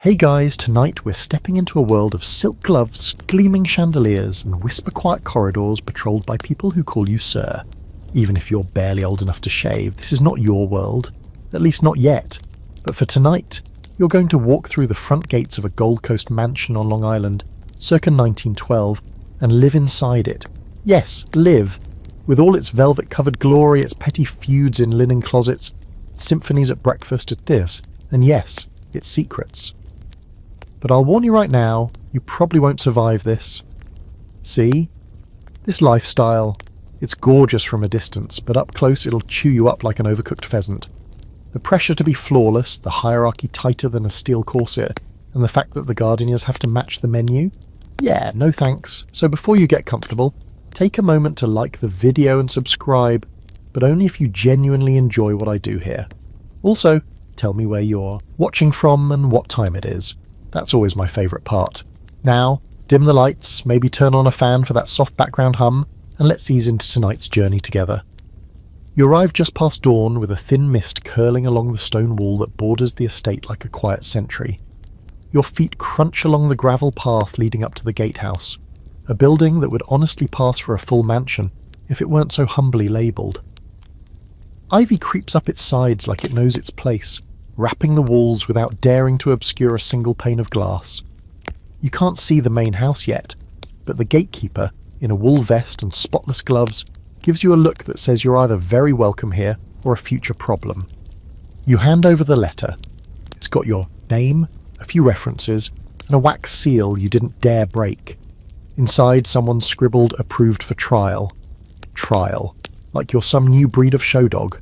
Hey guys, tonight we're stepping into a world of silk gloves, gleaming chandeliers, and whisper-quiet corridors patrolled by people who call you sir. Even if you're barely old enough to shave, this is not your world. At least not yet. But for tonight, you're going to walk through the front gates of a Gold Coast mansion on Long Island, circa 1912, and live inside it. Yes, live. With all its velvet-covered glory, its petty feuds in linen closets, symphonies at breakfast at this, and yes, its secrets. But I'll warn you right now, you probably won't survive this. See? This lifestyle, it's gorgeous from a distance, but up close it'll chew you up like an overcooked pheasant. The pressure to be flawless, the hierarchy tighter than a steel corset, and the fact that the gardeners have to match the menu? Yeah, no thanks. So before you get comfortable, take a moment to like the video and subscribe, but only if you genuinely enjoy what I do here. Also, tell me where you're watching from and what time it is. That's always my favourite part. Now, dim the lights, maybe turn on a fan for that soft background hum, and let's ease into tonight's journey together. You arrive just past dawn with a thin mist curling along the stone wall that borders the estate like a quiet sentry. Your feet crunch along the gravel path leading up to the gatehouse, a building that would honestly pass for a full mansion if it weren't so humbly labelled. Ivy creeps up its sides like it knows its place, wrapping the walls without daring to obscure a single pane of glass. You can't see the main house yet, but the gatekeeper, in a wool vest and spotless gloves, gives you a look that says you're either very welcome here or a future problem. You hand over the letter. It's got your name, a few references, and a wax seal you didn't dare break. Inside, someone scribbled approved for trial. Trial. Like you're some new breed of show dog.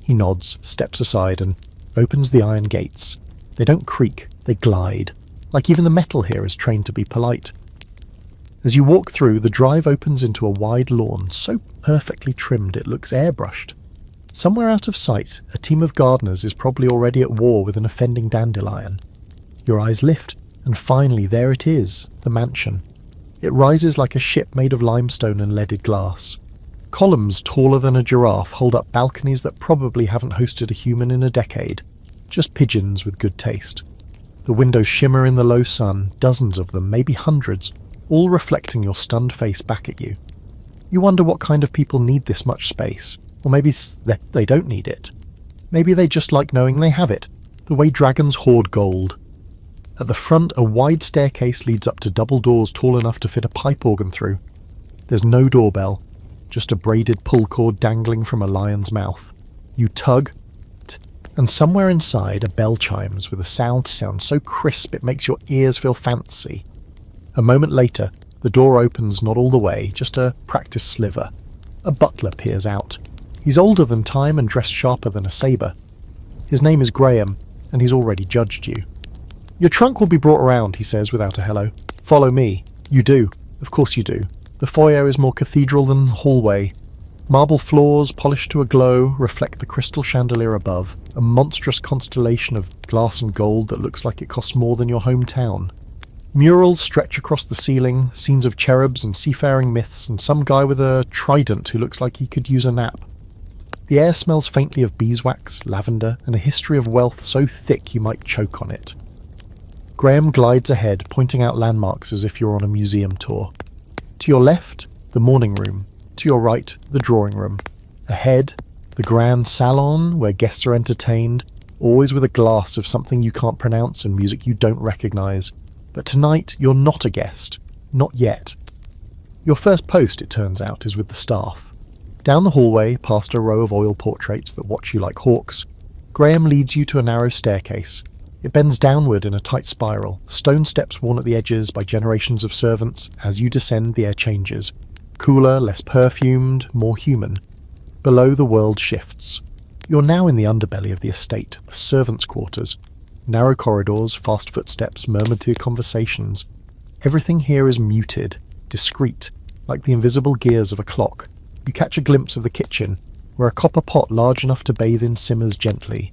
He nods, steps aside, and opens the iron gates. They don't creak, they glide. Like even the metal here is trained to be polite. As you walk through, the drive opens into a wide lawn, so perfectly trimmed it looks airbrushed. Somewhere out of sight, a team of gardeners is probably already at war with an offending dandelion. Your eyes lift, and finally there it is, the mansion. It rises like a ship made of limestone and leaded glass. Columns taller than a giraffe hold up balconies that probably haven't hosted a human in a decade, just pigeons with good taste. The windows shimmer in the low sun, dozens of them, maybe hundreds, all reflecting your stunned face back at you. You wonder what kind of people need this much space, or maybe they don't need it. Maybe they just like knowing they have it, the way dragons hoard gold. At the front, a wide staircase leads up to double doors tall enough to fit a pipe organ through. There's no doorbell, just a braided pull cord dangling from a lion's mouth. You tug, and somewhere inside a bell chimes with a sound so crisp it makes your ears feel fancy. A moment later, the door opens not all the way, just a practiced sliver. A butler peers out. He's older than time and dressed sharper than a sabre. His name is Graham, and he's already judged you. Your trunk will be brought around, he says without a hello. Follow me. You do. Of course you do. The foyer is more cathedral than hallway. Marble floors, polished to a glow, reflect the crystal chandelier above, a monstrous constellation of glass and gold that looks like it costs more than your hometown. Murals stretch across the ceiling, scenes of cherubs and seafaring myths, and some guy with a trident who looks like he could use a nap. The air smells faintly of beeswax, lavender, and a history of wealth so thick you might choke on it. Graham glides ahead, pointing out landmarks as if you're on a museum tour. To your left, the morning room. To your right, the drawing room. Ahead, the grand salon, where guests are entertained, always with a glass of something you can't pronounce and music you don't recognise. But tonight, you're not a guest. Not yet. Your first post, it turns out, is with the staff. Down the hallway, past a row of oil portraits that watch you like hawks, Graham leads you to a narrow staircase. It bends downward in a tight spiral, stone steps worn at the edges by generations of servants. As you descend, the air changes. Cooler, less perfumed, more human. Below, the world shifts. You're now in the underbelly of the estate, the servants' quarters. Narrow corridors, fast footsteps, murmured conversations. Everything here is muted, discreet, like the invisible gears of a clock. You catch a glimpse of the kitchen, where a copper pot large enough to bathe in simmers gently.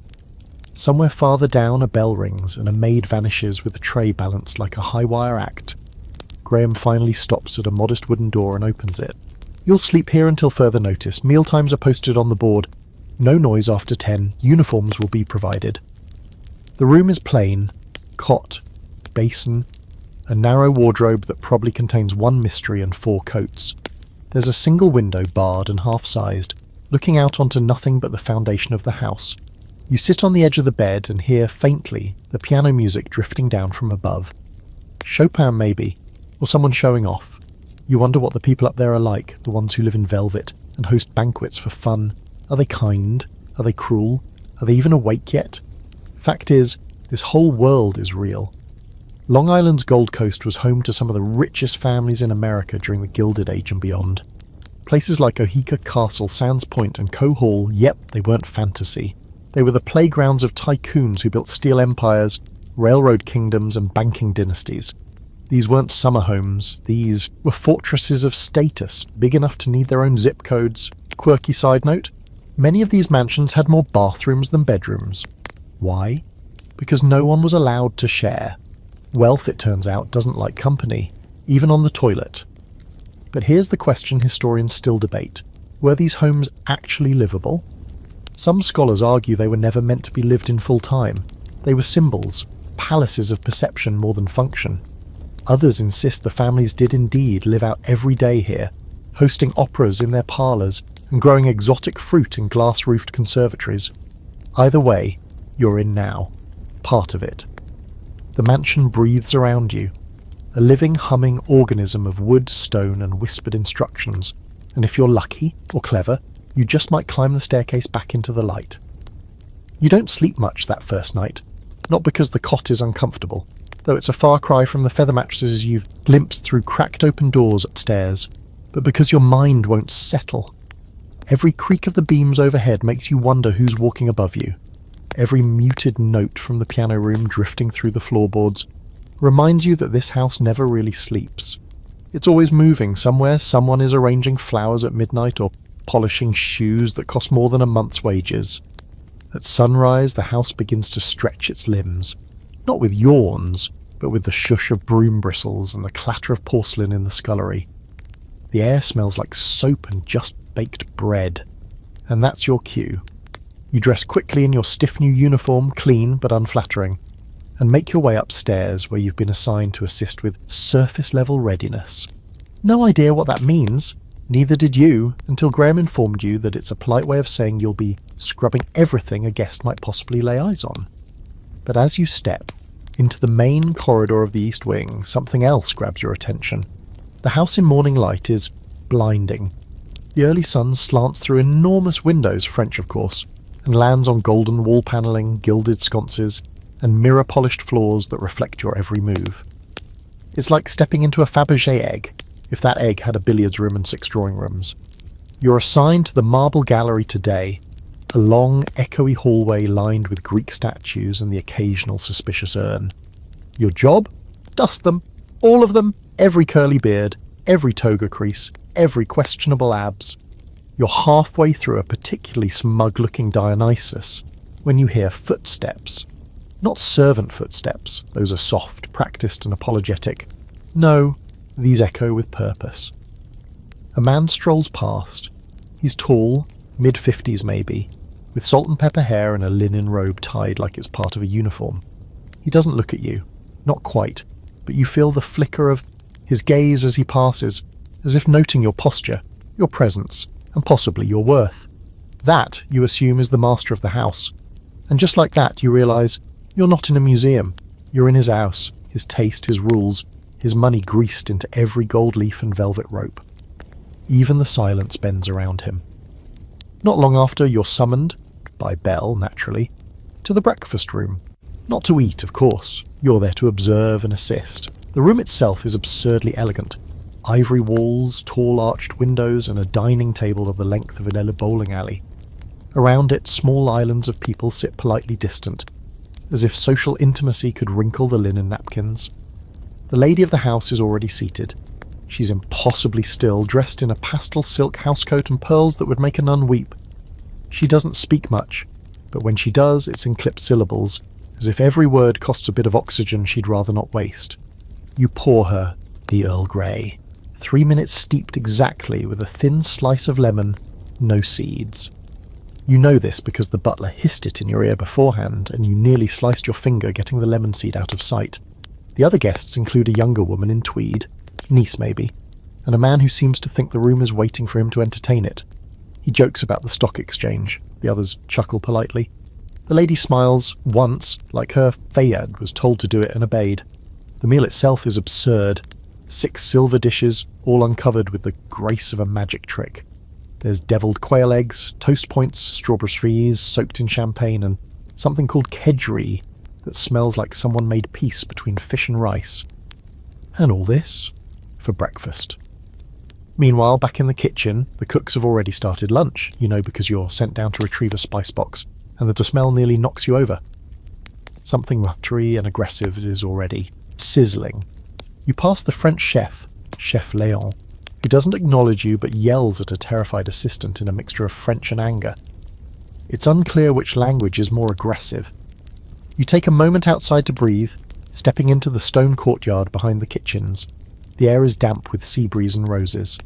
Somewhere farther down, a bell rings, and a maid vanishes with a tray balanced like a high-wire act. Graham finally stops at a modest wooden door and opens it. You'll sleep here until further notice. Mealtimes are posted on the board. No noise after 10. Uniforms will be provided. The room is plain. Cot, basin, a narrow wardrobe that probably contains one mystery and 4 coats. There's a single window, barred and half-sized, looking out onto nothing but the foundation of the house. You sit on the edge of the bed and hear, faintly, the piano music drifting down from above. Chopin maybe, or someone showing off. You wonder what the people up there are like, the ones who live in velvet and host banquets for fun. Are they kind? Are they cruel? Are they even awake yet? Fact is, this whole world is real. Long Island's Gold Coast was home to some of the richest families in America during the Gilded Age and beyond. Places like Oheka Castle, Sands Point and Coe Hall, yep, they weren't fantasy. They were the playgrounds of tycoons who built steel empires, railroad kingdoms and banking dynasties. These weren't summer homes, these were fortresses of status, big enough to need their own zip codes. Quirky side note, many of these mansions had more bathrooms than bedrooms. Why? Because no one was allowed to share. Wealth, it turns out, doesn't like company, even on the toilet. But here's the question historians still debate. Were these homes actually livable? Some scholars argue they were never meant to be lived in full time. They were symbols, palaces of perception more than function. Others insist the families did indeed live out every day here, hosting operas in their parlours and growing exotic fruit in glass-roofed conservatories. Either way, you're in now. Part of it. The mansion breathes around you, a living, humming organism of wood, stone and whispered instructions, and if you're lucky or clever, you just might climb the staircase back into the light. You don't sleep much that first night, not because the cot is uncomfortable, though it's a far cry from the feather mattresses you've glimpsed through cracked open doors upstairs, but because your mind won't settle. Every creak of the beams overhead makes you wonder who's walking above you. Every muted note from the piano room drifting through the floorboards reminds you that this house never really sleeps. It's always moving somewhere. Someone is arranging flowers at midnight or polishing shoes that cost more than a month's wages. At sunrise, the house begins to stretch its limbs, not with yawns, but with the shush of broom bristles and the clatter of porcelain in the scullery. The air smells like soap and just baked bread, and that's your cue. You dress quickly in your stiff new uniform, clean but unflattering, and make your way upstairs where you've been assigned to assist with surface-level readiness. No idea what that means. Neither did you, until Graham informed you that it's a polite way of saying you'll be scrubbing everything a guest might possibly lay eyes on. But as you step into the main corridor of the East Wing, something else grabs your attention. The house in morning light is blinding. The early sun slants through enormous windows, French of course, and lands on golden wall panelling, gilded sconces, and mirror-polished floors that reflect your every move. It's like stepping into a Fabergé egg, if that egg had a billiards room and 6 drawing rooms. You're assigned to the marble gallery today, a long, echoey hallway lined with Greek statues and the occasional suspicious urn. Your job? Dust them. All of them. Every curly beard, every toga crease, every questionable abs. You're halfway through a particularly smug-looking Dionysus when you hear footsteps. Not servant footsteps, those are soft, practiced and apologetic. No, these echo with purpose. A man strolls past. He's tall, mid-50s maybe, with salt and pepper hair and a linen robe tied like it's part of a uniform. He doesn't look at you, not quite, but you feel the flicker of his gaze as he passes, as if noting your posture, your presence, and possibly your worth. That, you assume, is the master of the house. And just like that, you realise you're not in a museum. You're in his house, his taste, his rules, his money greased into every gold leaf and velvet rope. Even the silence bends around him. Not long after, you're summoned, by bell, naturally, to the breakfast room. Not to eat, of course. You're there to observe and assist. The room itself is absurdly elegant. Ivory walls, tall arched windows, and a dining table of the length of a bowling alley. Around it, small islands of people sit politely distant, as if social intimacy could wrinkle the linen napkins. The lady of the house is already seated. She's impossibly still, dressed in a pastel silk housecoat and pearls that would make a nun weep. She doesn't speak much, but when she does, it's in clipped syllables, as if every word costs a bit of oxygen she'd rather not waste. You pour her the Earl Grey, 3 minutes steeped exactly with a thin slice of lemon, no seeds. You know this because the butler hissed it in your ear beforehand, and you nearly sliced your finger getting the lemon seed out of sight. The other guests include a younger woman in tweed, niece maybe, and a man who seems to think the room is waiting for him to entertain it. He jokes about the stock exchange. The others chuckle politely. The lady smiles once, like her Fayad was told to do it and obeyed. The meal itself is absurd. 6 silver dishes, all uncovered with the grace of a magic trick. There's devilled quail eggs, toast points, strawberry cerise soaked in champagne, and something called kedgeree that smells like someone made peace between fish and rice. And all this for breakfast. Meanwhile, back in the kitchen, the cooks have already started lunch, you know, because you're sent down to retrieve a spice box, and the smell nearly knocks you over. Something buttery and aggressive it is already, sizzling. You pass the French chef, Chef Léon, who doesn't acknowledge you but yells at a terrified assistant in a mixture of French and anger. It's unclear which language is more aggressive. You take a moment outside to breathe, stepping into the stone courtyard behind the kitchens. The air is damp with sea breeze and roses.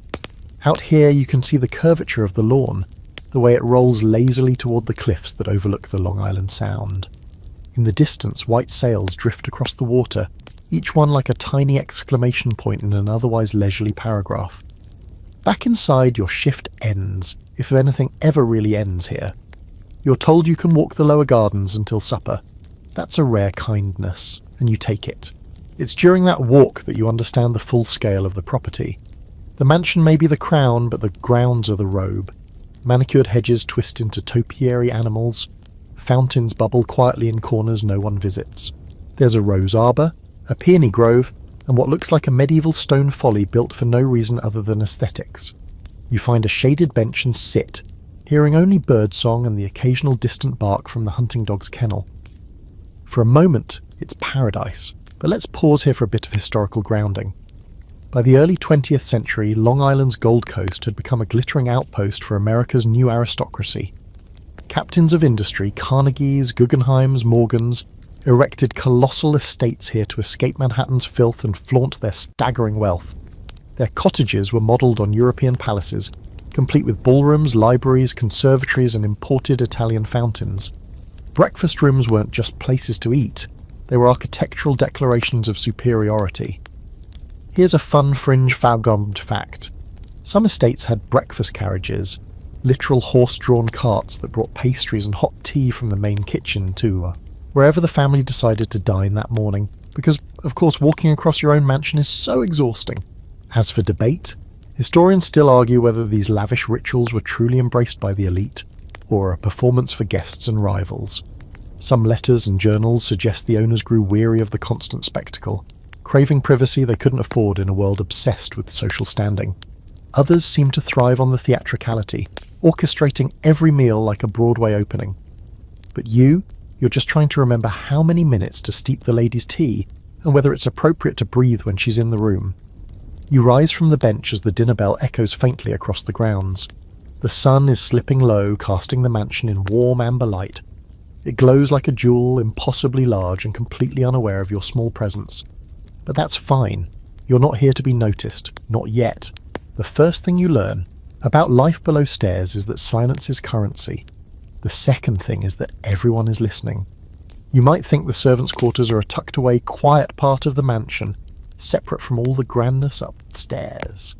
Out here you can see the curvature of the lawn, the way it rolls lazily toward the cliffs that overlook the Long Island Sound. In the distance, white sails drift across the water, each one like a tiny exclamation point in an otherwise leisurely paragraph. Back inside, your shift ends, if anything ever really ends here. You're told you can walk the lower gardens until supper. That's a rare kindness, and you take it. It's during that walk that you understand the full scale of the property. The mansion may be the crown, but the grounds are the robe. Manicured hedges twist into topiary animals. Fountains bubble quietly in corners no one visits. There's a rose arbour, a peony grove, and what looks like a medieval stone folly built for no reason other than aesthetics. You find a shaded bench and sit, hearing only birdsong and the occasional distant bark from the hunting dog's kennel. For a moment, it's paradise, but let's pause here for a bit of historical grounding. By the early 20th century, Long Island's Gold Coast had become a glittering outpost for America's new aristocracy. Captains of industry, Carnegies, Guggenheims, Morgans, erected colossal estates here to escape Manhattan's filth and flaunt their staggering wealth. Their cottages were modelled on European palaces, complete with ballrooms, libraries, conservatories and imported Italian fountains. Breakfast rooms weren't just places to eat, they were architectural declarations of superiority. Here's a fun fringe vagabond fact. Some estates had breakfast carriages, literal horse-drawn carts that brought pastries and hot tea from the main kitchen to wherever the family decided to dine that morning, because, of course, walking across your own mansion is so exhausting. As for debate, historians still argue whether these lavish rituals were truly embraced by the elite, or a performance for guests and rivals. Some letters and journals suggest the owners grew weary of the constant spectacle, craving privacy they couldn't afford in a world obsessed with social standing. Others seem to thrive on the theatricality, orchestrating every meal like a Broadway opening. But you're just trying to remember how many minutes to steep the lady's tea, and whether it's appropriate to breathe when she's in the room. You rise from the bench as the dinner bell echoes faintly across the grounds. The sun is slipping low, casting the mansion in warm amber light. It glows like a jewel, impossibly large and completely unaware of your small presence. But that's fine. You're not here to be noticed. Not yet. The first thing you learn about life below stairs is that silence is currency. The second thing is that everyone is listening. You might think the servants' quarters are a tucked-away, quiet part of the mansion, separate from all the grandness upstairs.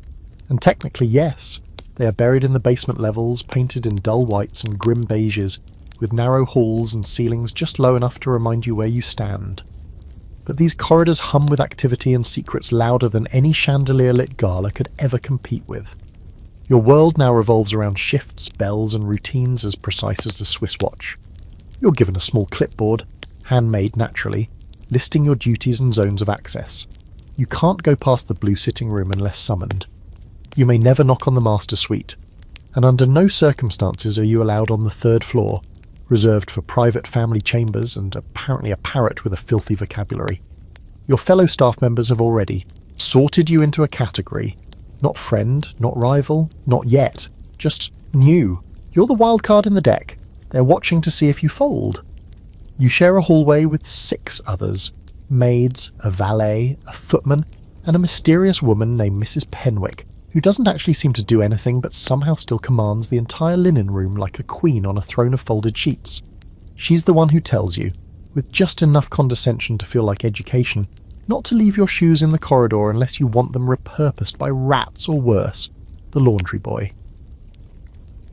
And technically, yes, they are buried in the basement levels, painted in dull whites and grim beiges, with narrow halls and ceilings just low enough to remind you where you stand. But these corridors hum with activity and secrets louder than any chandelier-lit gala could ever compete with. Your world now revolves around shifts, bells and routines as precise as the Swiss watch. You're given a small clipboard, handmade naturally, listing your duties and zones of access. You can't go past the blue sitting room unless summoned. You may never knock on the master suite, and under no circumstances are you allowed on the third floor, reserved for private family chambers and apparently a parrot with a filthy vocabulary. Your fellow staff members have already sorted you into a category. Not friend, not rival, not yet. Just new. You're the wild card in the deck. They're watching to see if you fold. You share a hallway with 6 others. Maids, a valet, a footman, and a mysterious woman named Mrs. Penwick, who doesn't actually seem to do anything but somehow still commands the entire linen room like a queen on a throne of folded sheets. She's the one who tells you, with just enough condescension to feel like education, not to leave your shoes in the corridor unless you want them repurposed by rats or worse, the laundry boy.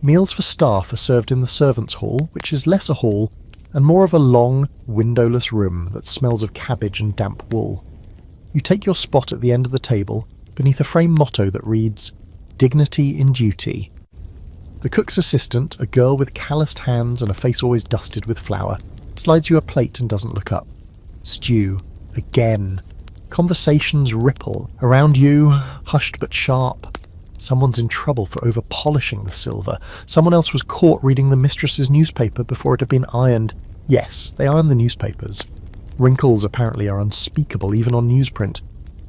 Meals for staff are served in the servants' hall, which is less a hall and more of a long, windowless room that smells of cabbage and damp wool. You take your spot at the end of the table, beneath a framed motto that reads, "Dignity in Duty." The cook's assistant, a girl with calloused hands and a face always dusted with flour, slides you a plate and doesn't look up. Stew. Again. Conversations ripple. Around you, hushed but sharp. Someone's in trouble for over-polishing the silver. Someone else was caught reading the mistress's newspaper before it had been ironed. Yes, they iron the newspapers. Wrinkles apparently are unspeakable even on newsprint.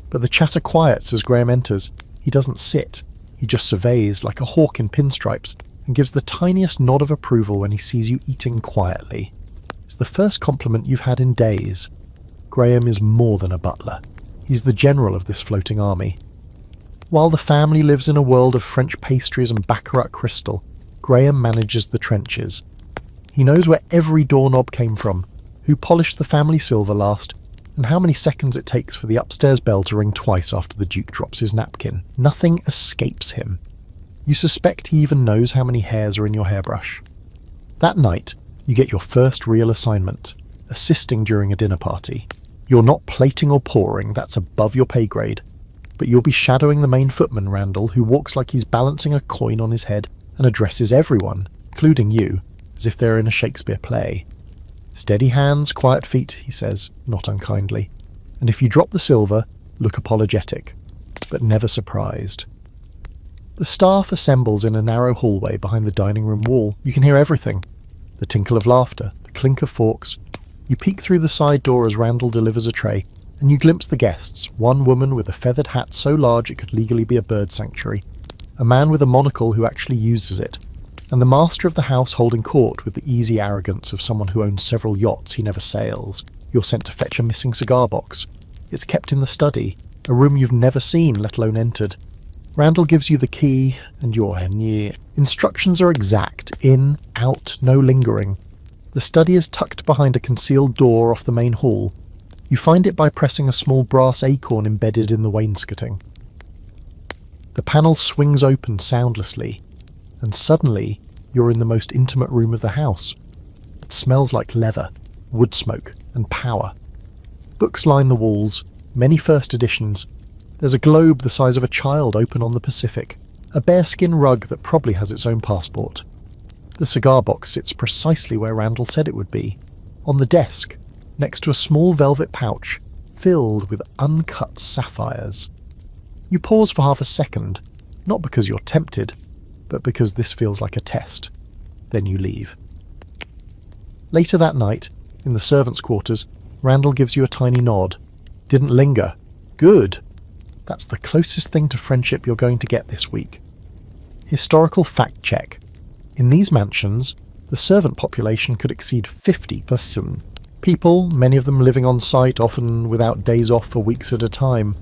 But the chatter quiets as Graham enters. He doesn't sit. He just surveys like a hawk in pinstripes and gives the tiniest nod of approval when he sees you eating quietly. It's the first compliment you've had in days. Graham is more than a butler. He's the general of this floating army. While the family lives in a world of French pastries and baccarat crystal, Graham manages the trenches. He knows where every doorknob came from, who polished the family silver last, and how many seconds it takes for the upstairs bell to ring twice after the Duke drops his napkin. Nothing escapes him. You suspect he even knows how many hairs are in your hairbrush. That night, you get your first real assignment, assisting during a dinner party. You're not plating or pouring, that's above your pay grade, but you'll be shadowing the main footman, Randall, who walks like he's balancing a coin on his head and addresses everyone, including you, as if they're in a Shakespeare play. "Steady hands, quiet feet," he says, not unkindly. "And if you drop the silver, look apologetic, but never surprised." The staff assembles in a narrow hallway behind the dining room wall. You can hear everything. The tinkle of laughter, the clink of forks. You peek through the side door as Randall delivers a tray, and you glimpse the guests, one woman with a feathered hat so large it could legally be a bird sanctuary, a man with a monocle who actually uses it, and the master of the house holding court with the easy arrogance of someone who owns several yachts he never sails. You're sent to fetch a missing cigar box. It's kept in the study, a room you've never seen, let alone entered. Randall gives you the key, and you're near. Instructions are exact. In, out, no lingering. The study is tucked behind a concealed door off the main hall. You find it by pressing a small brass acorn embedded in the wainscoting. The panel swings open soundlessly, and suddenly you're in the most intimate room of the house. It smells like leather, wood smoke, and power. Books line the walls, many first editions. There's a globe the size of a child open on the Pacific, a bearskin rug that probably has its own passport. The cigar box sits precisely where Randall said it would be, on the desk, next to a small velvet pouch filled with uncut sapphires. You pause for half a second, not because you're tempted, but because this feels like a test. Then you leave. Later that night, in the servants' quarters, Randall gives you a tiny nod. Didn't linger. Good. That's the closest thing to friendship you're going to get this week. Historical fact check. In these mansions, the servant population could exceed 50%. People, many of them living on site, often without days off for weeks at a time.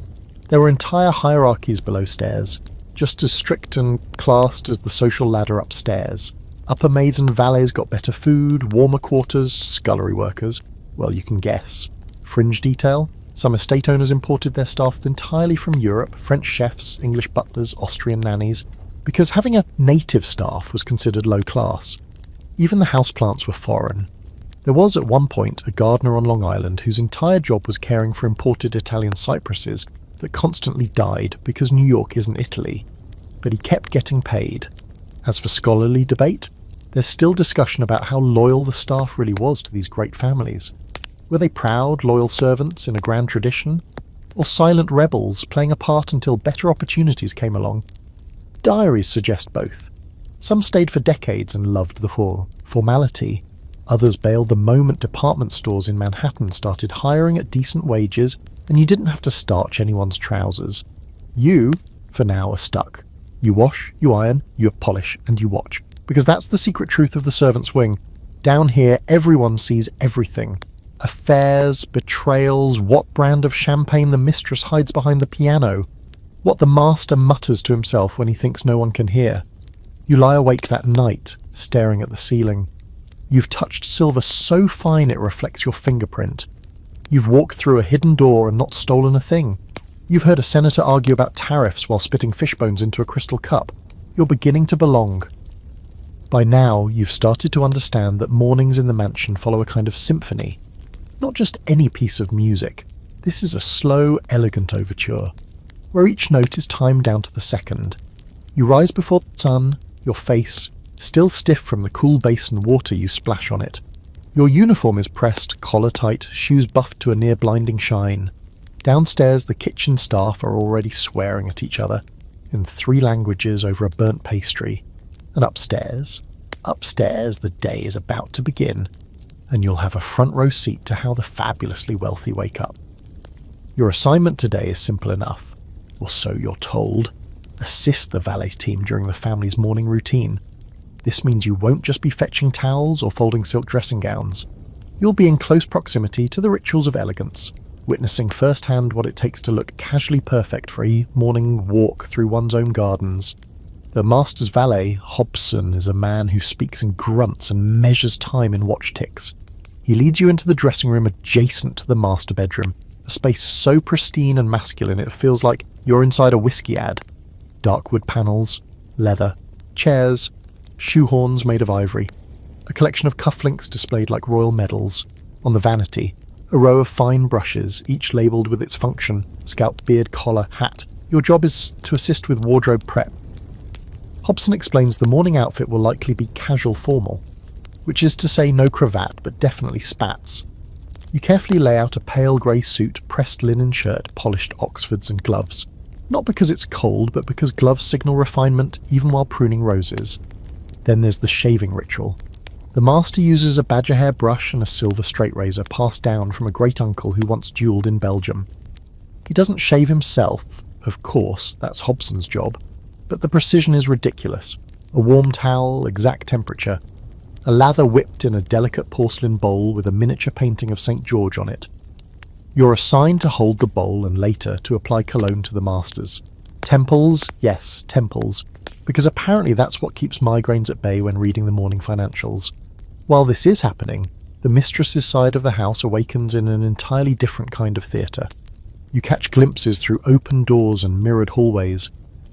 There were entire hierarchies below stairs, just as strict and classed as the social ladder upstairs. Upper maids and valets got better food, warmer quarters, scullery workers. Well, you can guess. Fringe detail? Some estate owners imported their staff entirely from Europe, French chefs, English butlers, Austrian nannies, because having a native staff was considered low class. Even the houseplants were foreign. There was at one point a gardener on Long Island whose entire job was caring for imported Italian cypresses that constantly died because New York isn't Italy, but he kept getting paid. As for scholarly debate, there's still discussion about how loyal the staff really was to these great families. Were they proud, loyal servants in a grand tradition, or silent rebels playing a part until better opportunities came along? Diaries suggest both. Some stayed for decades and loved the formality. Others bailed the moment department stores in Manhattan started hiring at decent wages and you didn't have to starch anyone's trousers. You, for now, are stuck. You wash, you iron, you polish, and you watch. Because that's the secret truth of the servants' wing. Down here, everyone sees everything. Affairs, betrayals, what brand of champagne the mistress hides behind the piano. What the master mutters to himself when he thinks no one can hear. You lie awake that night, staring at the ceiling. You've touched silver so fine it reflects your fingerprint. You've walked through a hidden door and not stolen a thing. You've heard a senator argue about tariffs while spitting fish bones into a crystal cup. You're beginning to belong. By now, you've started to understand that mornings in the mansion follow a kind of symphony. Not just any piece of music. This is a slow, elegant overture, where each note is timed down to the second. You rise before the sun, your face still stiff from the cool basin water you splash on it. Your uniform is pressed, collar tight, shoes buffed to a near-blinding shine. Downstairs, the kitchen staff are already swearing at each other in 3 languages over a burnt pastry. And upstairs, the day is about to begin, and you'll have a front row seat to how the fabulously wealthy wake up. Your assignment today is simple enough, or so you're told. Assist the valet team during the family's morning routine. This means you won't just be fetching towels or folding silk dressing gowns. You'll be in close proximity to the rituals of elegance, witnessing firsthand what it takes to look casually perfect for a morning walk through one's own gardens. The master's valet, Hobson, is a man who speaks in grunts and measures time in watch ticks. He leads you into the dressing room adjacent to the master bedroom, a space so pristine and masculine it feels like you're inside a whiskey ad. Dark wood panels, leather, chairs, shoehorns made of ivory, a collection of cufflinks displayed like royal medals. On the vanity, a row of fine brushes, each labelled with its function: scalp, beard, collar, hat. Your job is to assist with wardrobe prep. Hobson explains the morning outfit will likely be casual formal, which is to say no cravat, but definitely spats. You carefully lay out a pale grey suit, pressed linen shirt, polished Oxfords and gloves. Not because it's cold, but because gloves signal refinement even while pruning roses. Then there's the shaving ritual. The master uses a badger hair brush and a silver straight razor passed down from a great-uncle who once duelled in Belgium. He doesn't shave himself, of course, that's Hobson's job, but the precision is ridiculous. A warm towel, exact temperature. A lather whipped in a delicate porcelain bowl with a miniature painting of St. George on it. You're assigned to hold the bowl and later to apply cologne to the masters. Temples, yes, temples, because apparently that's what keeps migraines at bay when reading the morning financials. While this is happening, the mistress's side of the house awakens in an entirely different kind of theatre. You catch glimpses through open doors and mirrored hallways,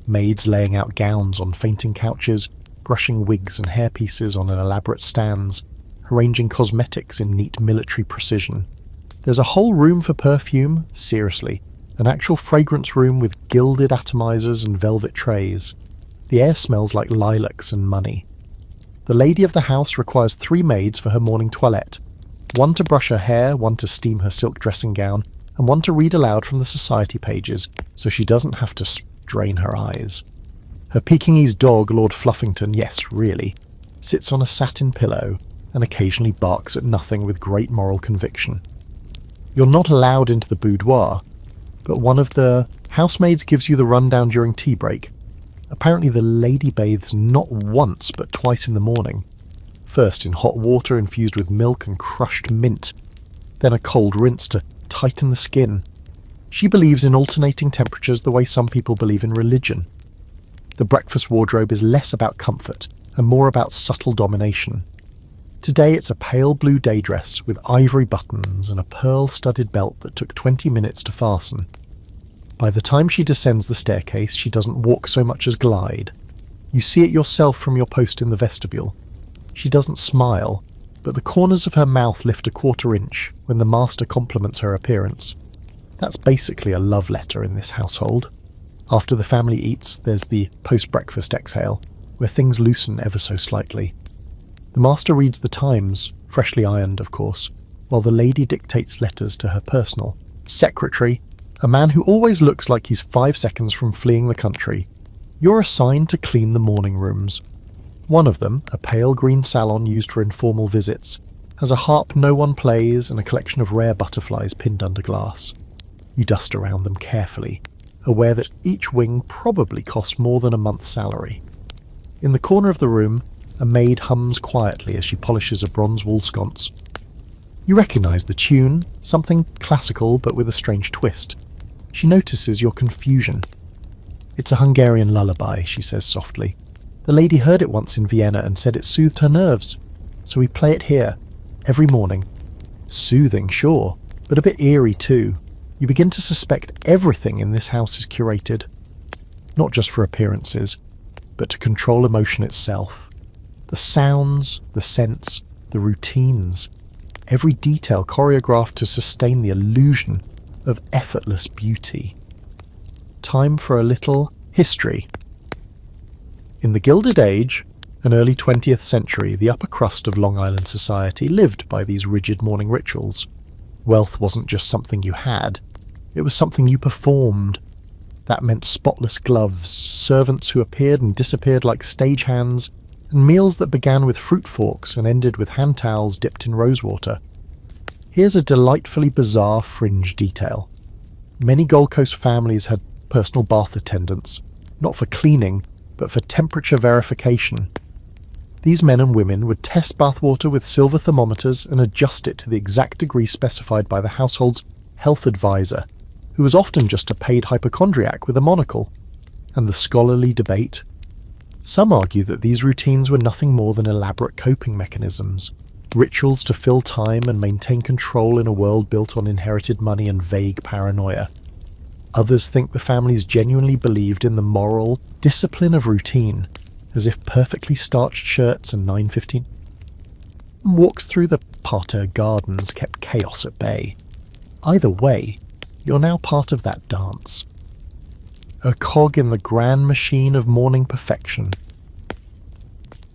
maids laying out gowns on fainting couches, brushing wigs and hairpieces on an elaborate stands, arranging cosmetics in neat military precision. There's a whole room for perfume, seriously, an actual fragrance room with gilded atomizers and velvet trays. The air smells like lilacs and money. The lady of the house requires 3 maids for her morning toilette, one to brush her hair, one to steam her silk dressing gown, and one to read aloud from the society pages so she doesn't have to strain her eyes. Her Pekingese dog, Lord Fluffington, yes, really, sits on a satin pillow and occasionally barks at nothing with great moral conviction. You're not allowed into the boudoir, but one of the housemaids gives you the rundown during tea break. Apparently the lady bathes not once but twice in the morning. First in hot water infused with milk and crushed mint, then a cold rinse to tighten the skin. She believes in alternating temperatures the way some people believe in religion. The breakfast wardrobe is less about comfort and more about subtle domination. Today it's a pale blue day dress with ivory buttons and a pearl-studded belt that took 20 minutes to fasten. By the time she descends the staircase, she doesn't walk so much as glide. You see it yourself from your post in the vestibule. She doesn't smile, but the corners of her mouth lift a 1/4 inch when the master compliments her appearance. That's basically a love letter in this household. After the family eats, there's the post-breakfast exhale, where things loosen ever so slightly. The master reads the Times, freshly ironed of course, while the lady dictates letters to her personal secretary, a man who always looks like he's 5 seconds from fleeing the country. You're assigned to clean the morning rooms. One of them, a pale green salon used for informal visits, has a harp no one plays and a collection of rare butterflies pinned under glass. You dust around them carefully, aware that each wing probably costs more than a month's salary. In the corner of the room, a maid hums quietly as she polishes a bronze wall sconce. You recognise the tune, something classical but with a strange twist. She notices your confusion. It's a Hungarian lullaby, she says softly. The lady heard it once in Vienna and said it soothed her nerves. So we play it here, every morning. Soothing, sure, but a bit eerie too. You begin to suspect everything in this house is curated. Not just for appearances, but to control emotion itself. The sounds, the scents, the routines. Every detail choreographed to sustain the illusion of effortless beauty. Time for a little history. In the Gilded Age, an early 20th century, the upper crust of Long Island society lived by these rigid morning rituals. Wealth wasn't just something you had, it was something you performed. That meant spotless gloves, servants who appeared and disappeared like stagehands, and meals that began with fruit forks and ended with hand towels dipped in rosewater. Here's a delightfully bizarre fringe detail. Many Gold Coast families had personal bath attendants, not for cleaning, but for temperature verification. These men and women would test bathwater with silver thermometers and adjust it to the exact degree specified by the household's health advisor, who was often just a paid hypochondriac with a monocle. And the scholarly debate? Some argue that these routines were nothing more than elaborate coping mechanisms, rituals to fill time and maintain control in a world built on inherited money and vague paranoia. Others think the families genuinely believed in the moral discipline of routine, as if perfectly starched shirts and 9:15 walks through the parterre gardens kept chaos at bay. Either way, you're now part of that dance. A cog in the grand machine of morning perfection.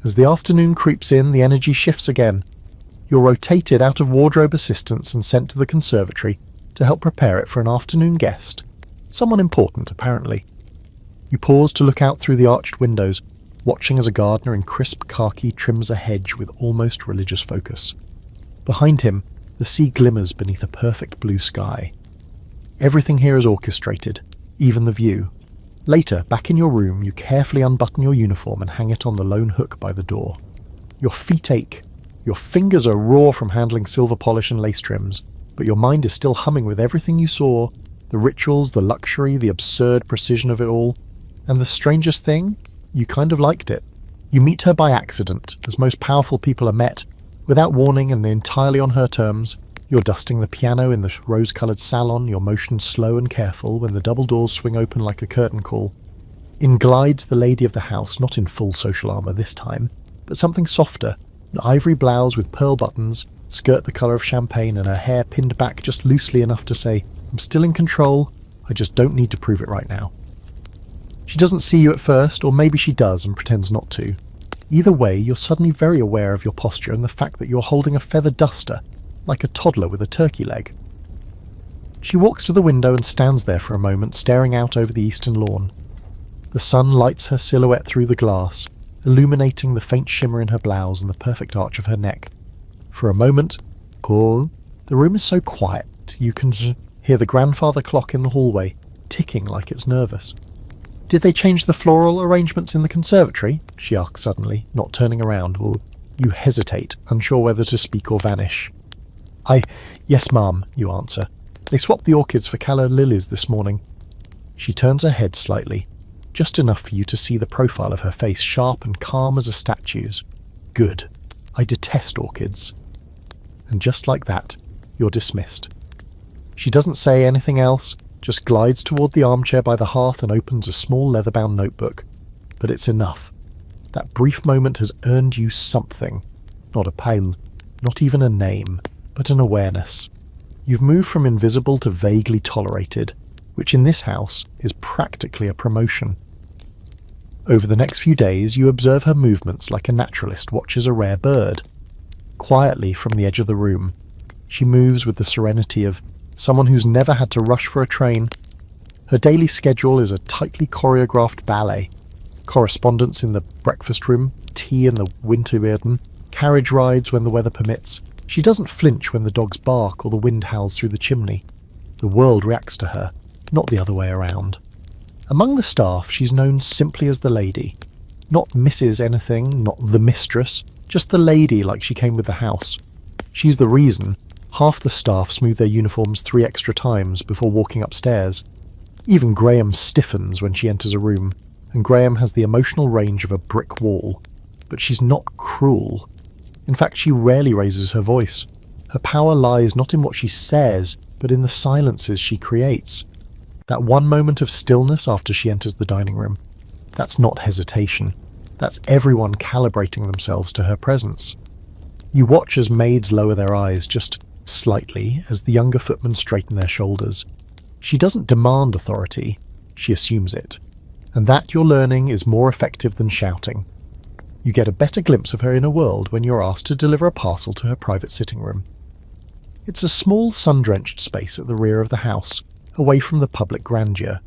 As the afternoon creeps in, the energy shifts again. You're rotated out of wardrobe assistance and sent to the conservatory to help prepare it for an afternoon guest. Someone important, apparently. You pause to look out through the arched windows, watching as a gardener in crisp khaki trims a hedge with almost religious focus. Behind him, the sea glimmers beneath a perfect blue sky. Everything here is orchestrated, even the view. Later, back in your room, you carefully unbutton your uniform and hang it on the lone hook by the door. Your feet ache. Your fingers are raw from handling silver polish and lace trims, but your mind is still humming with everything you saw, the rituals, the luxury, the absurd precision of it all. And the strangest thing? You kind of liked it. You meet her by accident, as most powerful people are met, without warning and entirely on her terms. You're dusting the piano in the rose-coloured salon, your motions slow and careful when the double doors swing open like a curtain call. In glides the lady of the house, not in full social armour this time, but something softer, an ivory blouse with pearl buttons, skirt the colour of champagne, and her hair pinned back just loosely enough to say, "I'm still in control, I just don't need to prove it right now." She doesn't see you at first, or maybe she does and pretends not to. Either way, you're suddenly very aware of your posture and the fact that you're holding a feather duster, like a toddler with a turkey leg. She walks to the window and stands there for a moment, staring out over the eastern lawn. The sun lights her silhouette through the glass, illuminating the faint shimmer in her blouse and the perfect arch of her neck. For a moment, the room is so quiet you can hear the grandfather clock in the hallway, ticking like it's nervous. "Did they change the floral arrangements in the conservatory?" she asks suddenly, not turning around. You hesitate, unsure whether to speak or vanish. Yes, ma'am," you answer. "They swapped the orchids for calla lilies this morning." She turns her head slightly, just enough for you to see the profile of her face, sharp and calm as a statue's. "Good. I detest orchids." And just like that, you're dismissed. She doesn't say anything else, just glides toward the armchair by the hearth and opens a small leather-bound notebook. But it's enough. That brief moment has earned you something. Not a pile, not even a name, but an awareness. You've moved from invisible to vaguely tolerated, which in this house is practically a promotion. Over the next few days, you observe her movements like a naturalist watches a rare bird. Quietly from the edge of the room, she moves with the serenity of someone who's never had to rush for a train. Her daily schedule is a tightly choreographed ballet. Correspondence in the breakfast room, tea in the winter garden, carriage rides when the weather permits. She doesn't flinch when the dogs bark or the wind howls through the chimney. The world reacts to her, not the other way around. Among the staff, she's known simply as the lady. Not Mrs. anything, not the mistress, just the lady like she came with the house. She's the reason half the staff smooth their uniforms 3 extra times before walking upstairs. Even Graham stiffens when she enters a room, and Graham has the emotional range of a brick wall. But she's not cruel. In fact, she rarely raises her voice. Her power lies not in what she says, but in the silences she creates. That one moment of stillness after she enters the dining room. That's not hesitation. That's everyone calibrating themselves to her presence. You watch as maids lower their eyes just slightly as the younger footmen straighten their shoulders. She doesn't demand authority, she assumes it. And that, you're learning, is more effective than shouting. You get a better glimpse of her inner world when you're asked to deliver a parcel to her private sitting room. It's a small sun-drenched space at the rear of the house, away from the public grandeur.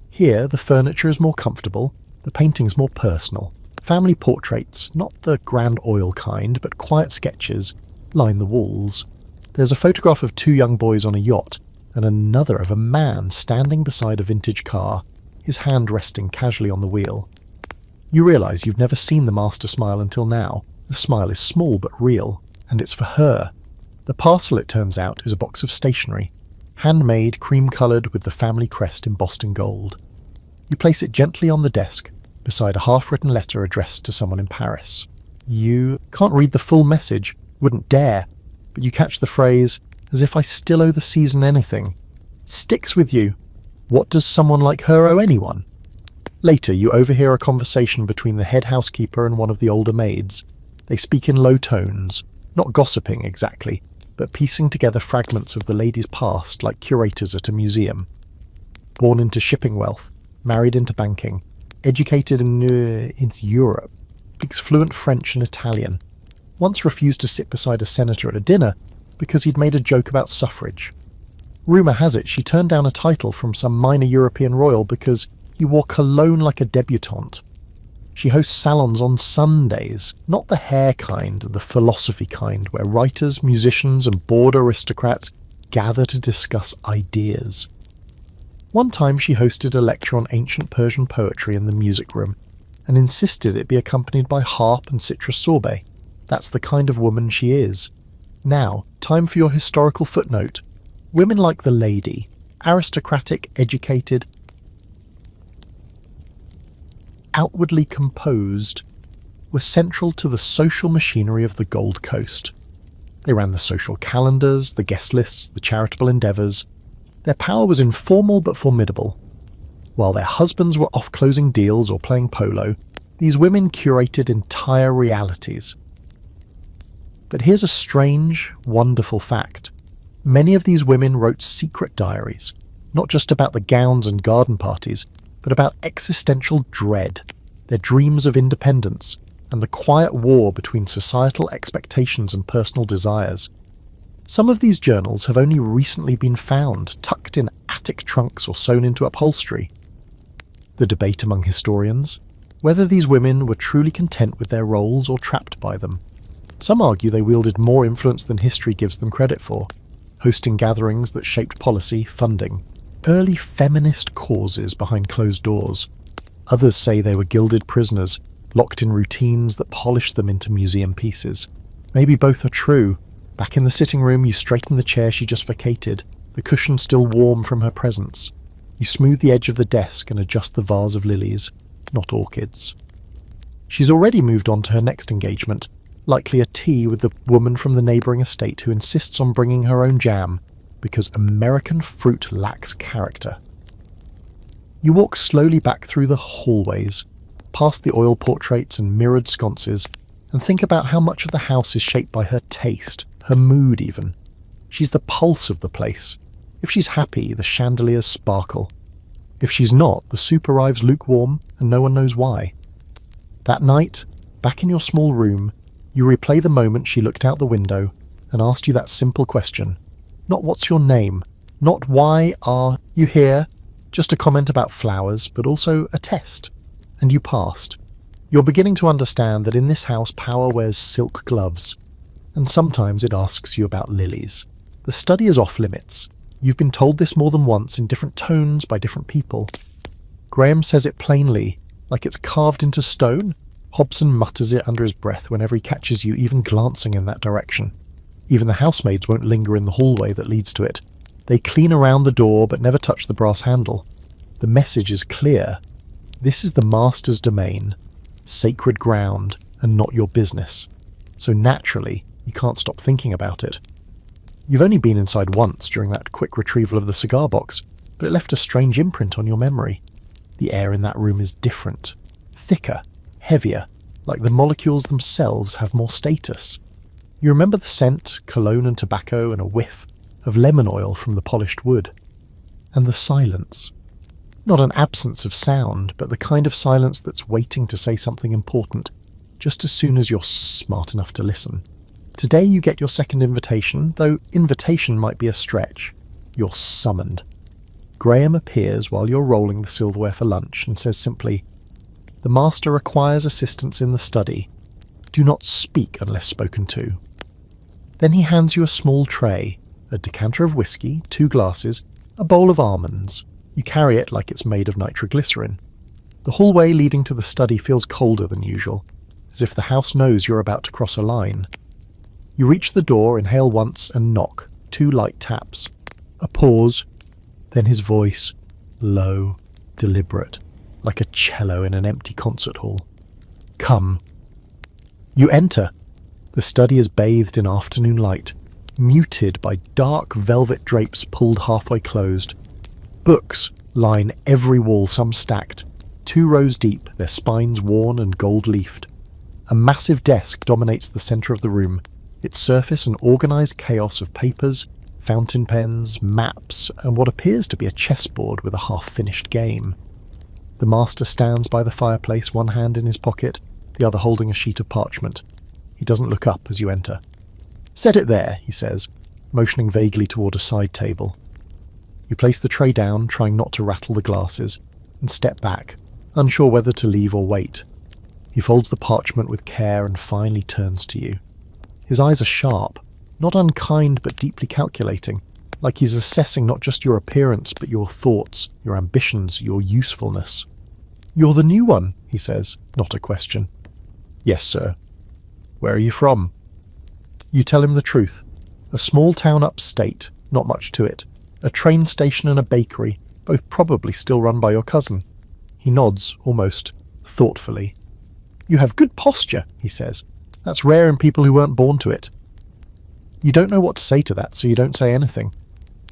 Here, the furniture is more comfortable, the painting's more personal. Family portraits, not the grand oil kind, but quiet sketches, line the walls. There's a photograph of 2 young boys on a yacht, and another of a man standing beside a vintage car, his hand resting casually on the wheel. You realise you've never seen the master smile until now. The smile is small but real, and it's for her. The parcel, it turns out, is a box of stationery, handmade, cream-coloured with the family crest embossed in gold. You place it gently on the desk, beside a half-written letter addressed to someone in Paris. You can't read the full message, wouldn't dare, but you catch the phrase, "As if I still owe the season anything." Sticks with you. What does someone like her owe anyone? Later, you overhear a conversation between the head housekeeper and one of the older maids. They speak in low tones, not gossiping exactly, but piecing together fragments of the lady's past like curators at a museum. Born into shipping wealth, married into banking, educated into Europe, speaks fluent French and Italian. Once refused to sit beside a senator at a dinner because he'd made a joke about suffrage. Rumour has it she turned down a title from some minor European royal because he wore cologne like a debutante. She hosts salons on Sundays, not the hair kind, the philosophy kind, where writers, musicians and bored aristocrats gather to discuss ideas. One time she hosted a lecture on ancient Persian poetry in the music room, and insisted it be accompanied by harp and citrus sorbet. That's the kind of woman she is. Now, time for your historical footnote. Women like the lady, aristocratic, educated, outwardly composed, were central to the social machinery of the Gold Coast. They ran the social calendars, the guest lists, the charitable endeavours. Their power was informal but formidable. While their husbands were off closing deals or playing polo, these women curated entire realities. But here's a strange, wonderful fact. Many of these women wrote secret diaries, not just about the gowns and garden parties, but about existential dread, their dreams of independence, and the quiet war between societal expectations and personal desires. Some of these journals have only recently been found, tucked in attic trunks or sewn into upholstery. The debate among historians, whether these women were truly content with their roles or trapped by them. Some argue they wielded more influence than history gives them credit for, hosting gatherings that shaped policy, funding, early feminist causes behind closed doors. Others say they were gilded prisoners, locked in routines that polished them into museum pieces. Maybe both are true. Back in the sitting room, you straighten the chair she just vacated, the cushion still warm from her presence. You smooth the edge of the desk and adjust the vase of lilies, not orchids. She's already moved on to her next engagement, likely a tea with the woman from the neighbouring estate who insists on bringing her own jam, because American fruit lacks character. You walk slowly back through the hallways, past the oil portraits and mirrored sconces, and think about how much of the house is shaped by her taste, her mood even. She's the pulse of the place. If she's happy, the chandeliers sparkle. If she's not, the soup arrives lukewarm and no one knows why. That night, back in your small room, you replay the moment she looked out the window and asked you that simple question. Not what's your name, not why are you here, just a comment about flowers, but also a test. And you passed. You're beginning to understand that in this house power wears silk gloves, and sometimes it asks you about lilies. The study is off limits. You've been told this more than once in different tones by different people. Graham says it plainly, like it's carved into stone. Hobson mutters it under his breath whenever he catches you even glancing in that direction. Even the housemaids won't linger in the hallway that leads to it. They clean around the door but never touch the brass handle. The message is clear. This is the master's domain, sacred ground, and not your business. So naturally, you can't stop thinking about it. You've only been inside once during that quick retrieval of the cigar box, but it left a strange imprint on your memory. The air in that room is different, thicker, heavier, like the molecules themselves have more status. You remember the scent, cologne and tobacco, and a whiff of lemon oil from the polished wood. And the silence. Not an absence of sound, but the kind of silence that's waiting to say something important, just as soon as you're smart enough to listen. Today you get your second invitation, though invitation might be a stretch. You're summoned. Graham appears while you're rolling the silverware for lunch and says simply, "The master requires assistance in the study. Do not speak unless spoken to." Then he hands you a small tray, a decanter of whiskey, 2 glasses, a bowl of almonds. You carry it like it's made of nitroglycerin. The hallway leading to the study feels colder than usual, as if the house knows you're about to cross a line. You reach the door, inhale once, and knock, 2 light taps. A pause, then his voice, low, deliberate, like a cello in an empty concert hall. "Come." You enter. The study is bathed in afternoon light, muted by dark velvet drapes pulled halfway closed. Books line every wall, some stacked, 2 rows deep, their spines worn and gold-leafed. A massive desk dominates the centre of the room, its surface an organised chaos of papers, fountain pens, maps, and what appears to be a chessboard with a half-finished game. The master stands by the fireplace, one hand in his pocket, the other holding a sheet of parchment. He doesn't look up as you enter. "Set it there," he says, motioning vaguely toward a side table. You place the tray down, trying not to rattle the glasses, and step back, unsure whether to leave or wait. He folds the parchment with care and finally turns to you. His eyes are sharp, not unkind but deeply calculating, like he's assessing not just your appearance but your thoughts, your ambitions, your usefulness. "You're the new one," he says, not a question. "Yes, sir." "Where are you from?" You tell him the truth. A small town upstate, not much to it. A train station and a bakery, both probably still run by your cousin. He nods, almost thoughtfully. "You have good posture," he says. "That's rare in people who weren't born to it." You don't know what to say to that, so you don't say anything.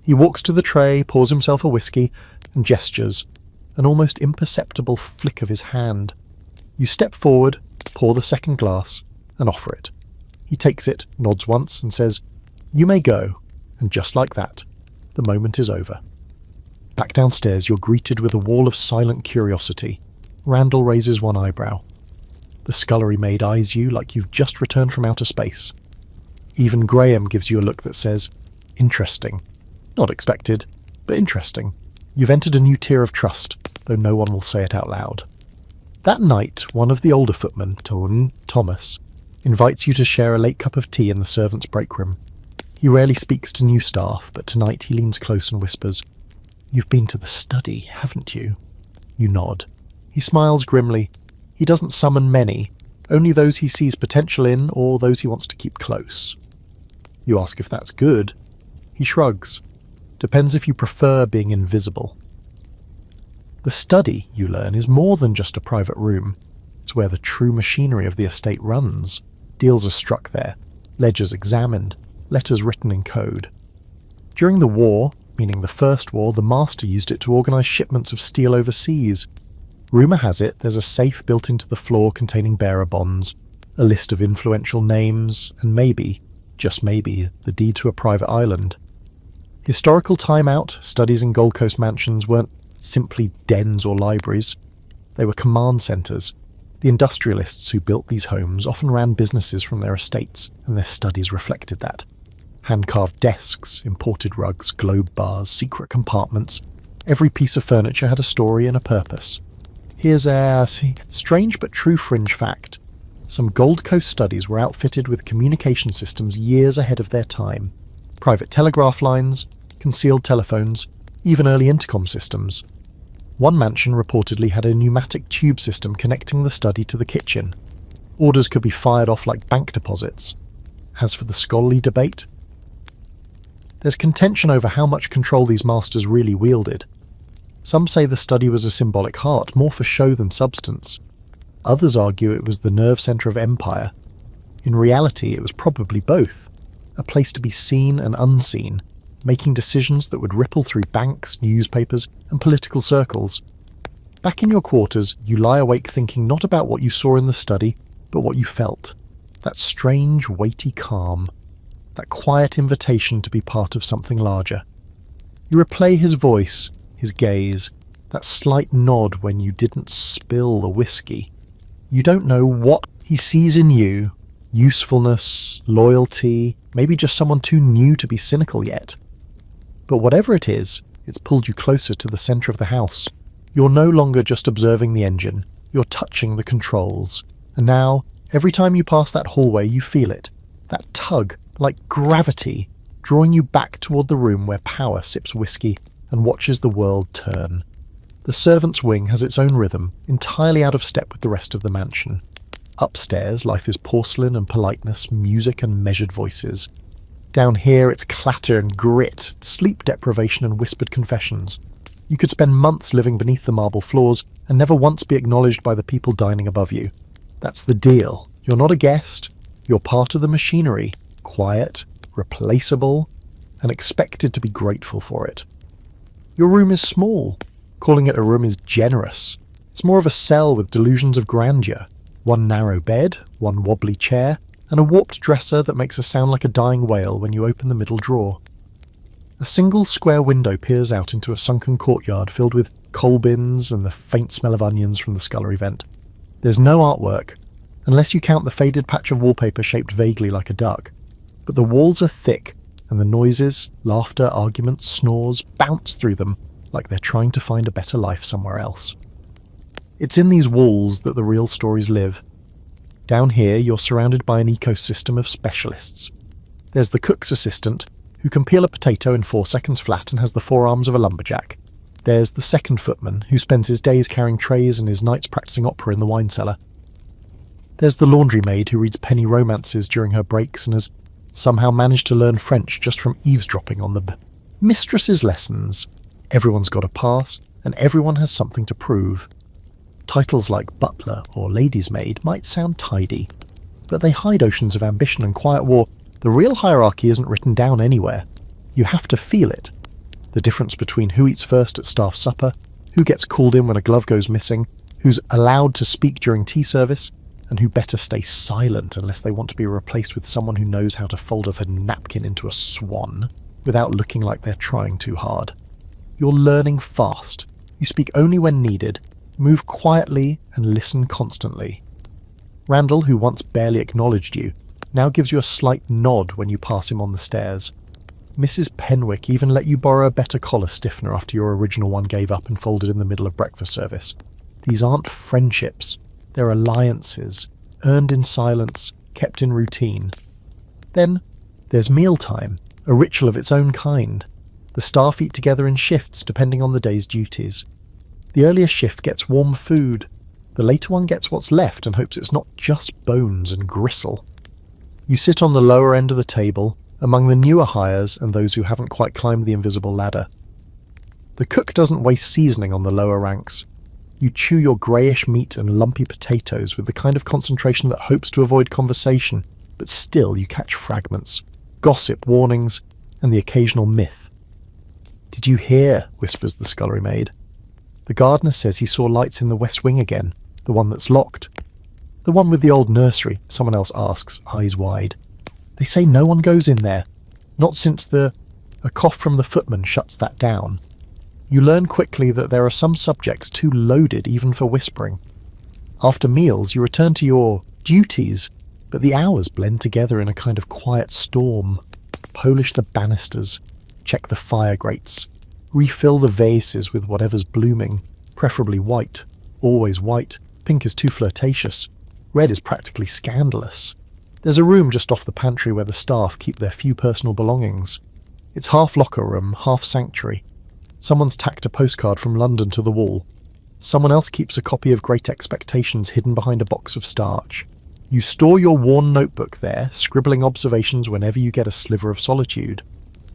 He walks to the tray, pours himself a whiskey, and gestures, an almost imperceptible flick of his hand. You step forward, pour the second glass, and offer it. He takes it, nods once, and says, "You may go," and just like that, the moment is over. Back downstairs, you're greeted with a wall of silent curiosity. Randall raises one eyebrow. The scullery maid eyes you like you've just returned from outer space. Even Graham gives you a look that says, "Interesting." Not expected, but interesting. You've entered a new tier of trust, though no one will say it out loud. That night, one of the older footmen, Thomas, invites you to share a late cup of tea in the servants' break room. He rarely speaks to new staff, but tonight he leans close and whispers, "You've been to the study, haven't you?" You nod. He smiles grimly. He doesn't summon many, only those he sees potential in or those he wants to keep close. You ask if that's good. He shrugs. Depends if you prefer being invisible. The study, you learn, is more than just a private room. It's where the true machinery of the estate runs. Deals are struck there, ledgers examined, letters written in code. During the war, meaning the First War, the master used it to organise shipments of steel overseas. Rumour has it there's a safe built into the floor containing bearer bonds, a list of influential names, and maybe, just maybe, the deed to a private island. Historical time out, studies in Gold Coast mansions weren't simply dens or libraries. They were command centres. The industrialists who built these homes often ran businesses from their estates, and their studies reflected that. Hand-carved desks, imported rugs, globe bars, secret compartments. Every piece of furniture had a story and a purpose. Here's a strange but true fringe fact. Some Gold Coast studies were outfitted with communication systems years ahead of their time. Private telegraph lines, concealed telephones, even early intercom systems. One mansion reportedly had a pneumatic tube system connecting the study to the kitchen. Orders could be fired off like bank deposits. As for the scholarly debate, there's contention over how much control these masters really wielded. Some say the study was a symbolic heart, more for show than substance. Others argue it was the nerve centre of empire. In reality, it was probably both. A place to be seen and unseen, making decisions that would ripple through banks, newspapers, and political circles. Back in your quarters, you lie awake thinking not about what you saw in the study, but what you felt. That strange, weighty calm. That quiet invitation to be part of something larger. You replay his voice, his gaze, that slight nod when you didn't spill the whiskey. You don't know what he sees in you. Usefulness, loyalty, maybe just someone too new to be cynical yet. But whatever it is, it's pulled you closer to the centre of the house. You're no longer just observing the engine, you're touching the controls. And now, every time you pass that hallway, you feel it. That tug, like gravity, drawing you back toward the room where power sips whiskey and watches the world turn. The servants' wing has its own rhythm, entirely out of step with the rest of the mansion. Upstairs, life is porcelain and politeness, music and measured voices. Down here, it's clatter and grit, sleep deprivation and whispered confessions. You could spend months living beneath the marble floors and never once be acknowledged by the people dining above you. That's the deal. You're not a guest. You're part of the machinery, quiet, replaceable, and expected to be grateful for it. Your room is small. Calling it a room is generous. It's more of a cell with delusions of grandeur. One narrow bed, one wobbly chair, and a warped dresser that makes a sound like a dying whale when you open the middle drawer. A single square window peers out into a sunken courtyard filled with coal bins and the faint smell of onions from the scullery vent. There's no artwork, unless you count the faded patch of wallpaper shaped vaguely like a duck. But the walls are thick, and the noises, laughter, arguments, snores bounce through them like they're trying to find a better life somewhere else. It's in these walls that the real stories live. Down here, you're surrounded by an ecosystem of specialists. There's the cook's assistant, who can peel a potato in 4 seconds flat and has the forearms of a lumberjack. There's the second footman, who spends his days carrying trays and his nights practicing opera in the wine cellar. There's the laundry maid who reads penny romances during her breaks and has somehow managed to learn French just from eavesdropping on the mistress's lessons. Everyone's got a pass, and everyone has something to prove. Titles like butler or lady's maid might sound tidy, but they hide oceans of ambition and quiet war. The real hierarchy isn't written down anywhere. You have to feel it. The difference between who eats first at staff supper, who gets called in when a glove goes missing, who's allowed to speak during tea service, and who better stay silent unless they want to be replaced with someone who knows how to fold a napkin into a swan without looking like they're trying too hard. You're learning fast. You speak only when needed, move quietly and listen constantly. Randall, who once barely acknowledged you, now gives you a slight nod when you pass him on the stairs. Mrs. Penwick even let you borrow a better collar stiffener after your original one gave up and folded in the middle of breakfast service. These aren't friendships. They're alliances, earned in silence, kept in routine. Then there's mealtime, a ritual of its own kind. The staff eat together in shifts depending on the day's duties. The earlier shift gets warm food. The later one gets what's left and hopes it's not just bones and gristle. You sit on the lower end of the table, among the newer hires and those who haven't quite climbed the invisible ladder. The cook doesn't waste seasoning on the lower ranks. You chew your greyish meat and lumpy potatoes with the kind of concentration that hopes to avoid conversation, but still you catch fragments, gossip, warnings, and the occasional myth. "Did you hear?" whispers the scullery maid. "The gardener says he saw lights in the west wing again, the one that's locked." "The one with the old nursery," someone else asks, eyes wide. "They say no one goes in there. Not since a cough from the footman shuts that down." You learn quickly that there are some subjects too loaded even for whispering. After meals, you return to your duties, but the hours blend together in a kind of quiet storm. Polish the banisters, check the fire grates, refill the vases with whatever's blooming, preferably white. Always white. Pink is too flirtatious. Red is practically scandalous. There's a room just off the pantry where the staff keep their few personal belongings. It's half locker room, half sanctuary. Someone's tacked a postcard from London to the wall. Someone else keeps a copy of Great Expectations hidden behind a box of starch. You store your worn notebook there, scribbling observations whenever you get a sliver of solitude.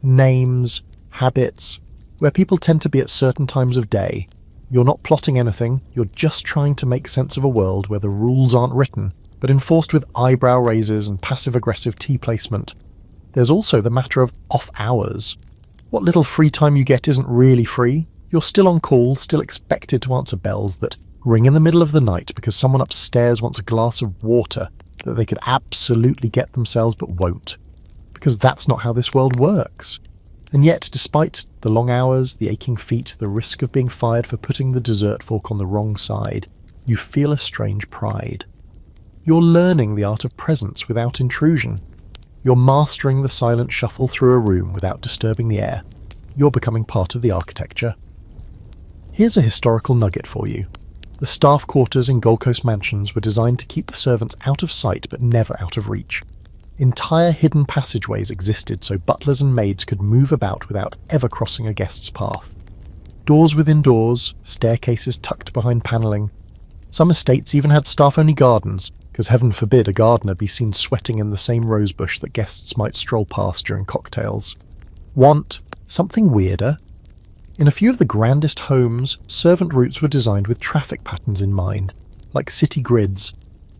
Names, habits, where people tend to be at certain times of day. You're not plotting anything, you're just trying to make sense of a world where the rules aren't written, but enforced with eyebrow raises and passive-aggressive tea placement. There's also the matter of off hours. What little free time you get isn't really free. You're still on call, still expected to answer bells that ring in the middle of the night because someone upstairs wants a glass of water that they could absolutely get themselves but won't. Because that's not how this world works. And yet, despite the long hours, the aching feet, the risk of being fired for putting the dessert fork on the wrong side, you feel a strange pride. You're learning the art of presence without intrusion. You're mastering the silent shuffle through a room without disturbing the air. You're becoming part of the architecture. Here's a historical nugget for you. The staff quarters in Gold Coast mansions were designed to keep the servants out of sight but never out of reach. Entire hidden passageways existed so butlers and maids could move about without ever crossing a guest's path. Doors within doors, staircases tucked behind panelling. Some estates even had staff-only gardens, because heaven forbid a gardener be seen sweating in the same rosebush that guests might stroll past during cocktails. Want something weirder? In a few of the grandest homes, servant routes were designed with traffic patterns in mind, like city grids.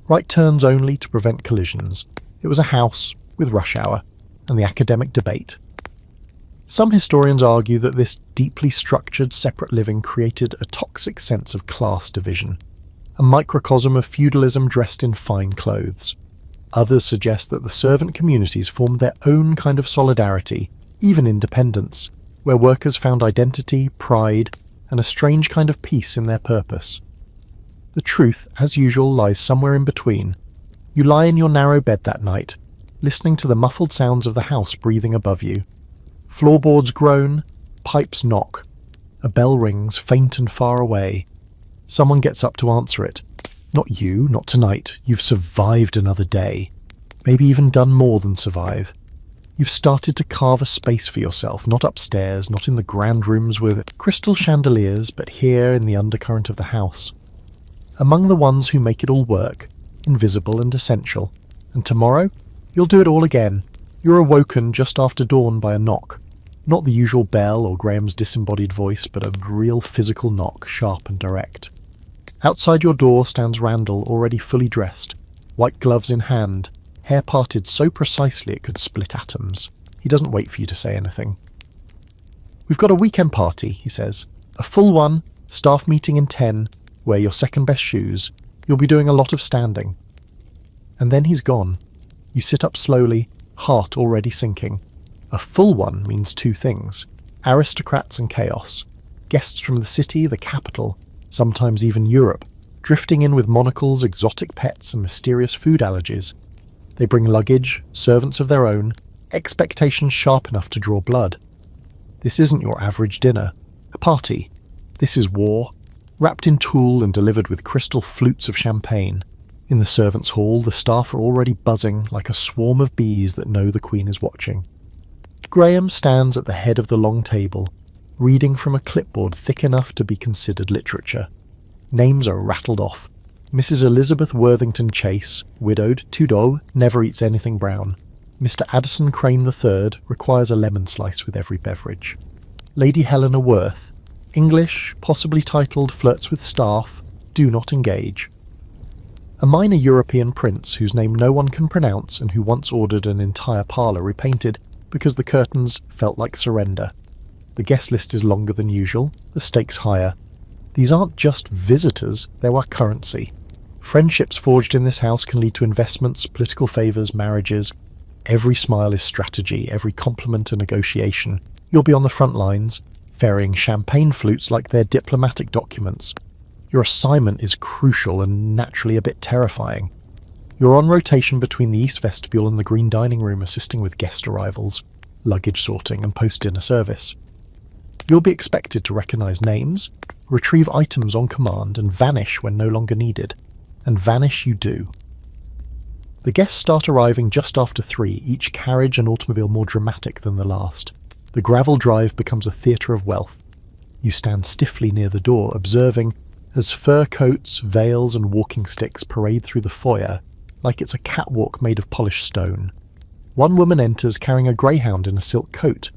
Right turns only to prevent collisions. It was a house with rush hour and the academic debate. Some historians argue that this deeply structured separate living created a toxic sense of class division, a microcosm of feudalism dressed in fine clothes. Others suggest that the servant communities formed their own kind of solidarity, even independence, where workers found identity, pride, and a strange kind of peace in their purpose. The truth, as usual, lies somewhere in between. You lie in your narrow bed that night, listening to the muffled sounds of the house breathing above you. Floorboards groan, pipes knock. A bell rings, faint and far away. Someone gets up to answer it. Not you, not tonight. You've survived another day. Maybe even done more than survive. You've started to carve a space for yourself, not upstairs, not in the grand rooms with crystal chandeliers, but here in the undercurrent of the house. Among the ones who make it all work, invisible and essential. And tomorrow, you'll do it all again. You're awoken just after dawn by a knock. Not the usual bell or Graham's disembodied voice, but a real physical knock, sharp and direct. Outside your door stands Randall, already fully dressed, white gloves in hand, hair parted so precisely it could split atoms. He doesn't wait for you to say anything. We've got a weekend party, he says. A full one, staff meeting in 10, wear your second best shoes. You'll be doing a lot of standing. And then he's gone. You sit up slowly, heart already sinking. A full one means two things: aristocrats and chaos. Guests from the city, the capital, sometimes even Europe, drifting in with monocles, exotic pets, and mysterious food allergies. They bring luggage, servants of their own, expectations sharp enough to draw blood. This isn't your average dinner, a party. This is war, wrapped in tulle and delivered with crystal flutes of champagne. In the servants' hall, the staff are already buzzing like a swarm of bees that know the Queen is watching. Graham stands at the head of the long table, reading from a clipboard thick enough to be considered literature. Names are rattled off. Mrs. Elizabeth Worthington Chase, widowed, Tudor, never eats anything brown. Mr. Addison Crane III requires a lemon slice with every beverage. Lady Helena Worth, English, possibly titled Flirts with Staff, do not engage. A minor European prince whose name no one can pronounce and who once ordered an entire parlour repainted because the curtains felt like surrender. The guest list is longer than usual, the stakes higher. These aren't just visitors, they're our currency. Friendships forged in this house can lead to investments, political favours, marriages. Every smile is strategy, every compliment a negotiation. You'll be on the front lines, ferrying champagne flutes like they're diplomatic documents. Your assignment is crucial and naturally a bit terrifying. You're on rotation between the East Vestibule and the Green Dining Room, assisting with guest arrivals, luggage sorting and post-dinner service. You'll be expected to recognise names, retrieve items on command and vanish when no longer needed. And vanish you do. The guests start arriving just after 3, each carriage and automobile more dramatic than the last. The gravel drive becomes a theatre of wealth. You stand stiffly near the door, observing as fur coats, veils and walking sticks parade through the foyer like it's a catwalk made of polished stone. One woman enters carrying a greyhound in a silk coat.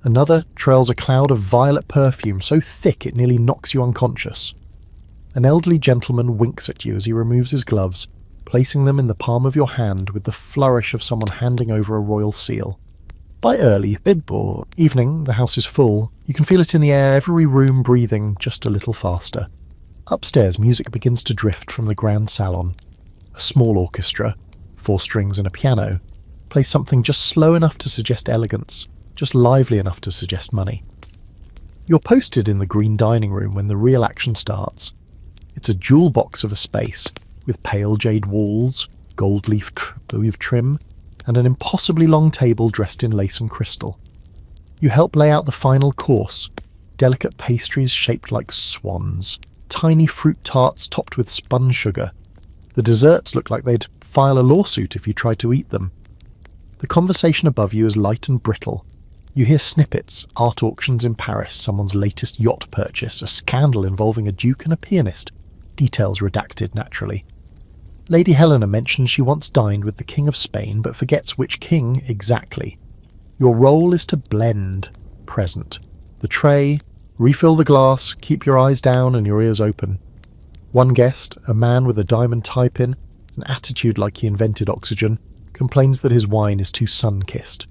Another trails a cloud of violet perfume so thick it nearly knocks you unconscious. An elderly gentleman winks at you as he removes his gloves, placing them in the palm of your hand with the flourish of someone handing over a royal seal. By early, mid, or evening, the house is full. You can feel it in the air, every room breathing just a little faster. Upstairs, music begins to drift from the grand salon. A small orchestra, 4 strings and a piano, plays something just slow enough to suggest elegance, just lively enough to suggest money. You're posted in the green dining room when the real action starts. It's a jewel box of a space, with pale jade walls, gold leaf trim, and an impossibly long table dressed in lace and crystal. You help lay out the final course, delicate pastries shaped like swans, tiny fruit tarts topped with spun sugar. The desserts look like they'd file a lawsuit if you tried to eat them. The conversation above you is light and brittle. You hear snippets, art auctions in Paris, someone's latest yacht purchase, a scandal involving a duke and a pianist. Details redacted, naturally. Lady Helena mentions she once dined with the King of Spain, but forgets which king exactly. Your role is to blend, present. The tray, refill the glass, keep your eyes down and your ears open. One guest, a man with a diamond tie-pin, an attitude like he invented oxygen, complains that his wine is too sun-kissed.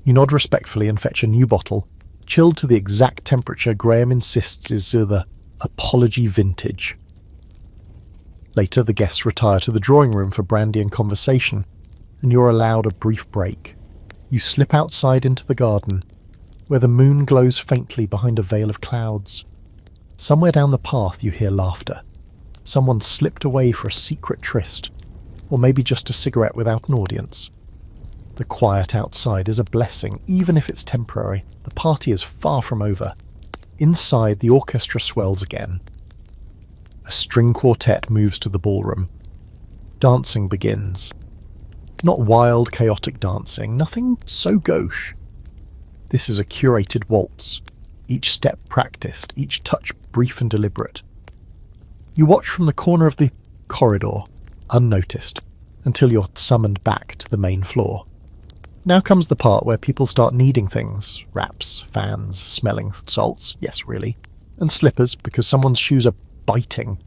You nod respectfully and fetch a new bottle, chilled to the exact temperature Graham insists is the apology vintage. Later, the guests retire to the drawing room for brandy and conversation, and you're allowed a brief break. You slip outside into the garden, where the moon glows faintly behind a veil of clouds. Somewhere down the path you hear laughter. Someone slipped away for a secret tryst, or maybe just a cigarette without an audience. The quiet outside is a blessing, even if it's temporary. The party is far from over. Inside, the orchestra swells again. A string quartet moves to the ballroom. Dancing begins. Not wild, chaotic dancing, nothing so gauche. This is a curated waltz, each step practiced, each touch brief and deliberate. You watch from the corner of the corridor, unnoticed, until you're summoned back to the main floor. Now comes the part where people start needing things. Wraps, fans, smelling salts, yes really, and slippers because someone's shoes are biting.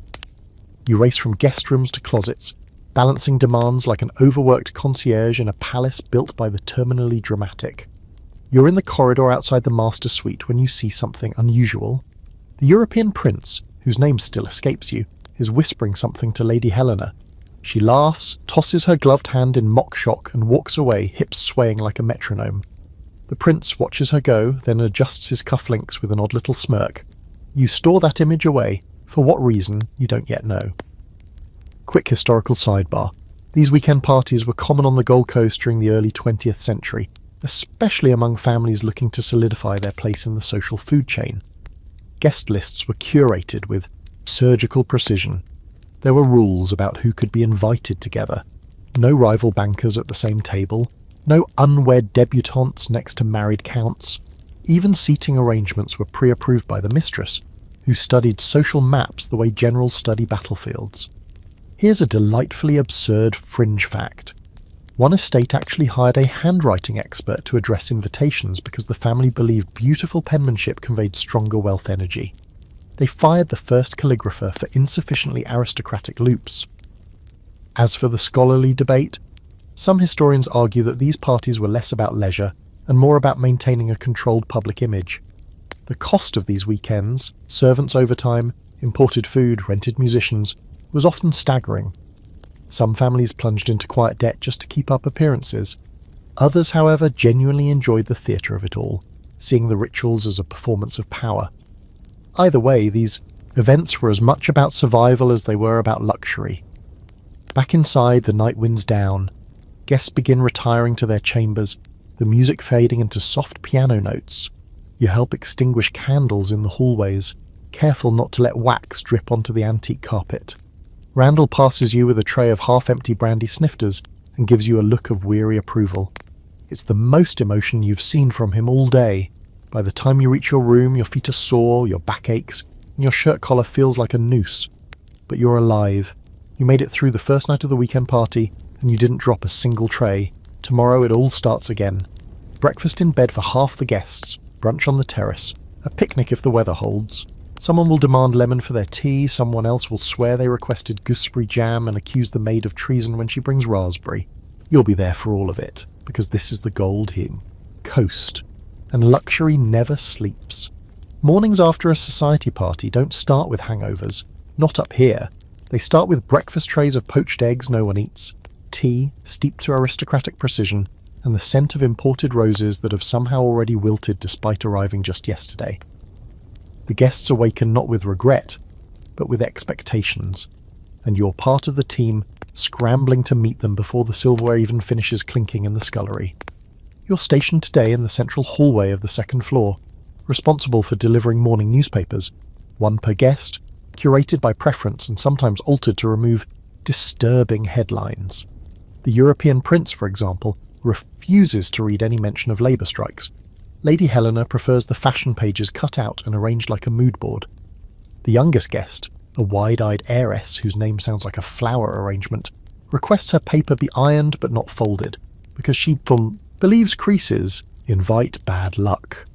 You race from guest rooms to closets, balancing demands like an overworked concierge in a palace built by the terminally dramatic. You're in the corridor outside the master suite when you see something unusual. The European prince, whose name still escapes you, is whispering something to Lady Helena. She laughs, tosses her gloved hand in mock shock and walks away, hips swaying like a metronome. The prince watches her go, then adjusts his cufflinks with an odd little smirk. You store that image away. For what reason, you don't yet know. Quick historical sidebar. These weekend parties were common on the Gold Coast during the early 20th century, especially among families looking to solidify their place in the social food chain. Guest lists were curated with surgical precision. There were rules about who could be invited together. No rival bankers at the same table, no unwed debutantes next to married counts. Even seating arrangements were pre-approved by the mistress, who studied social maps the way generals study battlefields. Here's a delightfully absurd fringe fact. One estate actually hired a handwriting expert to address invitations because the family believed beautiful penmanship conveyed stronger wealth energy. They fired the first calligrapher for insufficiently aristocratic loops. As for the scholarly debate, some historians argue that these parties were less about leisure and more about maintaining a controlled public image. The cost of these weekends, servants' overtime, imported food, rented musicians, was often staggering. Some families plunged into quiet debt just to keep up appearances. Others, however, genuinely enjoyed the theatre of it all, seeing the rituals as a performance of power. Either way, these events were as much about survival as they were about luxury. Back inside, the night winds down. Guests begin retiring to their chambers, the music fading into soft piano notes. You help extinguish candles in the hallways, careful not to let wax drip onto the antique carpet. Randall passes you with a tray of half-empty brandy snifters and gives you a look of weary approval. It's the most emotion you've seen from him all day. By the time you reach your room, your feet are sore, your back aches, and your shirt collar feels like a noose. But you're alive. You made it through the first night of the weekend party, and you didn't drop a single tray. Tomorrow it all starts again. breakfast in bed for half the guests, brunch on the terrace, a picnic if the weather holds. Someone will demand lemon for their tea, someone else will swear they requested gooseberry jam and accuse the maid of treason when she brings raspberry. You'll be there for all of it, because this is the gold here. Coast. And luxury never sleeps. Mornings after a society party don't start with hangovers. Not up here. They start with breakfast trays of poached eggs no one eats, tea steeped to aristocratic precision, and the scent of imported roses that have somehow already wilted despite arriving just yesterday. The guests awaken not with regret, but with expectations, and you're part of the team scrambling to meet them before the silverware even finishes clinking in the scullery. You're stationed today in the central hallway of the second floor, responsible for delivering morning newspapers, one per guest, curated by preference and sometimes altered to remove disturbing headlines. The European Prince, for example, refuses to read any mention of labour strikes. Lady Helena prefers the fashion pages cut out and arranged like a mood board. The youngest guest, a wide-eyed heiress whose name sounds like a flower arrangement, requests her paper be ironed but not folded, because she believes creases invite bad luck.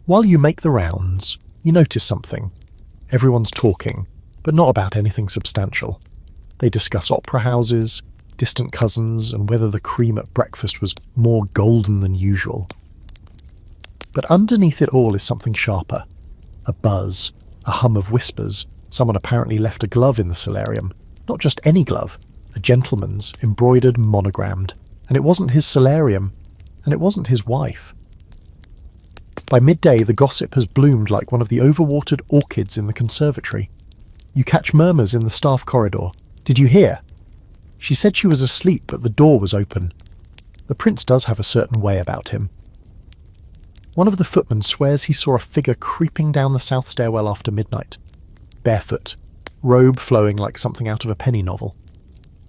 While you make the rounds, you notice something. Everyone's talking, but not about anything substantial. They discuss opera houses, distant cousins, and whether the cream at breakfast was more golden than usual. But underneath it all is something sharper. A buzz, a hum of whispers. Someone apparently left a glove in the solarium. Not just any glove, a gentleman's, embroidered, monogrammed. And it wasn't his solarium, and it wasn't his wife. By midday, the gossip has bloomed like one of the overwatered orchids in the conservatory. You catch murmurs in the staff corridor. Did you hear? She said she was asleep, but the door was open. The prince does have a certain way about him. One of the footmen swears he saw a figure creeping down the south stairwell after midnight. Barefoot, robe flowing like something out of a penny novel.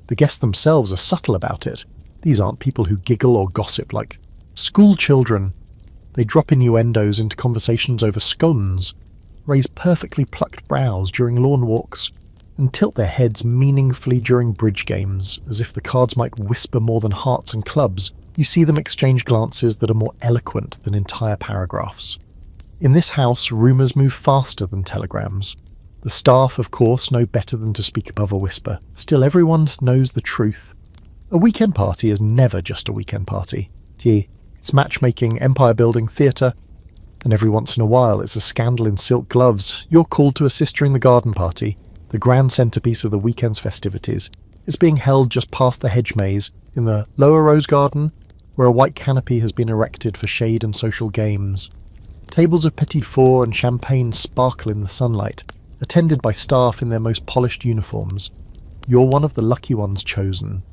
The guests themselves are subtle about it. These aren't people who giggle or gossip like school children. They drop innuendos into conversations over scones, raise perfectly plucked brows during lawn walks, and tilt their heads meaningfully during bridge games, as if the cards might whisper more than hearts and clubs. You see them exchange glances that are more eloquent than entire paragraphs. In this house, rumours move faster than telegrams. The staff, of course, know better than to speak above a whisper. Still, everyone knows the truth. A weekend party is never just a weekend party. It's matchmaking, empire-building, theatre, and every once in a while it's a scandal in silk gloves. You're called to assist during the garden party, the grand centrepiece of the weekend's festivities. It's being held just past the hedge maze, in the lower rose garden, where a white canopy has been erected for shade and social games. Tables of petit four and champagne sparkle in the sunlight, attended by staff in their most polished uniforms. You're one of the lucky ones chosen.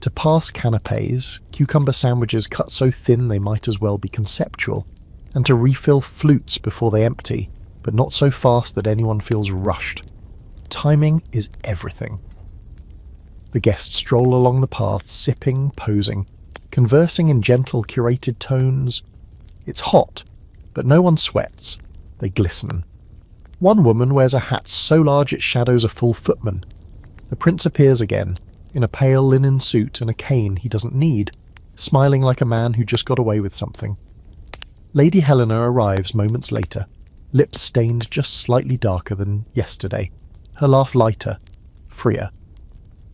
To pass canapes, cucumber sandwiches cut so thin they might as well be conceptual, and to refill flutes before they empty, but not so fast that anyone feels rushed. Timing is everything. The guests stroll along the path, sipping, posing, conversing in gentle, curated tones. It's hot, but no one sweats. They glisten. One woman wears a hat so large it shadows a full footman. The prince appears again, in a pale linen suit and a cane he doesn't need, smiling like a man who just got away with something. Lady Helena arrives moments later, lips stained just slightly darker than yesterday, her laugh lighter, freer.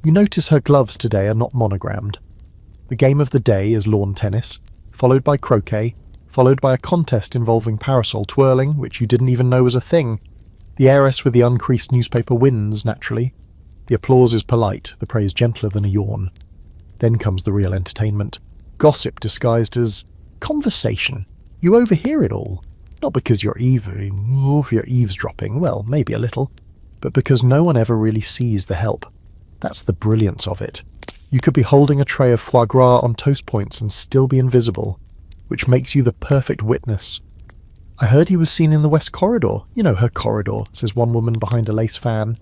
You notice her gloves today are not monogrammed. The game of the day is lawn tennis, followed by croquet, followed by a contest involving parasol twirling, which you didn't even know was a thing. The heiress with the uncreased newspaper wins, naturally. The applause is polite, the praise gentler than a yawn. Then comes the real entertainment. Gossip disguised as conversation. You overhear it all. Not because you're eavesdropping, well, maybe a little, but because no one ever really sees the help. That's the brilliance of it. You could be holding a tray of foie gras on toast points and still be invisible, which makes you the perfect witness. I heard he was seen in the West Corridor. You know her corridor, says one woman behind a lace fan.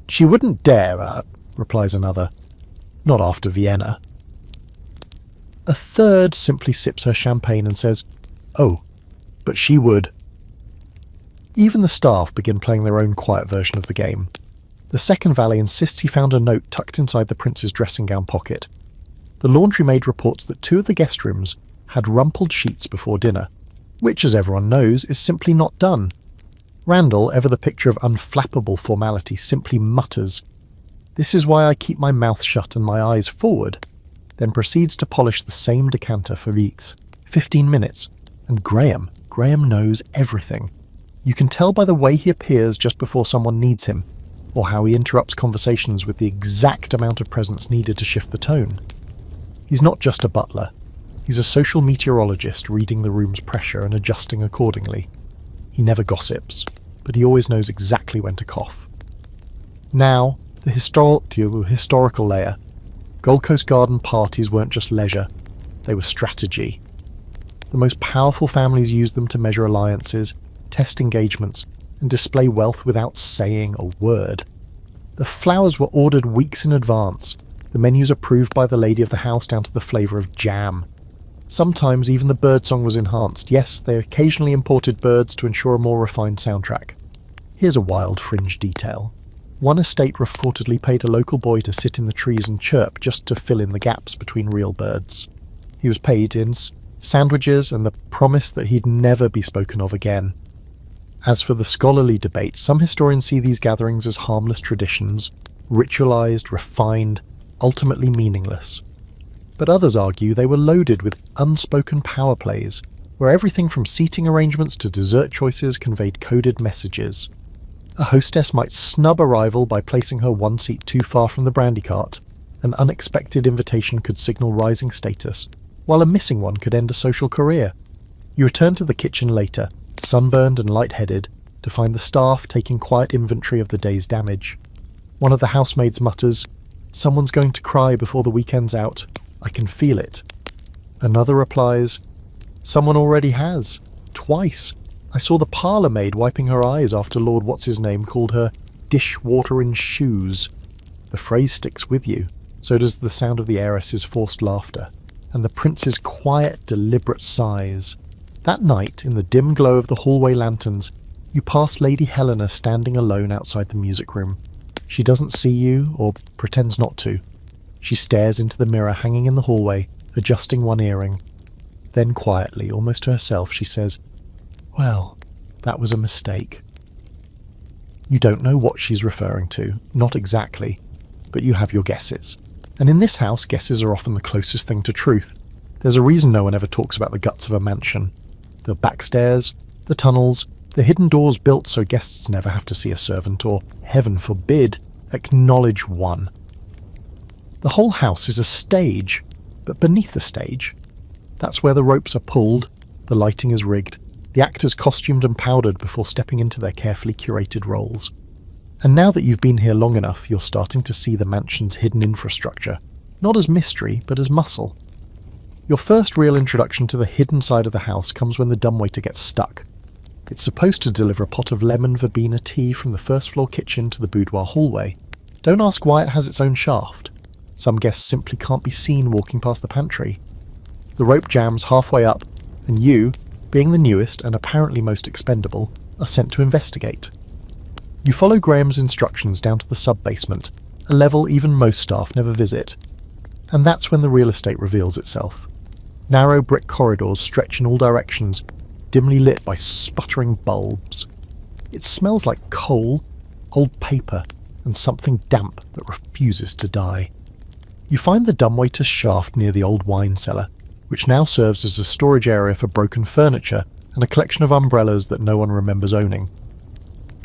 She wouldn't dare, replies another. Not after Vienna. A third simply sips her champagne and says, oh, but she would. Even the staff begin playing their own quiet version of the game. The second valet insists he found a note tucked inside the prince's dressing gown pocket. The laundry maid reports that 2 of the guest rooms had rumpled sheets before dinner, which, as everyone knows, is simply not done. Randall, ever the picture of unflappable formality, simply mutters, "This is why I keep my mouth shut and my eyes forward," then proceeds to polish the same decanter for weeks, 15 minutes, and Graham knows everything. You can tell by the way he appears just before someone needs him, or how he interrupts conversations with the exact amount of presence needed to shift the tone. He's not just a butler. He's a social meteorologist reading the room's pressure and adjusting accordingly. He never gossips, but he always knows exactly when to cough. Now, the historical layer. Gold Coast garden parties weren't just leisure, they were strategy. The most powerful families used them to measure alliances, test engagements, and display wealth without saying a word. The flowers were ordered weeks in advance, the menus approved by the lady of the house down to the flavour of jam. Sometimes even the birdsong was enhanced. Yes, they occasionally imported birds to ensure a more refined soundtrack. Here's a wild fringe detail. One estate reportedly paid a local boy to sit in the trees and chirp just to fill in the gaps between real birds. He was paid in sandwiches and the promise that he'd never be spoken of again. As for the scholarly debate, some historians see these gatherings as harmless traditions, ritualized, refined, ultimately meaningless. But others argue they were loaded with unspoken power plays, where everything from seating arrangements to dessert choices conveyed coded messages. A hostess might snub a rival by placing her one seat too far from the brandy cart. An unexpected invitation could signal rising status, while a missing one could end a social career. You return to the kitchen later, sunburned and lightheaded, to find the staff taking quiet inventory of the day's damage. One of the housemaids mutters, "Someone's going to cry before the weekend's out. I can feel it." Another replies, "Someone already has. Twice. I saw the parlour maid wiping her eyes after Lord What's-His-Name called her dishwater in shoes." The phrase sticks with you. So does the sound of the heiress's forced laughter, and the prince's quiet, deliberate sighs. That night, in the dim glow of the hallway lanterns, you pass Lady Helena standing alone outside the music room. She doesn't see you, or pretends not to. She stares into the mirror hanging in the hallway, adjusting one earring. Then quietly, almost to herself, she says, "Well, that was a mistake." You don't know what she's referring to, not exactly, but you have your guesses. And in this house, guesses are often the closest thing to truth. There's a reason no one ever talks about the guts of a mansion. The backstairs, the tunnels, the hidden doors built so guests never have to see a servant or, heaven forbid, acknowledge one. The whole house is a stage, but beneath the stage. That's where the ropes are pulled, the lighting is rigged, the actors costumed and powdered before stepping into their carefully curated roles. And now that you've been here long enough, you're starting to see the mansion's hidden infrastructure, not as mystery, but as muscle. Your first real introduction to the hidden side of the house comes when the dumbwaiter gets stuck. It's supposed to deliver a pot of lemon verbena tea from the first floor kitchen to the boudoir hallway. Don't ask why it has its own shaft. Some guests simply can't be seen walking past the pantry. The rope jams halfway up, and you, being the newest and apparently most expendable, are sent to investigate. You follow Graham's instructions down to the sub-basement, a level even most staff never visit. And that's when the real estate reveals itself. Narrow brick corridors stretch in all directions, dimly lit by sputtering bulbs. It smells like coal, old paper, and something damp that refuses to die. You find the dumbwaiter's shaft near the old wine cellar, which now serves as a storage area for broken furniture and a collection of umbrellas that no one remembers owning.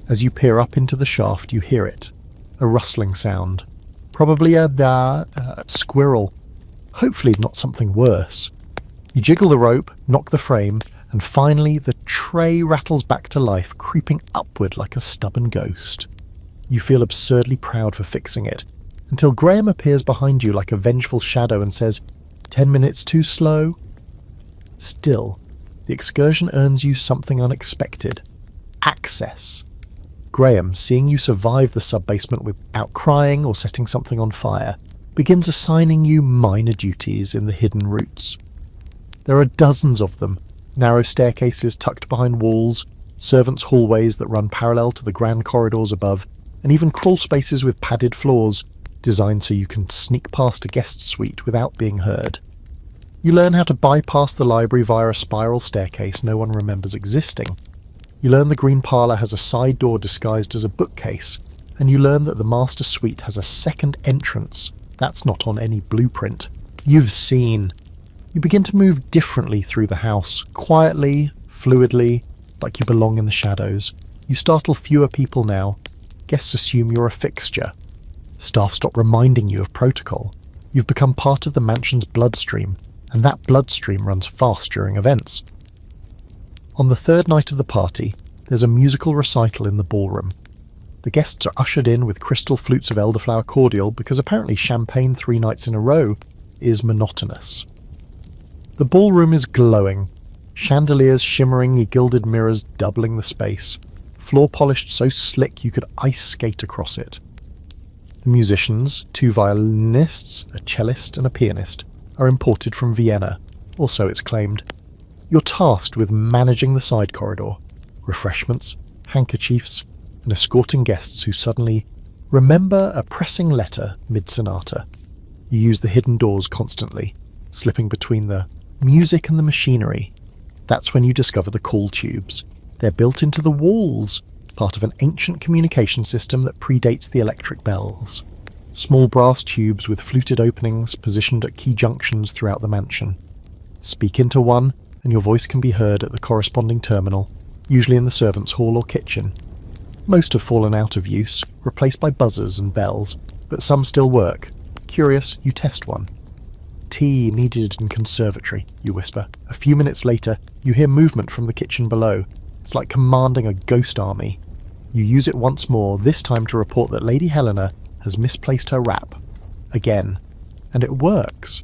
As you peer up into the shaft, you hear it. A rustling sound. Probably a squirrel. Hopefully not something worse. You jiggle the rope, knock the frame, and finally the tray rattles back to life, creeping upward like a stubborn ghost. You feel absurdly proud for fixing it, until Graham appears behind you like a vengeful shadow and says, 10 minutes too slow? Still, the excursion earns you something unexpected. Access. Graham, seeing you survive the sub-basement without crying or setting something on fire, begins assigning you minor duties in the hidden routes. There are dozens of them, narrow staircases tucked behind walls, servants' hallways that run parallel to the grand corridors above, and even crawl spaces with padded floors, designed so you can sneak past a guest suite without being heard. You learn how to bypass the library via a spiral staircase no one remembers existing. You learn the green parlour has a side door disguised as a bookcase, and you learn that the master suite has a second entrance. That's not on any blueprint. You've seen. You begin to move differently through the house, quietly, fluidly, like you belong in the shadows. You startle fewer people now. Guests assume you're a fixture. Staff stop reminding you of protocol. You've become part of the mansion's bloodstream, and that bloodstream runs fast during events. On the third night of the party, there's a musical recital in the ballroom. The guests are ushered in with crystal flutes of elderflower cordial because apparently champagne 3 nights in a row is monotonous. The ballroom is glowing, chandeliers shimmering, gilded mirrors doubling the space, floor polished so slick you could ice skate across it. The musicians, 2 violinists, a cellist and a pianist, are imported from Vienna, or so it's claimed. You're tasked with managing the side corridor, refreshments, handkerchiefs, and escorting guests who suddenly remember a pressing letter mid-sonata. You use the hidden doors constantly, slipping between the music and the machinery. That's when you discover the call tubes. They're built into the walls, part of an ancient communication system that predates the electric bells. Small brass tubes with fluted openings positioned at key junctions throughout the mansion. Speak into one, and your voice can be heard at the corresponding terminal, usually in the servants' hall or kitchen. Most have fallen out of use, replaced by buzzers and bells, but some still work. Curious, you test one. Tea needed in conservatory, you whisper. A few minutes later, you hear movement from the kitchen below. It's like commanding a ghost army. You use it once more, this time to report that Lady Helena has misplaced her wrap. Again. And it works.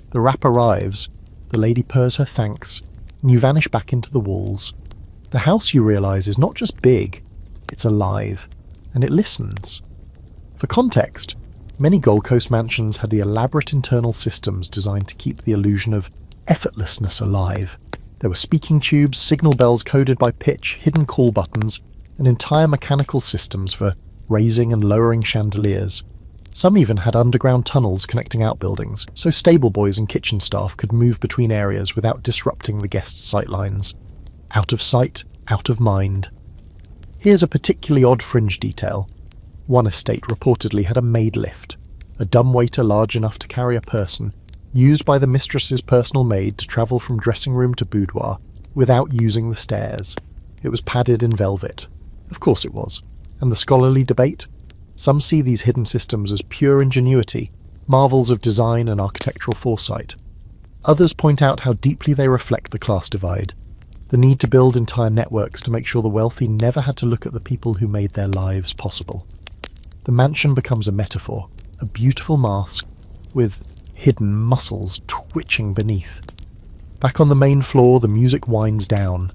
The wrap arrives, the lady purrs her thanks, and you vanish back into the walls. The house, you realise, is not just big, it's alive, and it listens. For context, many Gold Coast mansions had the elaborate internal systems designed to keep the illusion of effortlessness alive. There were speaking tubes, signal bells coded by pitch, hidden call buttons, and entire mechanical systems for raising and lowering chandeliers. Some even had underground tunnels connecting outbuildings, so stable boys and kitchen staff could move between areas without disrupting the guests' sightlines. Out of sight, out of mind. Here's a particularly odd fringe detail. One estate reportedly had a maid lift, a dumbwaiter large enough to carry a person, used by the mistress's personal maid to travel from dressing room to boudoir without using the stairs. It was padded in velvet. Of course it was. And the scholarly debate? Some see these hidden systems as pure ingenuity, marvels of design and architectural foresight. Others point out how deeply they reflect the class divide, the need to build entire networks to make sure the wealthy never had to look at the people who made their lives possible. The mansion becomes a metaphor, a beautiful mask, with hidden muscles twitching beneath. Back on the main floor, the music winds down.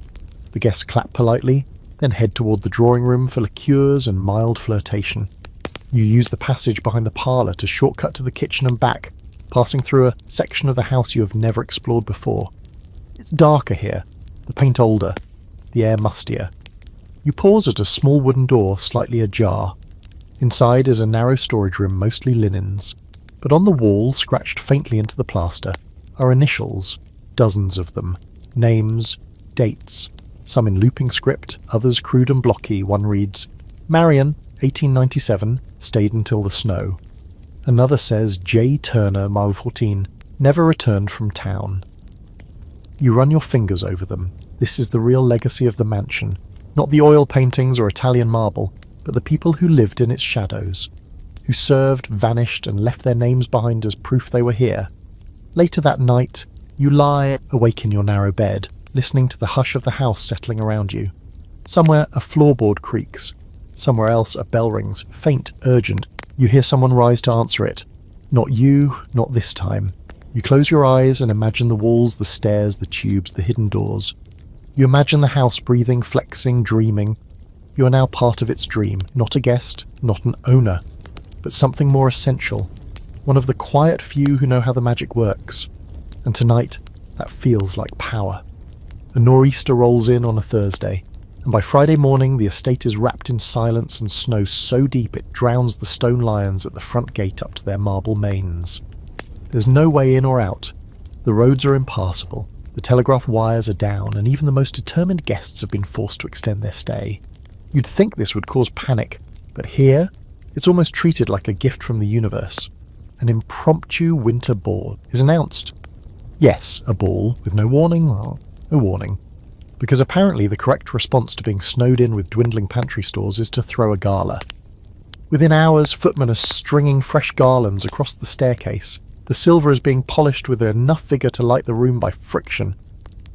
The guests clap politely, then head toward the drawing room for liqueurs and mild flirtation. You use the passage behind the parlour to shortcut to the kitchen and back, passing through a section of the house you have never explored before. It's darker here, the paint older, the air mustier. You pause at a small wooden door slightly ajar. Inside is a narrow storage room, mostly linens, but on the wall, scratched faintly into the plaster, are initials, dozens of them, names, dates, some in looping script, others crude and blocky. One reads, Marion, 1897, stayed until the snow. Another says, J. Turner, mile 14, never returned from town. You run your fingers over them. This is the real legacy of the mansion, not the oil paintings or Italian marble, but the people who lived in its shadows, who served, vanished, and left their names behind as proof they were here. Later that night, you lie awake in your narrow bed, listening to the hush of the house settling around you. Somewhere a floorboard creaks. Somewhere else a bell rings, faint, urgent. You hear someone rise to answer it. Not you, not this time. You close your eyes and imagine the walls, the stairs, the tubes, the hidden doors. You imagine the house breathing, flexing, dreaming. You are now part of its dream, not a guest, not an owner, but something more essential. One of the quiet few who know how the magic works. And tonight, that feels like power. A nor'easter rolls in on a Thursday, and by Friday morning the estate is wrapped in silence and snow so deep it drowns the stone lions at the front gate up to their marble manes. There's no way in or out. The roads are impassable, the telegraph wires are down, and even the most determined guests have been forced to extend their stay. You'd think this would cause panic, but here, it's almost treated like a gift from the universe. An impromptu winter ball is announced. Yes, a ball, with no warning, well, no warning. Because apparently the correct response to being snowed in with dwindling pantry stores is to throw a gala. Within hours, footmen are stringing fresh garlands across the staircase. The silver is being polished with enough vigour to light the room by friction.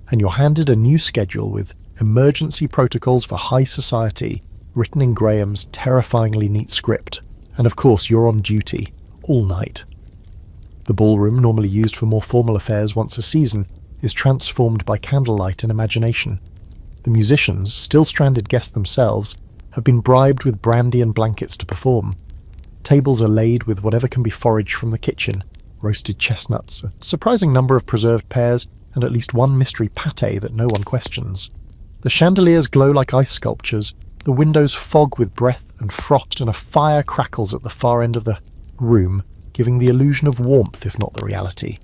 And you're handed a new schedule with emergency protocols for high society, written in Graham's terrifyingly neat script. And of course, you're on duty, all night. The ballroom, normally used for more formal affairs once a season, is transformed by candlelight and imagination. The musicians, still stranded guests themselves, have been bribed with brandy and blankets to perform. Tables are laid with whatever can be foraged from the kitchen, roasted chestnuts, a surprising number of preserved pears, and at least one mystery pâté that no one questions. The chandeliers glow like ice sculptures, the windows fog with breath and frost, and a fire crackles at the far end of the room, giving the illusion of warmth if not the reality.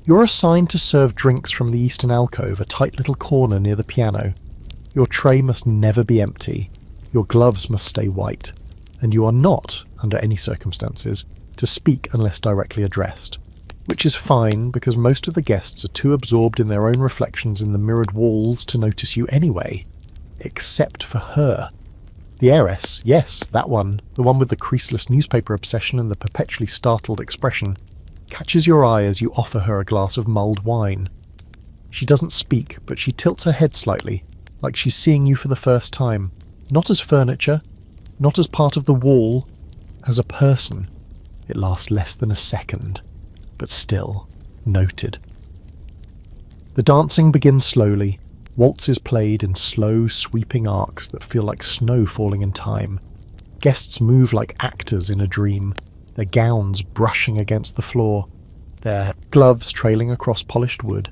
You're assigned to serve drinks from the eastern alcove, a tight little corner near the piano. Your tray must never be empty, your gloves must stay white, and you are not, under any circumstances, to speak unless directly addressed. Which is fine, because most of the guests are too absorbed in their own reflections in the mirrored walls to notice you anyway. Except for her. The heiress, yes, that one, the one with the creaseless newspaper obsession and the perpetually startled expression, catches your eye as you offer her a glass of mulled wine. She doesn't speak, but she tilts her head slightly, like she's seeing you for the first time, not as furniture, not as part of the wall, as a person. It lasts less than a second, but still, noted. The dancing begins slowly. Waltzes played in slow, sweeping arcs that feel like snow falling in time. Guests move like actors in a dream, their gowns brushing against the floor, their gloves trailing across polished wood.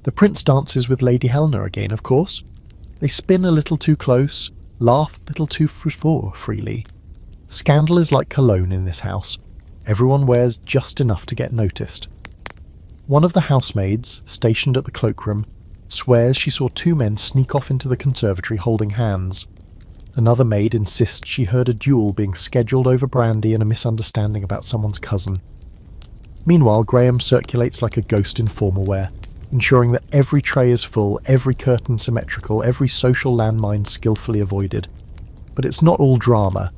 The prince dances with Lady Helena again, of course. They spin a little too close, laugh a little too freely. Scandal is like cologne in this house. Everyone wears just enough to get noticed. One of the housemaids, stationed at the cloakroom, swears she saw two men sneak off into the conservatory holding hands. Another maid insists she heard a duel being scheduled over brandy and a misunderstanding about someone's cousin. Meanwhile, Graham circulates like a ghost in formal wear, ensuring that every tray is full, every curtain symmetrical, every social landmine skillfully avoided. But it's not all drama.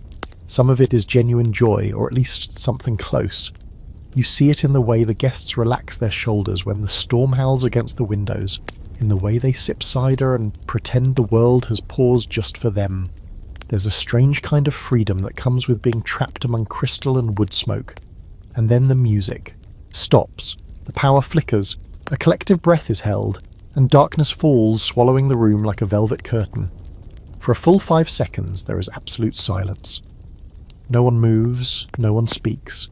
Some of it is genuine joy, or at least something close. You see it in the way the guests relax their shoulders when the storm howls against the windows, in the way they sip cider and pretend the world has paused just for them. There's a strange kind of freedom that comes with being trapped among crystal and wood smoke. And then the music stops, the power flickers, a collective breath is held, and darkness falls, swallowing the room like a velvet curtain. For a full 5 seconds there is absolute silence. No one moves, no one speaks.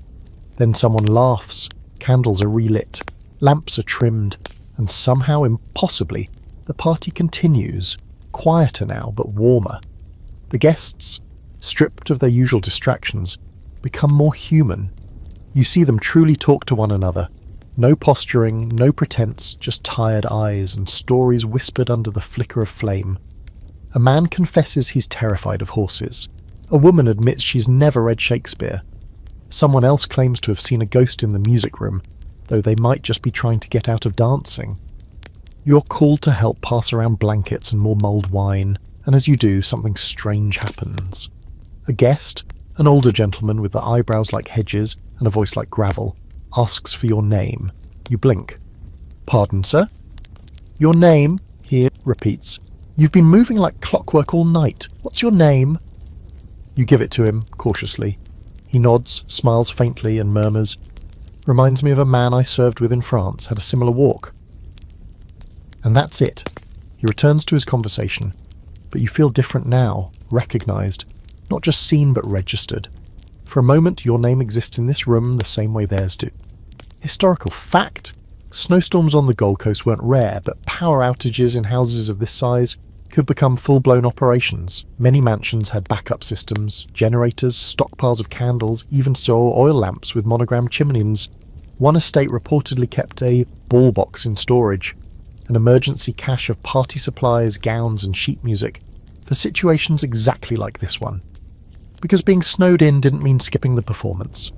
Then someone laughs, candles are relit, lamps are trimmed, and somehow, impossibly, the party continues, quieter now, but warmer. The guests, stripped of their usual distractions, become more human. You see them truly talk to one another. No posturing, no pretense, just tired eyes and stories whispered under the flicker of flame. A man confesses he's terrified of horses. A woman admits she's never read Shakespeare. Someone else claims to have seen a ghost in the music room, though they might just be trying to get out of dancing. You're called to help pass around blankets and more mulled wine, and as you do, something strange happens. A guest, an older gentleman with the eyebrows like hedges and a voice like gravel, asks for your name. You blink. "Pardon, sir?" "Your name," he repeats. "You've been moving like clockwork all night. What's your name?" You give it to him, cautiously. He nods, smiles faintly, and murmurs, "Reminds me of a man I served with in France, had a similar walk." And that's it. He returns to his conversation, but you feel different now, recognised, not just seen but registered. For a moment, your name exists in this room the same way theirs do. Historical fact! Snowstorms on the Gold Coast weren't rare, but power outages in houses of this size could become full-blown operations. Many mansions had backup systems, generators, stockpiles of candles, even saw oil lamps with monogrammed chimneys. One estate reportedly kept a ball box in storage, an emergency cache of party supplies, gowns and sheet music, for situations exactly like this one. Because being snowed in didn't mean skipping the performance.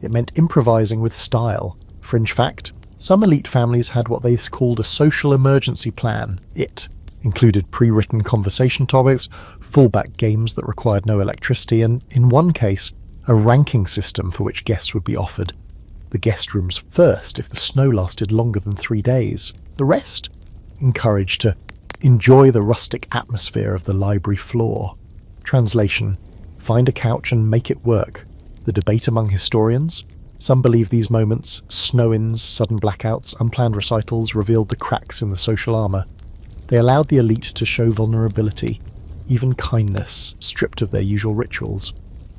It meant improvising with style. Fringe fact, some elite families had what they called a social emergency plan. It included pre-written conversation topics, fallback games that required no electricity, and, in one case, a ranking system for which guests would be offered. The guest rooms first if the snow lasted longer than 3 days. The rest encouraged to enjoy the rustic atmosphere of the library floor. Translation: find a couch and make it work. The debate among historians? Some believe these moments, snow-ins, sudden blackouts, unplanned recitals, revealed the cracks in the social armour. They allowed the elite to show vulnerability, even kindness, stripped of their usual rituals.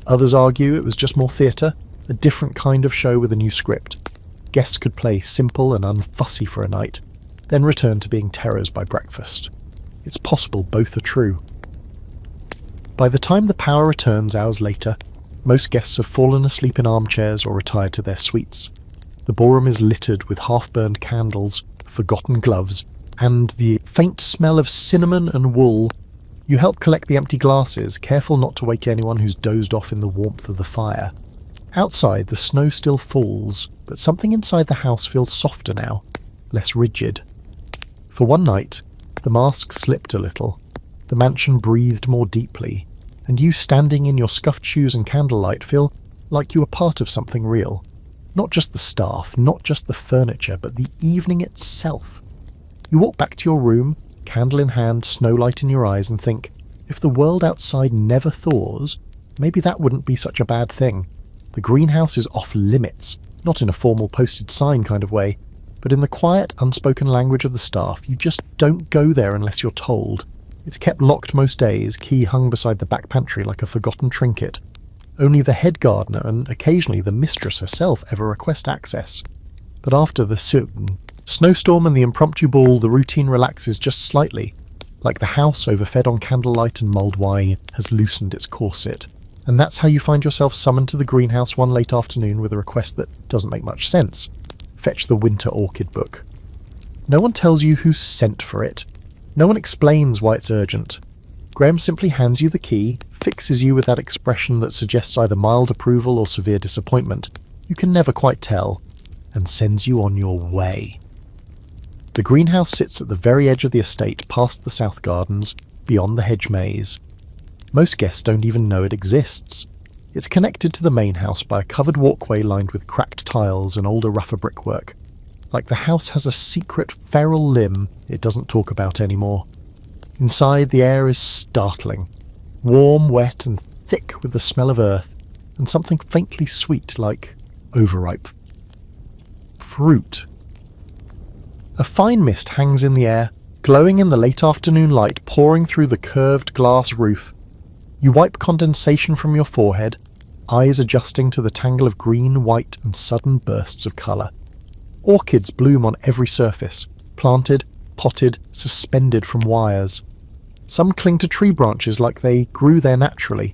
Others argue it was just more theatre, a different kind of show with a new script. Guests could play simple and unfussy for a night, then return to being terrors by breakfast. It's possible both are true. By the time the power returns hours later, most guests have fallen asleep in armchairs or retired to their suites. The ballroom is littered with half-burned candles, forgotten gloves, and the faint smell of cinnamon and wool. You help collect the empty glasses, careful not to wake anyone who's dozed off in the warmth of the fire. Outside, the snow still falls, but something inside the house feels softer now, less rigid. For one night, the mask slipped a little. The mansion breathed more deeply, and you standing in your scuffed shoes and candlelight feel like you are part of something real. Not just the staff, not just the furniture, but the evening itself. You walk back to your room, candle in hand, snowlight in your eyes, and think, if the world outside never thaws, maybe that wouldn't be such a bad thing. The greenhouse is off limits, not in a formal posted sign kind of way, but in the quiet, unspoken language of the staff. You just don't go there unless you're told. It's kept locked most days, key hung beside the back pantry like a forgotten trinket. Only the head gardener and occasionally the mistress herself ever request access. But after the snowstorm and the impromptu ball, the routine relaxes just slightly, like the house overfed on candlelight and mulled wine has loosened its corset. And that's how you find yourself summoned to the greenhouse one late afternoon with a request that doesn't make much sense. Fetch the winter orchid book. No one tells you who sent for it. No one explains why it's urgent. Graham simply hands you the key, fixes you with that expression that suggests either mild approval or severe disappointment. You can never quite tell, and sends you on your way. The greenhouse sits at the very edge of the estate, past the south gardens, beyond the hedge maze. Most guests don't even know it exists. It's connected to the main house by a covered walkway lined with cracked tiles and older, rougher brickwork. Like the house has a secret feral limb it doesn't talk about anymore. Inside, the air is startling. Warm, wet, and thick with the smell of earth, and something faintly sweet like overripe fruit. A fine mist hangs in the air, glowing in the late afternoon light pouring through the curved glass roof. You wipe condensation from your forehead, eyes adjusting to the tangle of green, white, and sudden bursts of colour. Orchids bloom on every surface, planted, potted, suspended from wires. Some cling to tree branches like they grew there naturally.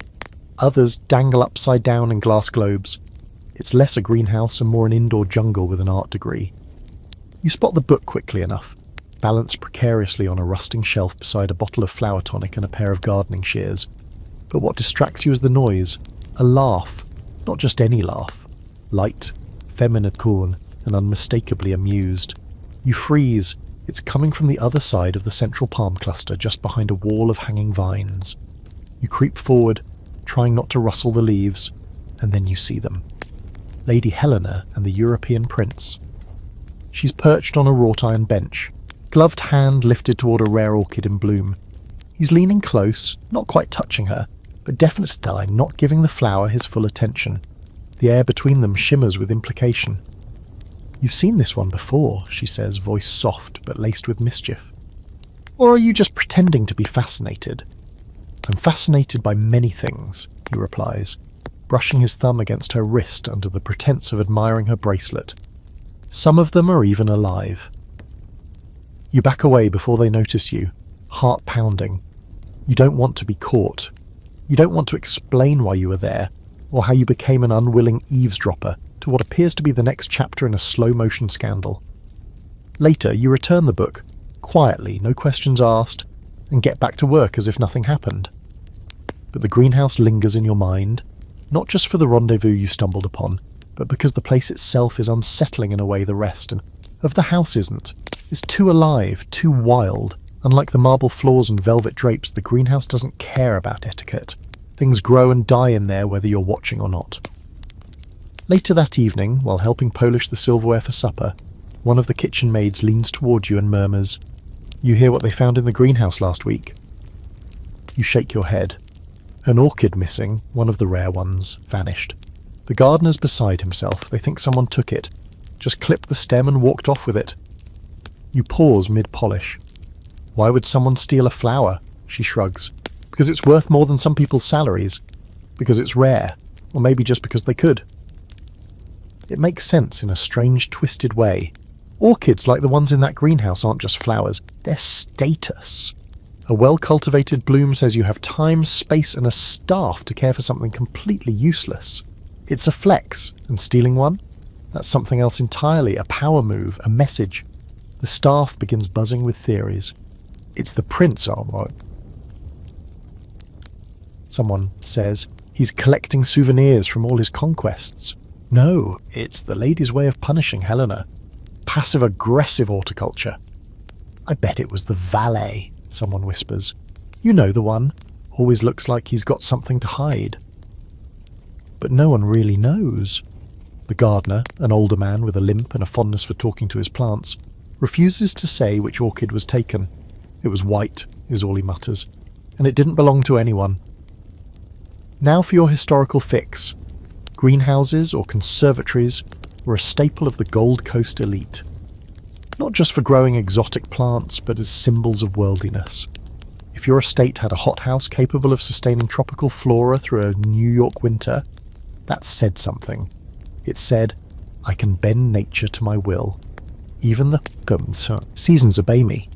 Others dangle upside down in glass globes. It's less a greenhouse and more an indoor jungle with an art degree. You spot the book quickly enough, balanced precariously on a rusting shelf beside a bottle of flower tonic and a pair of gardening shears. But what distracts you is the noise. A laugh. Not just any laugh. Light, feminine, and unmistakably amused. You freeze. It's coming from the other side of the central palm cluster, just behind a wall of hanging vines. You creep forward, trying not to rustle the leaves, and then you see them. Lady Helena and the European prince. She's perched on a wrought iron bench, gloved hand lifted toward a rare orchid in bloom. He's leaning close, not quite touching her, but definite time not giving the flower his full attention. The air between them shimmers with implication. "You've seen this one before," she says, voice soft but laced with mischief. "Or are you just pretending to be fascinated?" "I'm fascinated by many things," he replies, brushing his thumb against her wrist under the pretense of admiring her bracelet. "Some of them are even alive." You back away before they notice you, heart pounding. You don't want to be caught. You don't want to explain why you were there, or how you became an unwilling eavesdropper, to what appears to be the next chapter in a slow-motion scandal. Later, you return the book, quietly, no questions asked, and get back to work as if nothing happened. But the greenhouse lingers in your mind, not just for the rendezvous you stumbled upon, but because the place itself is unsettling in a way the rest of the house isn't. It's too alive, too wild. Unlike the marble floors and velvet drapes, the greenhouse doesn't care about etiquette. Things grow and die in there whether you're watching or not. Later that evening, while helping polish the silverware for supper, one of the kitchen maids leans toward you and murmurs, "You hear what they found in the greenhouse last week?" You shake your head. An orchid missing, one of the rare ones, vanished. The gardener's beside himself. They think someone took it, just clipped the stem and walked off with it. You pause mid-polish. "Why would someone steal a flower?" She shrugs. "Because it's worth more than some people's salaries. Because it's rare. Or maybe just because they could." It makes sense in a strange, twisted way. Orchids like the ones in that greenhouse aren't just flowers. They're status. A well-cultivated bloom says you have time, space, and a staff to care for something completely useless. It's a flex, and stealing one? That's something else entirely, a power move, a message. The staff begins buzzing with theories. "It's the prince, all right." Someone says, "He's collecting souvenirs from all his conquests." No, it's the lady's way of punishing Helena. Passive-aggressive horticulture. "I bet it was the valet," someone whispers. "You know the one. Always looks like he's got something to hide." But no one really knows. The gardener, an older man with a limp and a fondness for talking to his plants, refuses to say which orchid was taken. "It was white," is all he mutters, "and it didn't belong to anyone." Now for your historical fix. Greenhouses or conservatories were a staple of the Gold Coast elite. Not just for growing exotic plants, but as symbols of worldliness. If your estate had a hothouse capable of sustaining tropical flora through a New York winter, that said something. It said, "I can bend nature to my will. Even the seasons obey me."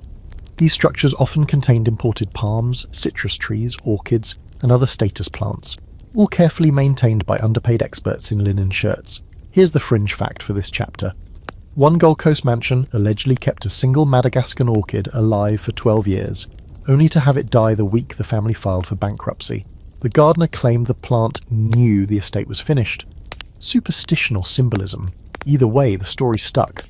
These structures often contained imported palms, citrus trees, orchids, and other status plants, all carefully maintained by underpaid experts in linen shirts. Here's the fringe fact for this chapter. One Gold Coast mansion allegedly kept a single Madagascan orchid alive for 12 years, only to have it die the week the family filed for bankruptcy. The gardener claimed the plant knew the estate was finished. Superstition or symbolism. Either way, the story stuck.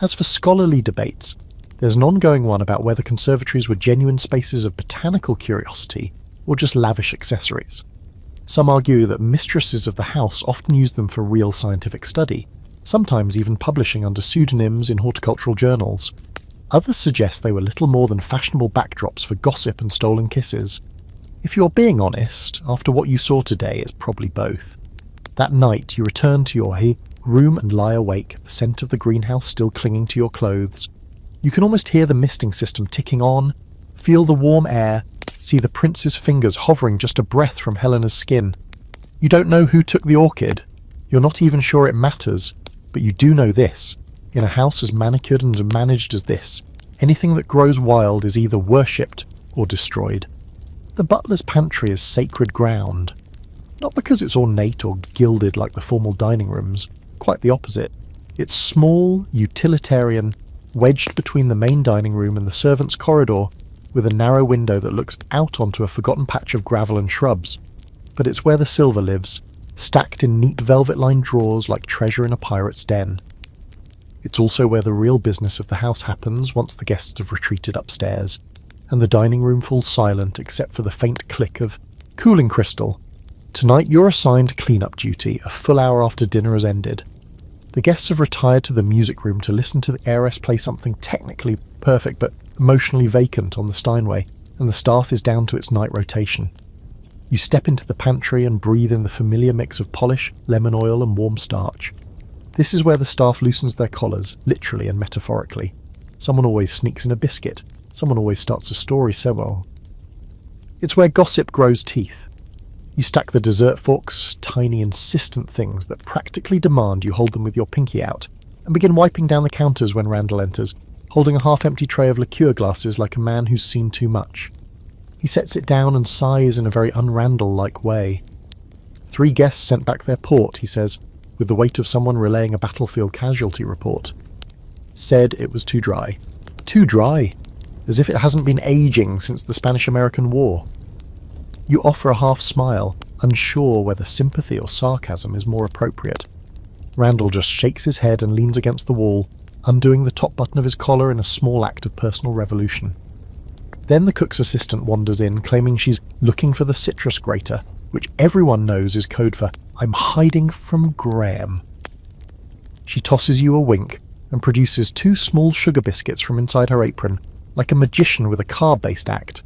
As for scholarly debates, there's an ongoing one about whether conservatories were genuine spaces of botanical curiosity or just lavish accessories. Some argue that mistresses of the house often used them for real scientific study, sometimes even publishing under pseudonyms in horticultural journals. Others suggest they were little more than fashionable backdrops for gossip and stolen kisses. If you're being honest, after what you saw today, it's probably both. That night, you return to your room and lie awake, the scent of the greenhouse still clinging to your clothes. You can almost hear the misting system ticking on, feel the warm air, see the prince's fingers hovering just a breath from Helena's skin. You don't know who took the orchid. You're not even sure it matters, but you do know this. In a house as manicured and managed as this, anything that grows wild is either worshipped or destroyed. The butler's pantry is sacred ground. Not because it's ornate or gilded like the formal dining rooms, quite the opposite. It's small, utilitarian, wedged between the main dining room and the servants' corridor, with a narrow window that looks out onto a forgotten patch of gravel and shrubs. But it's where the silver lives, stacked in neat velvet-lined drawers like treasure in a pirate's den. It's also where the real business of the house happens once the guests have retreated upstairs, and the dining room falls silent except for the faint click of cooling crystal. Tonight you're assigned clean-up duty, a full hour after dinner has ended. The guests have retired to the music room to listen to the heiress play something technically perfect but emotionally vacant on the Steinway, and the staff is down to its night rotation. You step into the pantry and breathe in the familiar mix of polish, lemon oil and warm starch. This is where the staff loosens their collars, literally and metaphorically. Someone always sneaks in a biscuit. Someone always starts a story somewhere. It's where gossip grows teeth. You stack the dessert forks, tiny insistent things that practically demand you hold them with your pinky out, and begin wiping down the counters when Randall enters, holding a half-empty tray of liqueur glasses like a man who's seen too much. He sets it down and sighs in a very un-Randall-like way. 3 guests sent back their port, he says. with the weight of someone relaying a battlefield casualty report. Said it was too dry. Too dry, as if it hasn't been aging since the Spanish-American War. You offer a half smile, unsure whether sympathy or sarcasm is more appropriate. Randall just shakes his head and leans against the wall, undoing the top button of his collar in a small act of personal revolution. Then the cook's assistant wanders in, claiming she's looking for the citrus grater, which everyone knows is code for "I'm hiding from Graham." She tosses you a wink and produces 2 small sugar biscuits from inside her apron, like a magician with a carb-based act.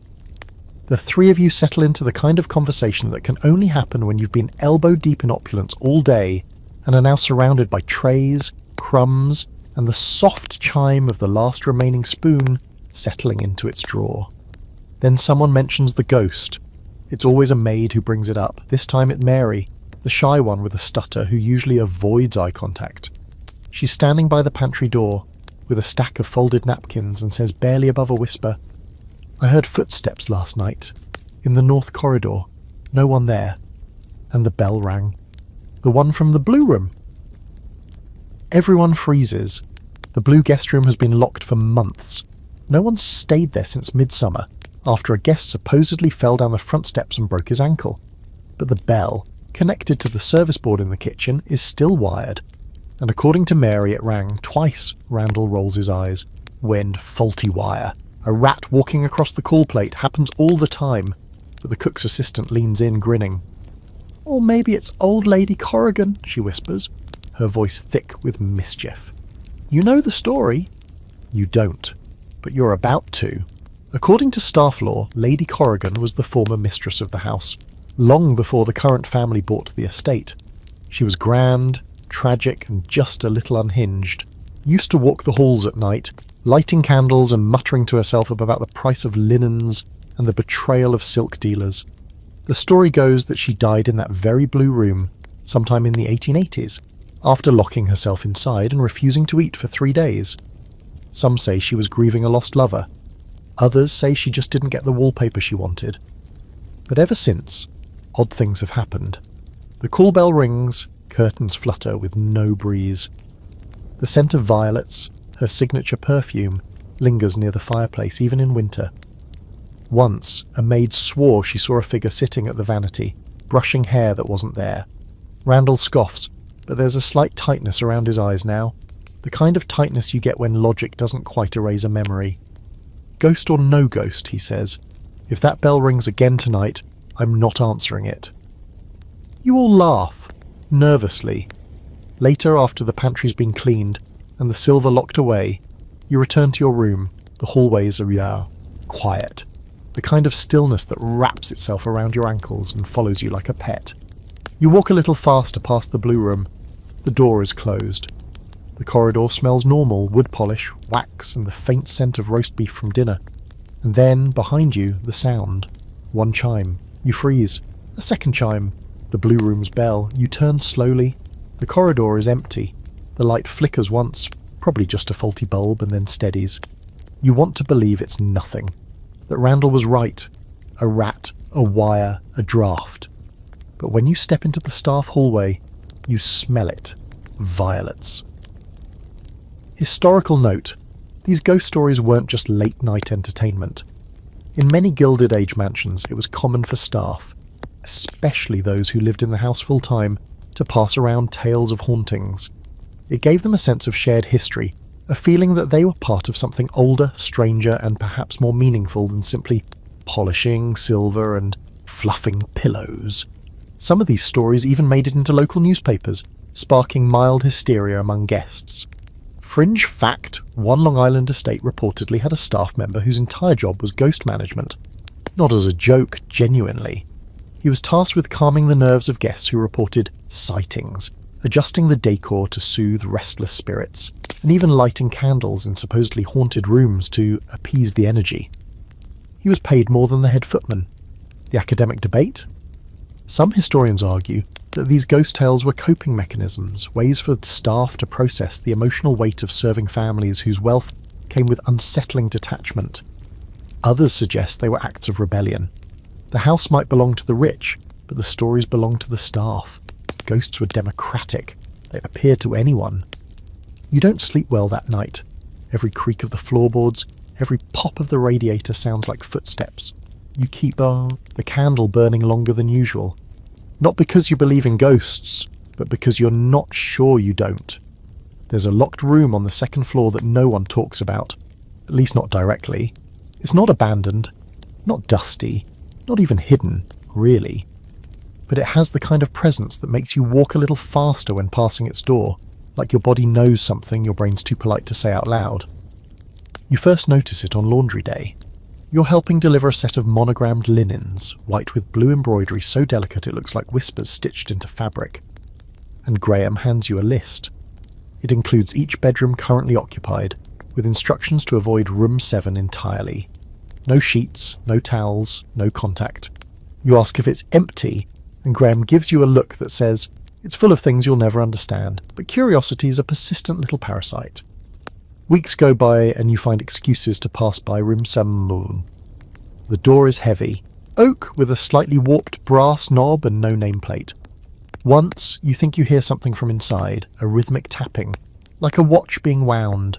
The 3 of you settle into the kind of conversation that can only happen when you've been elbow-deep in opulence all day and are now surrounded by trays, crumbs, and the soft chime of the last remaining spoon settling into its drawer. Then someone mentions the ghost. It's always a maid who brings it up, this time it's Mary, the shy one with a stutter who usually avoids eye contact. She's standing by the pantry door with a stack of folded napkins and says barely above a whisper, "I heard footsteps last night, in the north corridor, no one there." And the bell rang. The one from the blue room. Everyone freezes. The blue guest room has been locked for months. No one's stayed there since midsummer, after a guest supposedly fell down the front steps and broke his ankle. But the bell, connected to the service board in the kitchen, is still wired. And according to Mary, it rang twice. Randall rolls his eyes. When faulty wire. A rat walking across the call plate happens all the time, but the cook's assistant leans in, grinning. "Or maybe it's old lady Corrigan," she whispers, her voice thick with mischief. "You know the story?" You don't, but you're about to. According to staff law, Lady Corrigan was the former mistress of the house, long before the current family bought the estate. She was grand, tragic, and just a little unhinged. Used to walk the halls at night, lighting candles and muttering to herself about the price of linens and the betrayal of silk dealers. The story goes that she died in that very blue room sometime in the 1880s, after locking herself inside and refusing to eat for 3 days. Some say she was grieving a lost lover. Others say she just didn't get the wallpaper she wanted. But ever since, odd things have happened. The call bell rings, curtains flutter with no breeze. The scent of violets, her signature perfume, lingers near the fireplace even in winter. Once, a maid swore she saw a figure sitting at the vanity, brushing hair that wasn't there. Randall scoffs, but there's a slight tightness around his eyes now, the kind of tightness you get when logic doesn't quite erase a memory. "Ghost or no ghost," he says, "if that bell rings again tonight, I'm not answering it." You all laugh, nervously. Later, after the pantry's been cleaned and the silver locked away, you return to your room. The hallways are quiet, the kind of stillness that wraps itself around your ankles and follows you like a pet. You walk a little faster past the blue room. The door is closed. The corridor smells normal, wood polish, wax, and the faint scent of roast beef from dinner. And then, behind you, the sound. One chime. You freeze. A second chime. The blue room's bell. You turn slowly. The corridor is empty. The light flickers once, probably just a faulty bulb, and then steadies. You want to believe it's nothing. That Randall was right. A rat, a wire, a draft. But when you step into the staff hallway, you smell it. Violets. Historical note. These ghost stories weren't just late-night entertainment. In many Gilded Age mansions, it was common for staff, especially those who lived in the house full-time, to pass around tales of hauntings. It gave them a sense of shared history, a feeling that they were part of something older, stranger, and perhaps more meaningful than simply polishing silver and fluffing pillows. Some of these stories even made it into local newspapers, sparking mild hysteria among guests. Fringe fact, one Long Island estate reportedly had a staff member whose entire job was ghost management. Not as a joke, genuinely. He was tasked with calming the nerves of guests who reported sightings, adjusting the decor to soothe restless spirits, and even lighting candles in supposedly haunted rooms to appease the energy. He was paid more than the head footman. The academic debate? Some historians argue that these ghost tales were coping mechanisms, ways for staff to process the emotional weight of serving families whose wealth came with unsettling detachment. Others suggest they were acts of rebellion. The house might belong to the rich, but the stories belonged to the staff. Ghosts were democratic. they appear to anyone. You don't sleep well that night. Every creak of the floorboards, every pop of the radiator sounds like footsteps. You keep the candle burning longer than usual. Not because you believe in ghosts, but because you're not sure you don't. There's a locked room on the second floor that no one talks about, at least not directly. It's not abandoned, not dusty, not even hidden, really. But it has the kind of presence that makes you walk a little faster when passing its door, like your body knows something your brain's too polite to say out loud. You first notice it on laundry day. You're helping deliver a set of monogrammed linens, white with blue embroidery so delicate it looks like whispers stitched into fabric. And Graham hands you a list. It includes each bedroom currently occupied, with instructions to avoid room 7 entirely. No sheets, no towels, no contact. You ask if it's empty, and Graham gives you a look that says, it's full of things you'll never understand, but curiosity is a persistent little parasite. Weeks go by and you find excuses to pass by room 7. The door is heavy, oak with a slightly warped brass knob and no nameplate. Once, you think you hear something from inside, a rhythmic tapping, like a watch being wound.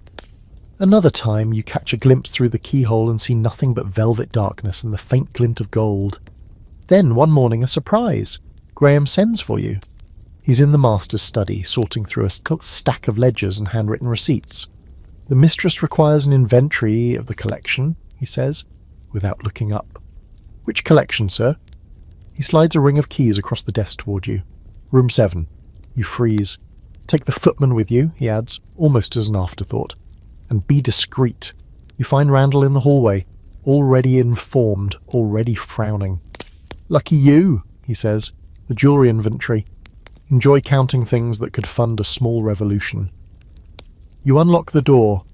Another time, you catch a glimpse through the keyhole and see nothing but velvet darkness and the faint glint of gold. Then, one morning, a surprise. Graham sends for you. He's in the master's study, sorting through a stack of ledgers and handwritten receipts. The mistress requires an inventory of the collection, he says, without looking up. Which collection, sir? He slides a ring of keys across the desk toward you. Room 7. You freeze. Take the footman with you, he adds, almost as an afterthought. And be discreet. You find Randall in the hallway, already informed, already frowning. Lucky you, he says. The jewellery inventory. Enjoy counting things that could fund a small revolution. You unlock the door.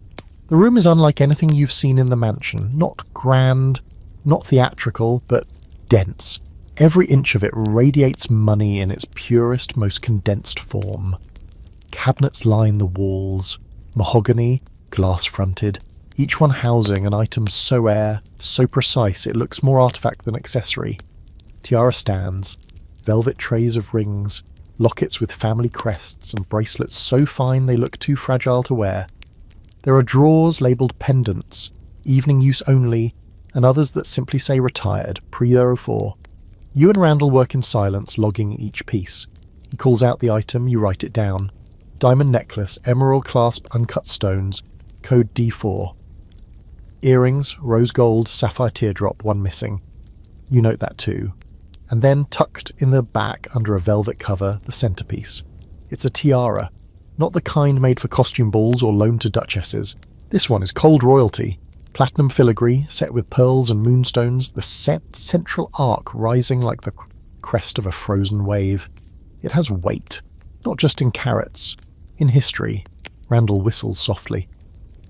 The room is unlike anything you've seen in the mansion. Not grand, not theatrical, but dense. Every inch of it radiates money in its purest, most condensed form. Cabinets line the walls. Mahogany, glass-fronted, each one housing an item so rare, so precise it looks more artifact than accessory. Tiara stands, velvet trays of rings, lockets with family crests and bracelets so fine they look too fragile to wear. There are drawers labelled pendants, evening use only, and others that simply say retired, pre-04. You and Randall work in silence, logging each piece. He calls out the item, you write it down. Diamond necklace, emerald clasp, uncut stones, code D4. Earrings, rose gold, sapphire teardrop, one missing. You note that too. And then, tucked in the back under a velvet cover, the centrepiece. It's a tiara, not the kind made for costume balls or loaned to duchesses. This one is cold royalty. Platinum filigree, set with pearls and moonstones, the central arc rising like the crest of a frozen wave. It has weight, not just in carats, in history. Randall whistles softly.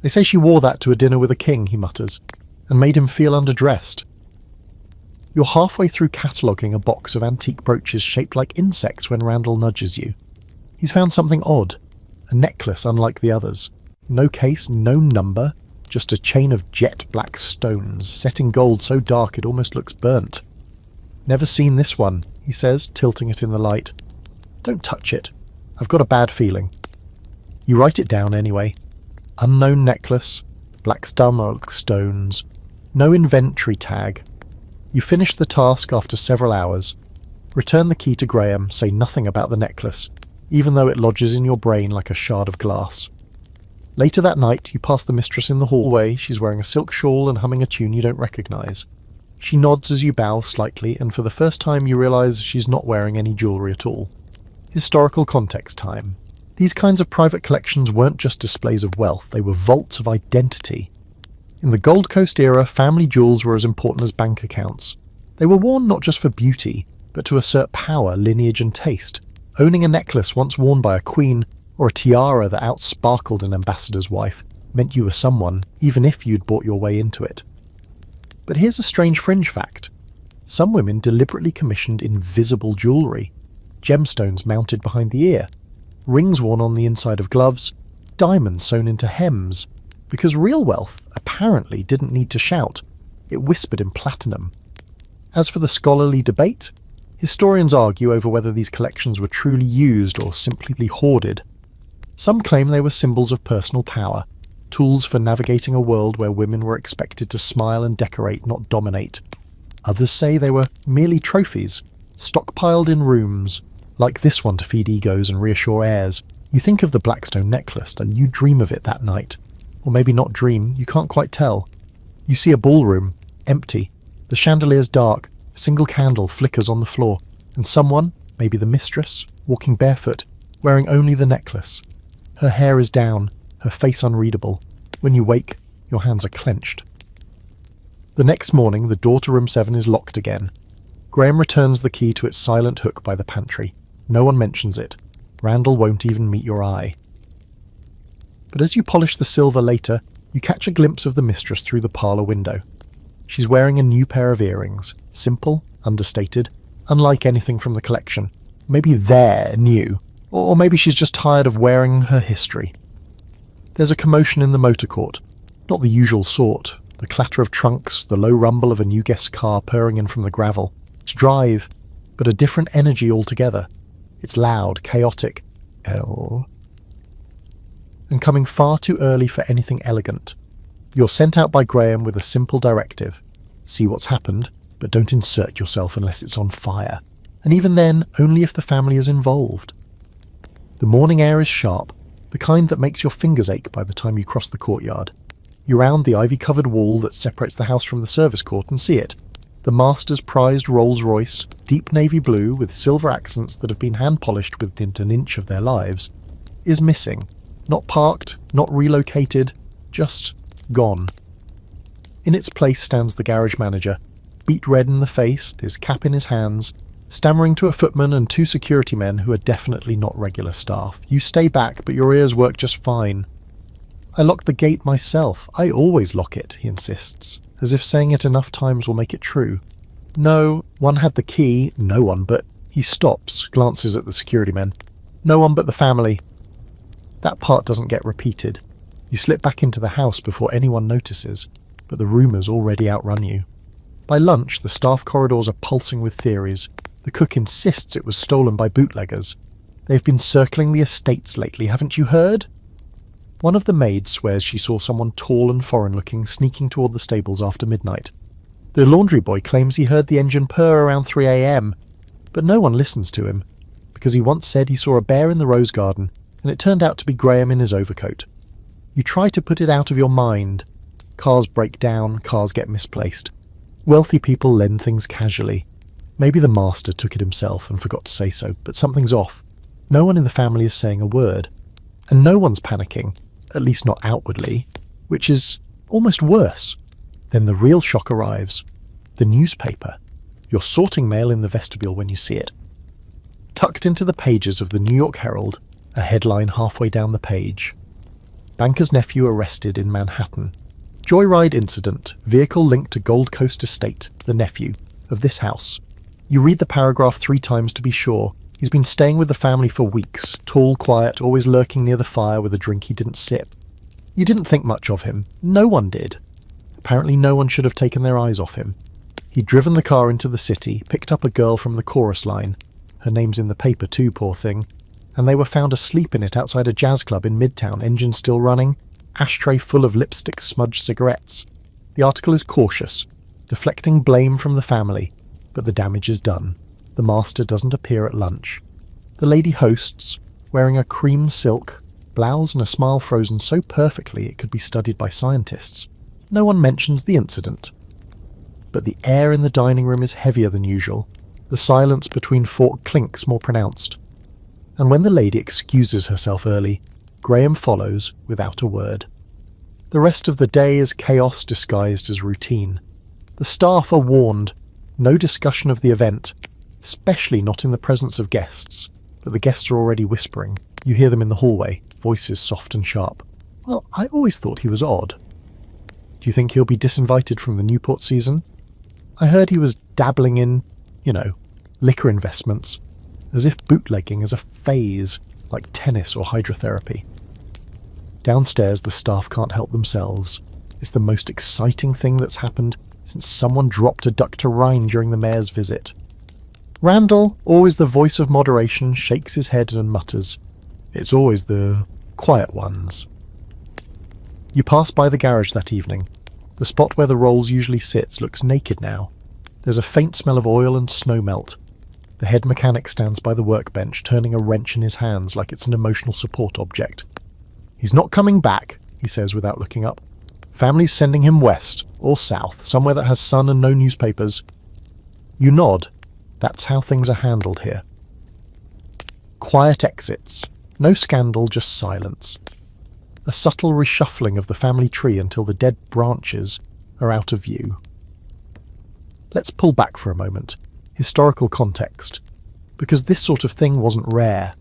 They say she wore that to a dinner with a king, he mutters, and made him feel underdressed. You're halfway through cataloguing a box of antique brooches shaped like insects when Randall nudges you. He's found something odd, a necklace unlike the others. No case, no number, just a chain of jet black stones, set in gold so dark it almost looks burnt. Never seen this one, he says, tilting it in the light. Don't touch it. I've got a bad feeling. You write it down anyway. Unknown necklace, black stomach stones, no inventory tag. You finish the task after several hours. Return the key to Graham, say nothing about the necklace, even though it lodges in your brain like a shard of glass. Later that night, you pass the mistress in the hallway. She's wearing a silk shawl and humming a tune you don't recognise. She nods as you bow slightly, and for the first time you realise she's not wearing any jewellery at all. Historical context time. These kinds of private collections weren't just displays of wealth, they were vaults of identity. In the Gold Coast era, family jewels were as important as bank accounts. They were worn not just for beauty, but to assert power, lineage and taste. Owning a necklace once worn by a queen, or a tiara that outsparkled an ambassador's wife, meant you were someone, even if you'd bought your way into it. But here's a strange fringe fact. Some women deliberately commissioned invisible jewellery. Gemstones mounted behind the ear, rings worn on the inside of gloves, diamonds sewn into hems, because real wealth apparently didn't need to shout, it whispered in platinum. As for the scholarly debate, Historians argue over whether these collections were truly used or simply hoarded. Some claim they were symbols of personal power, tools for navigating a world where women were expected to smile and decorate, not dominate. Others say they were merely trophies, stockpiled in rooms, like this one to feed egos and reassure heirs. You think of the Blackstone necklace and you dream of it that night. Or maybe not dream, you can't quite tell. You see a ballroom, empty, the chandelier's dark, a single candle flickers on the floor, and someone, maybe the mistress, walking barefoot, wearing only the necklace. Her hair is down, her face unreadable. When you wake, your hands are clenched. The next morning, the door to room 7 is locked again. Graham returns the key to its silent hook by the pantry. No one mentions it. Randall won't even meet your eye. But as you polish the silver later, you catch a glimpse of the mistress through the parlour window. She's wearing a new pair of earrings. Simple, understated, unlike anything from the collection. Maybe they're new. Or maybe she's just tired of wearing her history. There's a commotion in the motor court. Not the usual sort. The clatter of trunks, the low rumble of a new guest's car purring in from the gravel. It's drive, but a different energy altogether. It's loud, chaotic, and coming far too early for anything elegant. You're sent out by Graham with a simple directive. See what's happened, but don't insert yourself unless it's on fire. And even then, only if the family is involved. The morning air is sharp, the kind that makes your fingers ache by the time you cross the courtyard. You round the ivy-covered wall that separates the house from the service court and see it. The master's prized Rolls-Royce, deep navy blue with silver accents that have been hand-polished within an inch of their lives, is missing. Not parked, not relocated, just gone. In its place stands the garage manager, beet red in the face, his cap in his hands, stammering to a footman and 2 security men who are definitely not regular staff. You stay back, but your ears work just fine. I lock the gate myself. I always lock it, he insists, as if saying it enough times will make it true. No, one had the key, no one but... He stops, glances at the security men. No one but the family. That part doesn't get repeated. You slip back into the house before anyone notices, but the rumours already outrun you. By lunch, the staff corridors are pulsing with theories. The cook insists it was stolen by bootleggers. They've been circling the estates lately, haven't you heard? One of the maids swears she saw someone tall and foreign-looking sneaking toward the stables after midnight. The laundry boy claims he heard the engine purr around 3 a.m, but no one listens to him, because he once said he saw a bear in the rose garden, and it turned out to be Graham in his overcoat. You try to put it out of your mind. Cars break down, cars get misplaced. Wealthy people lend things casually. Maybe the master took it himself and forgot to say so, but something's off. No one in the family is saying a word, and no one's panicking. At least not outwardly, which is almost worse. Then the real shock arrives. The newspaper. You're sorting mail in the vestibule when you see it. Tucked into the pages of the New York Herald, a headline halfway down the page. Banker's nephew arrested in Manhattan. Joyride incident, vehicle linked to Gold Coast estate, the nephew, of this house. You read the paragraph 3 times to be sure. He's been staying with the family for weeks, tall, quiet, always lurking near the fire with a drink he didn't sip. You didn't think much of him. No one did. Apparently no one should have taken their eyes off him. He'd driven the car into the city, picked up a girl from the chorus line. Her name's in the paper too, poor thing. And they were found asleep in it outside a jazz club in Midtown, engine still running, ashtray full of lipstick-smudged cigarettes. The article is cautious, deflecting blame from the family, but the damage is done. The master doesn't appear at lunch. The lady hosts, wearing a cream silk blouse and a smile frozen so perfectly it could be studied by scientists. No one mentions the incident. But the air in the dining room is heavier than usual. The silence between fork clinks more pronounced. And when the lady excuses herself early, Graham follows without a word. The rest of the day is chaos disguised as routine. The staff are warned. No discussion of the event. Especially not in the presence of guests, but the guests are already whispering. You hear them in the hallway, voices soft and sharp. Well, I always thought he was odd. Do you think he'll be disinvited from the Newport season? I heard he was dabbling in, liquor investments, as if bootlegging is a phase, like tennis or hydrotherapy. Downstairs, the staff can't help themselves. It's the most exciting thing that's happened since someone dropped a duck to Rhine during the mayor's visit. Randall, always the voice of moderation, shakes his head and mutters, "It's always the quiet ones." You pass by the garage that evening. The spot where the Rolls usually sits looks naked now. There's a faint smell of oil and snow melt. The head mechanic stands by the workbench, turning a wrench in his hands like it's an emotional support object. "He's not coming back," he says without looking up. "Family's sending him west, or south, somewhere that has sun and no newspapers." You nod. That's how things are handled here. Quiet exits. No scandal, just silence. A subtle reshuffling of the family tree until the dead branches are out of view. Let's pull back for a moment. Historical context. Because this sort of thing wasn't rare.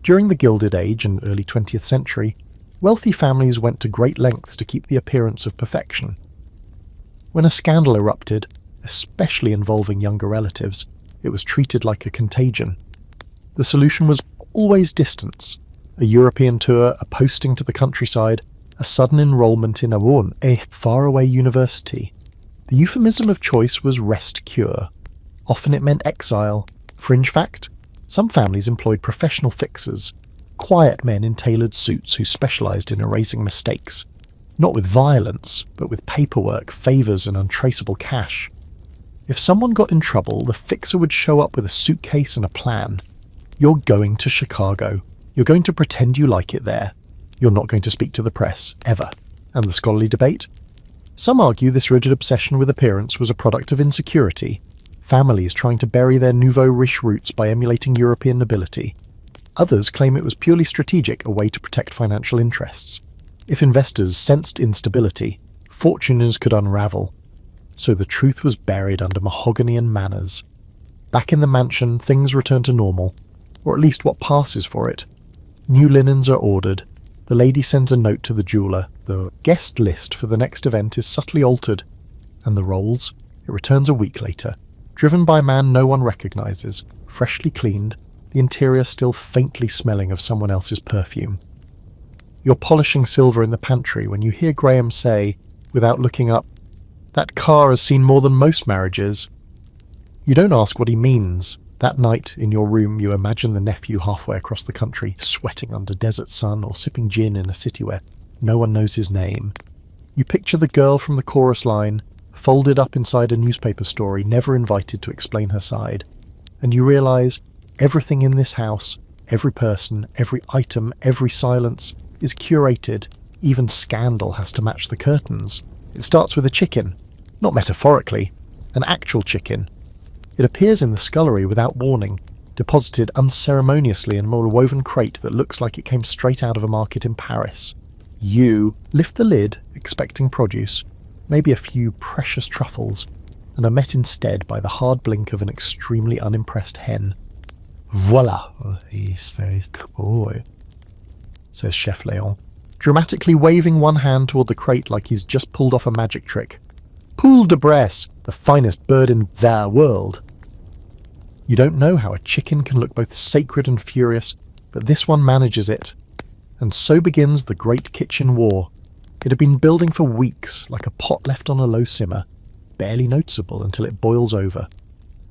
During the Gilded Age and early 20th century, wealthy families went to great lengths to keep the appearance of perfection. When a scandal erupted, especially involving younger relatives, it was treated like a contagion. The solution was always distance. A European tour, a posting to the countryside, a sudden enrolment in a faraway university. The euphemism of choice was rest cure. Often it meant exile. Fringe fact, some families employed professional fixers, quiet men in tailored suits who specialised in erasing mistakes. Not with violence, but with paperwork, favours and untraceable cash. If someone got in trouble, the fixer would show up with a suitcase and a plan. You're going to Chicago. You're going to pretend you like it there. You're not going to speak to the press, ever. And the scholarly debate? Some argue this rigid obsession with appearance was a product of insecurity, families trying to bury their nouveau riche roots by emulating European nobility. Others claim it was purely strategic, a way to protect financial interests. If investors sensed instability, fortunes could unravel. So the truth was buried under mahogany and manners. Back in the mansion, things return to normal, or at least what passes for it. New linens are ordered. The lady sends a note to the jeweller. The guest list for the next event is subtly altered. And the Rolls? It returns a week later, driven by a man no one recognises, freshly cleaned, the interior still faintly smelling of someone else's perfume. You're polishing silver in the pantry when you hear Graham say, without looking up, "That car has seen more than most marriages." You don't ask what he means. That night, in your room, you imagine the nephew halfway across the country, sweating under desert sun or sipping gin in a city where no one knows his name. You picture the girl from the chorus line, folded up inside a newspaper story, never invited to explain her side. And you realise everything in this house, every person, every item, every silence, is curated. Even scandal has to match the curtains. It starts with a chicken. Not metaphorically, an actual chicken. It appears in the scullery without warning, deposited unceremoniously in a woven crate that looks like it came straight out of a market in Paris. You lift the lid, expecting produce, maybe a few precious truffles, and are met instead by the hard blink of an extremely unimpressed hen. "Voilà," he says, "boy," says Chef Léon, dramatically waving one hand toward the crate like he's just pulled off a magic trick. "Poule de Bresse, the finest bird in the world." You don't know how a chicken can look both sacred and furious, but this one manages it. And so begins the Great Kitchen War. It had been building for weeks, like a pot left on a low simmer, barely noticeable until it boils over.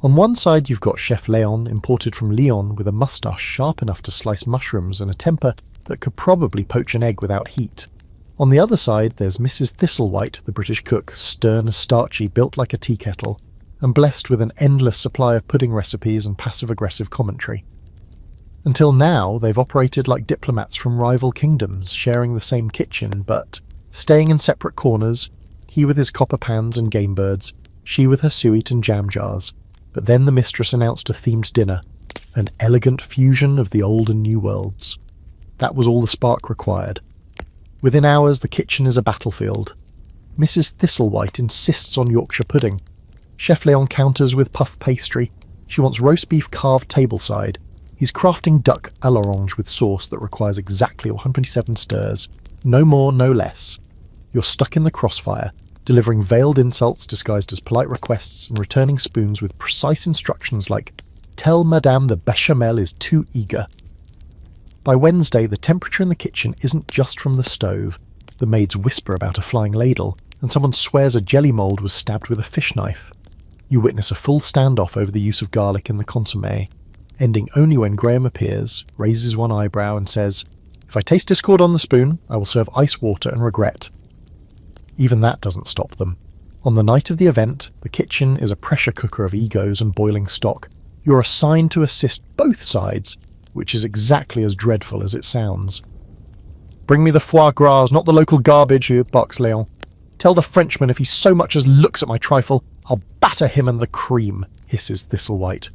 On one side you've got Chef Léon, imported from Lyon, with a moustache sharp enough to slice mushrooms and a temper that could probably poach an egg without heat. On the other side there's Mrs. Thistlewhite, the British cook, stern, starchy, built like a tea kettle, and blessed with an endless supply of pudding recipes and passive-aggressive commentary. Until now, they've operated like diplomats from rival kingdoms, sharing the same kitchen, but staying in separate corners, he with his copper pans and game birds, she with her suet and jam jars. But then the mistress announced a themed dinner, an elegant fusion of the old and new worlds. That was all the spark required. Within hours, the kitchen is a battlefield. Mrs. Thistlewhite insists on Yorkshire pudding. Chef Léon counters with puff pastry. She wants roast beef carved tableside. He's crafting duck à l'orange with sauce that requires exactly 127 stirs. No more, no less. You're stuck in the crossfire, delivering veiled insults disguised as polite requests and returning spoons with precise instructions like, "Tell Madame the bechamel is too eager." By Wednesday, the temperature in the kitchen isn't just from the stove. The maids whisper about a flying ladle, and someone swears a jelly mould was stabbed with a fish knife. You witness a full standoff over the use of garlic in the consommé, ending only when Graham appears, raises one eyebrow and says, "If I taste discord on the spoon, I will serve ice water and regret." Even that doesn't stop them. On the night of the event, the kitchen is a pressure cooker of egos and boiling stock. You're assigned to assist both sides, which is exactly as dreadful as it sounds. "Bring me the foie gras, not the local garbage," barks Léon. "Tell the Frenchman if he so much as looks at my trifle, I'll batter him and the cream," hisses Thistlewhite.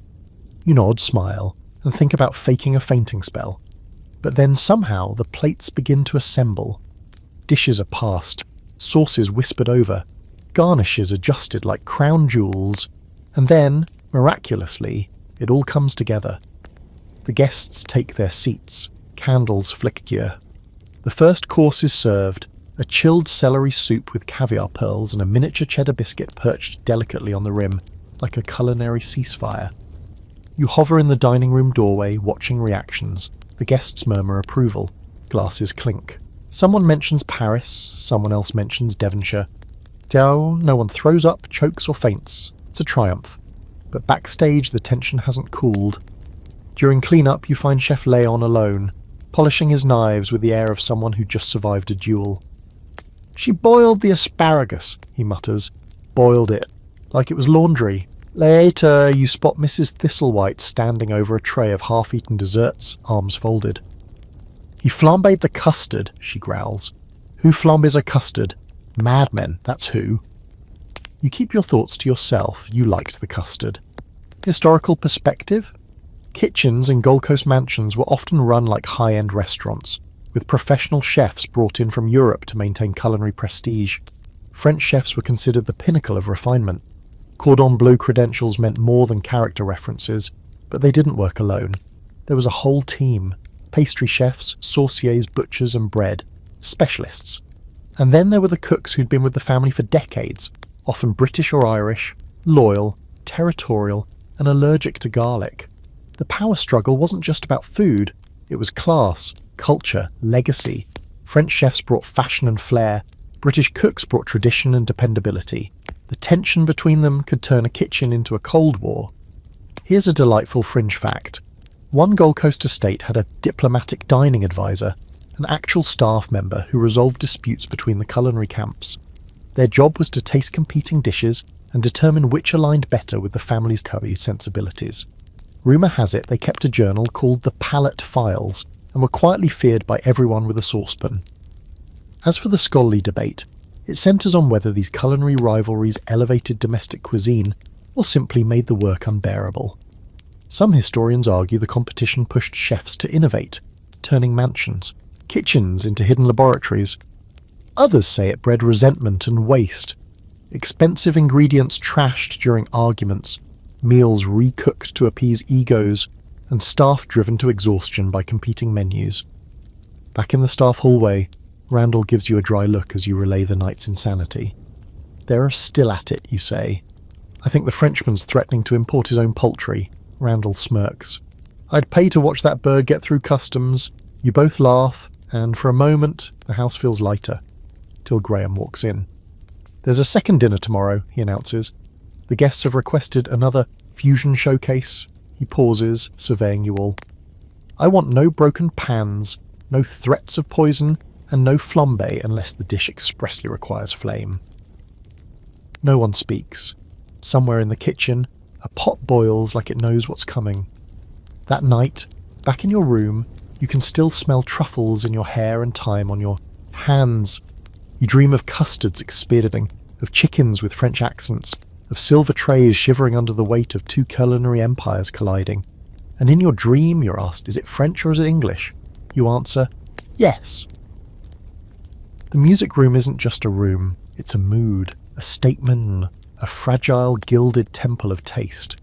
You nod, smile, and think about faking a fainting spell. But then somehow the plates begin to assemble. Dishes are passed, sauces whispered over, garnishes adjusted like crown jewels, and then, miraculously, it all comes together. The guests take their seats, candles flicker. The first course is served, a chilled celery soup with caviar pearls and a miniature cheddar biscuit perched delicately on the rim, like a culinary ceasefire. You hover in the dining room doorway, watching reactions. The guests murmur approval. Glasses clink. Someone mentions Paris, someone else mentions Devonshire. No one throws up, chokes or faints. It's a triumph. But backstage the tension hasn't cooled. During clean-up you find Chef Léon alone, polishing his knives with the air of someone who just survived a duel. "She boiled the asparagus," he mutters. "Boiled it. Like it was laundry." Later, you spot Mrs. Thistlewhite standing over a tray of half-eaten desserts, arms folded. "He flambéed the custard," she growls. "Who flambés a custard? Madmen, that's who." You keep your thoughts to yourself. You liked the custard. Historical perspective? Kitchens in Gold Coast mansions were often run like high-end restaurants, with professional chefs brought in from Europe to maintain culinary prestige. French chefs were considered the pinnacle of refinement. Cordon Bleu credentials meant more than character references, but they didn't work alone. There was a whole team: pastry chefs, sauciers, butchers and bread, specialists. And then there were the cooks who'd been with the family for decades, often British or Irish, loyal, territorial, and allergic to garlic. The power struggle wasn't just about food, it was class, culture, legacy. French chefs brought fashion and flair, British cooks brought tradition and dependability. The tension between them could turn a kitchen into a Cold War. Here's a delightful fringe fact. One Gold Coast estate had a diplomatic dining advisor, an actual staff member who resolved disputes between the culinary camps. Their job was to taste competing dishes and determine which aligned better with the family's curry sensibilities. Rumour has it they kept a journal called the Palate Files and were quietly feared by everyone with a saucepan. As for the scholarly debate, it centres on whether these culinary rivalries elevated domestic cuisine or simply made the work unbearable. Some historians argue the competition pushed chefs to innovate, turning mansions, kitchens into hidden laboratories. Others say it bred resentment and waste. Expensive ingredients trashed during arguments, meals recooked to appease egos, and staff driven to exhaustion by competing menus. Back in the staff hallway, Randall gives you a dry look as you relay the night's insanity. "They're still at it," you say. "I think the Frenchman's threatening to import his own poultry." Randall smirks. "I'd pay to watch that bird get through customs." You both laugh, and for a moment, the house feels lighter, till Graham walks in. "There's a second dinner tomorrow," he announces. "The guests have requested another fusion showcase." He pauses, surveying you all. "I want no broken pans, no threats of poison, and no flambé unless the dish expressly requires flame." No one speaks. Somewhere in the kitchen, a pot boils like it knows what's coming. That night, back in your room, you can still smell truffles in your hair and thyme on your hands. You dream of custards exploding, of chickens with French accents, of silver trays shivering under the weight of two culinary empires colliding. And in your dream, you're asked, is it French or is it English? You answer, yes. The music room isn't just a room, it's a mood, a statement, a fragile, gilded temple of taste.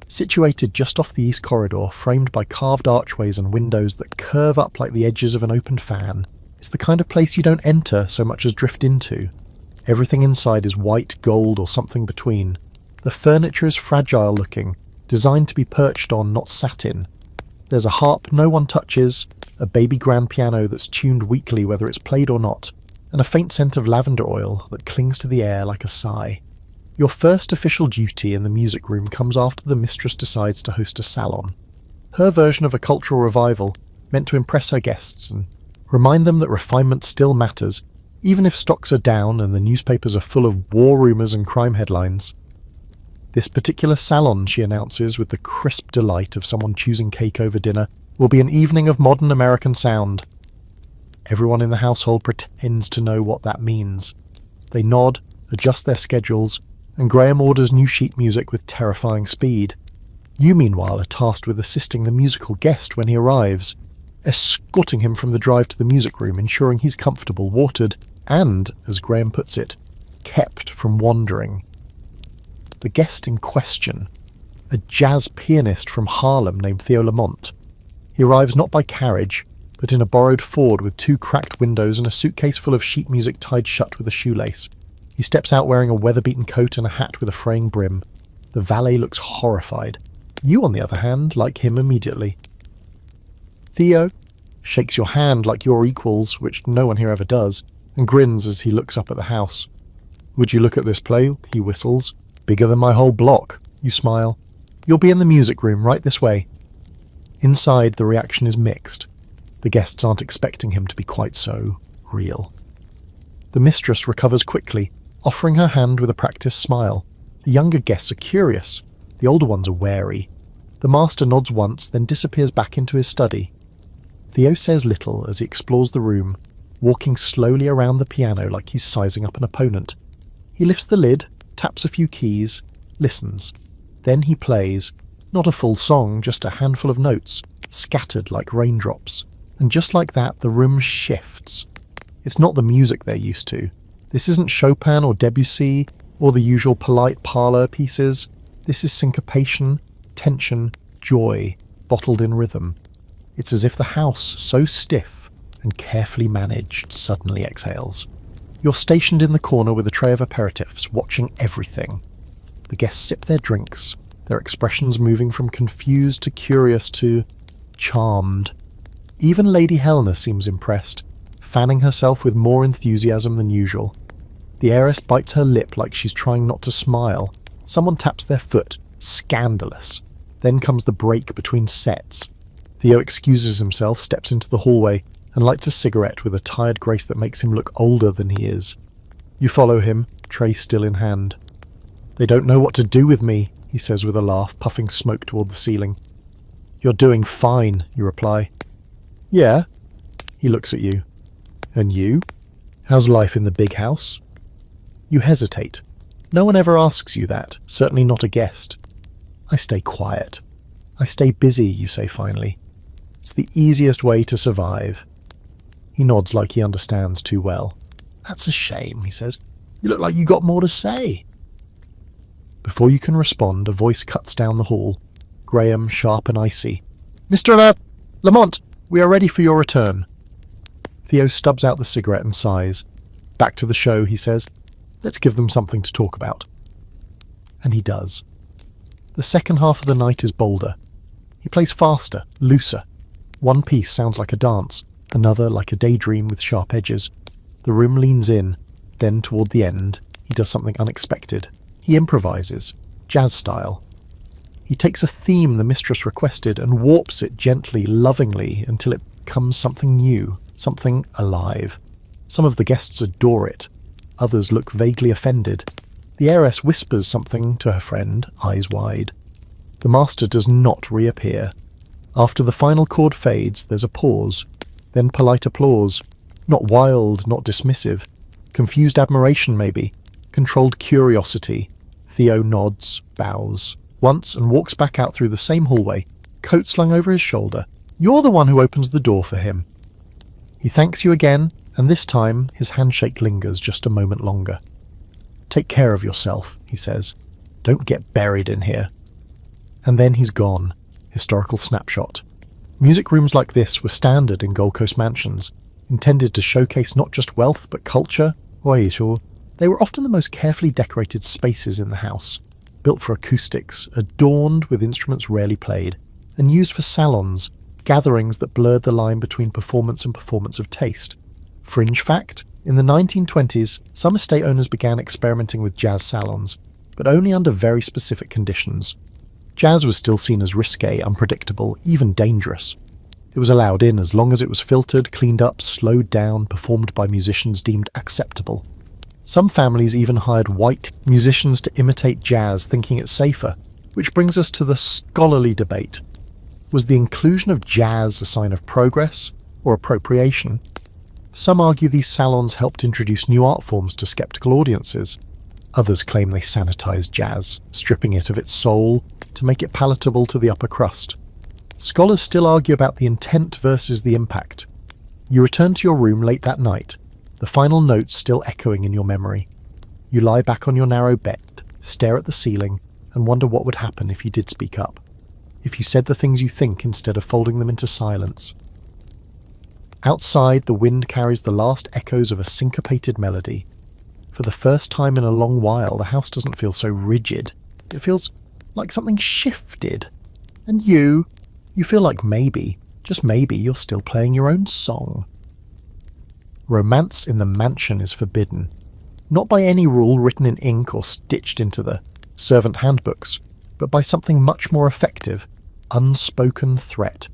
Situated just off the east corridor, framed by carved archways and windows that curve up like the edges of an open fan, it's the kind of place you don't enter so much as drift into. Everything inside is white, gold, or something between. The furniture is fragile looking, designed to be perched on, not sat in. There's a harp no one touches, a baby grand piano that's tuned weakly whether it's played or not, and a faint scent of lavender oil that clings to the air like a sigh. Your first official duty in the music room comes after the mistress decides to host a salon. Her version of a cultural revival, meant to impress her guests and remind them that refinement still matters, even if stocks are down and the newspapers are full of war rumours and crime headlines. This particular salon, she announces with the crisp delight of someone choosing cake over dinner, will be an evening of modern American sound. Everyone in the household pretends to know what that means. They nod, adjust their schedules, and Graham orders new sheet music with terrifying speed. You, meanwhile, are tasked with assisting the musical guest when he arrives, escorting him from the drive to the music room, ensuring he's comfortable, watered, and, as Graham puts it, kept from wandering. The guest in question, a jazz pianist from Harlem named Theo Lamont. He arrives not by carriage, but in a borrowed Ford with 2 cracked windows and a suitcase full of sheet music tied shut with a shoelace. He steps out wearing a weather-beaten coat and a hat with a fraying brim. The valet looks horrified. You, on the other hand, like him immediately. Theo shakes your hand like your equals, which no one here ever does, and grins as he looks up at the house. "Would you look at this play?" he whistles. "Bigger than my whole block." You smile. "You'll be in the music room, right this way." Inside, the reaction is mixed. The guests aren't expecting him to be quite so real. The mistress recovers quickly, offering her hand with a practiced smile. The younger guests are curious. The older ones are wary. The master nods once, then disappears back into his study. Theo says little as he explores the room, walking slowly around the piano like he's sizing up an opponent. He lifts the lid, taps a few keys, listens. Then he plays, not a full song, just a handful of notes, scattered like raindrops. And just like that, the room shifts. It's not the music they're used to. This isn't Chopin or Debussy or the usual polite parlour pieces. This is syncopation, tension, joy, bottled in rhythm. It's as if the house, so stiff and carefully managed, suddenly exhales. You're stationed in the corner with a tray of aperitifs, watching everything. The guests sip their drinks, their expressions moving from confused to curious to charmed. Even Lady Helena seems impressed, fanning herself with more enthusiasm than usual. The heiress bites her lip like she's trying not to smile. Someone taps their foot. Scandalous. Then comes the break between sets. Theo excuses himself, steps into the hallway, and lights a cigarette with a tired grace that makes him look older than he is. You follow him, tray still in hand. "They don't know what to do with me," he says with a laugh, puffing smoke toward the ceiling. "You're doing fine," you reply. "Yeah." He looks at you. "And you? How's life in the big house?" You hesitate. No one ever asks you that, certainly not a guest. "I stay quiet. I stay busy," you say finally. "It's the easiest way to survive." He nods like he understands too well. "That's a shame," he says. "You look like you got more to say." Before you can respond, a voice cuts down the hall. Graham, sharp and icy. "Mr. Lamont, we are ready for your return." Theo stubs out the cigarette and sighs. "Back to the show," he says. "Let's give them something to talk about." And he does. The second half of the night is bolder. He plays faster, looser. One piece sounds like a dance, another like a daydream with sharp edges. The room leans in. Then, toward the end, he does something unexpected. He improvises, jazz style. He takes a theme the mistress requested and warps it gently, lovingly, until it becomes something new, something alive. Some of the guests adore it. Others look vaguely offended. The heiress whispers something to her friend, eyes wide. The master does not reappear. After the final chord fades, there's a pause, then polite applause. Not wild, not dismissive. Confused admiration, maybe. Controlled curiosity. Theo nods, bows, once, and walks back out through the same hallway, coat slung over his shoulder. You're the one who opens the door for him. He thanks you again, and this time his handshake lingers just a moment longer. "Take care of yourself," he says. "Don't get buried in here." And then he's gone. Historical snapshot. Music rooms like this were standard in Gold Coast mansions, intended to showcase not just wealth but culture. They were often the most carefully decorated spaces in the house, built for acoustics, adorned with instruments rarely played, and used for salons, gatherings that blurred the line between performance and performance of taste. Fringe fact, in the 1920s, some estate owners began experimenting with jazz salons. but only under very specific conditions. Jazz was still seen as risque, unpredictable, even dangerous. It was allowed in as long as it was filtered, cleaned up, slowed down, performed by musicians deemed acceptable. Some families even hired white musicians to imitate jazz, thinking it safer, which brings us to the scholarly debate. Was the inclusion of jazz a sign of progress or appropriation? Some argue these salons helped introduce new art forms to skeptical audiences. Others claim they sanitized jazz, stripping it of its soul to make it palatable to the upper crust. Scholars still argue about the intent versus the impact. You return to your room late that night, the final notes still echoing in your memory. You lie back on your narrow bed, stare at the ceiling, and wonder what would happen if you did speak up. If you said the things you think instead of folding them into silence. Outside, the wind carries the last echoes of a syncopated melody. For the first time in a long while, the house doesn't feel so rigid. It feels like something shifted. And you feel like maybe, just maybe, you're still playing your own song. Romance in the mansion is forbidden. Not by any rule written in ink or stitched into the servant handbooks, but by something much more effective, unspoken threat.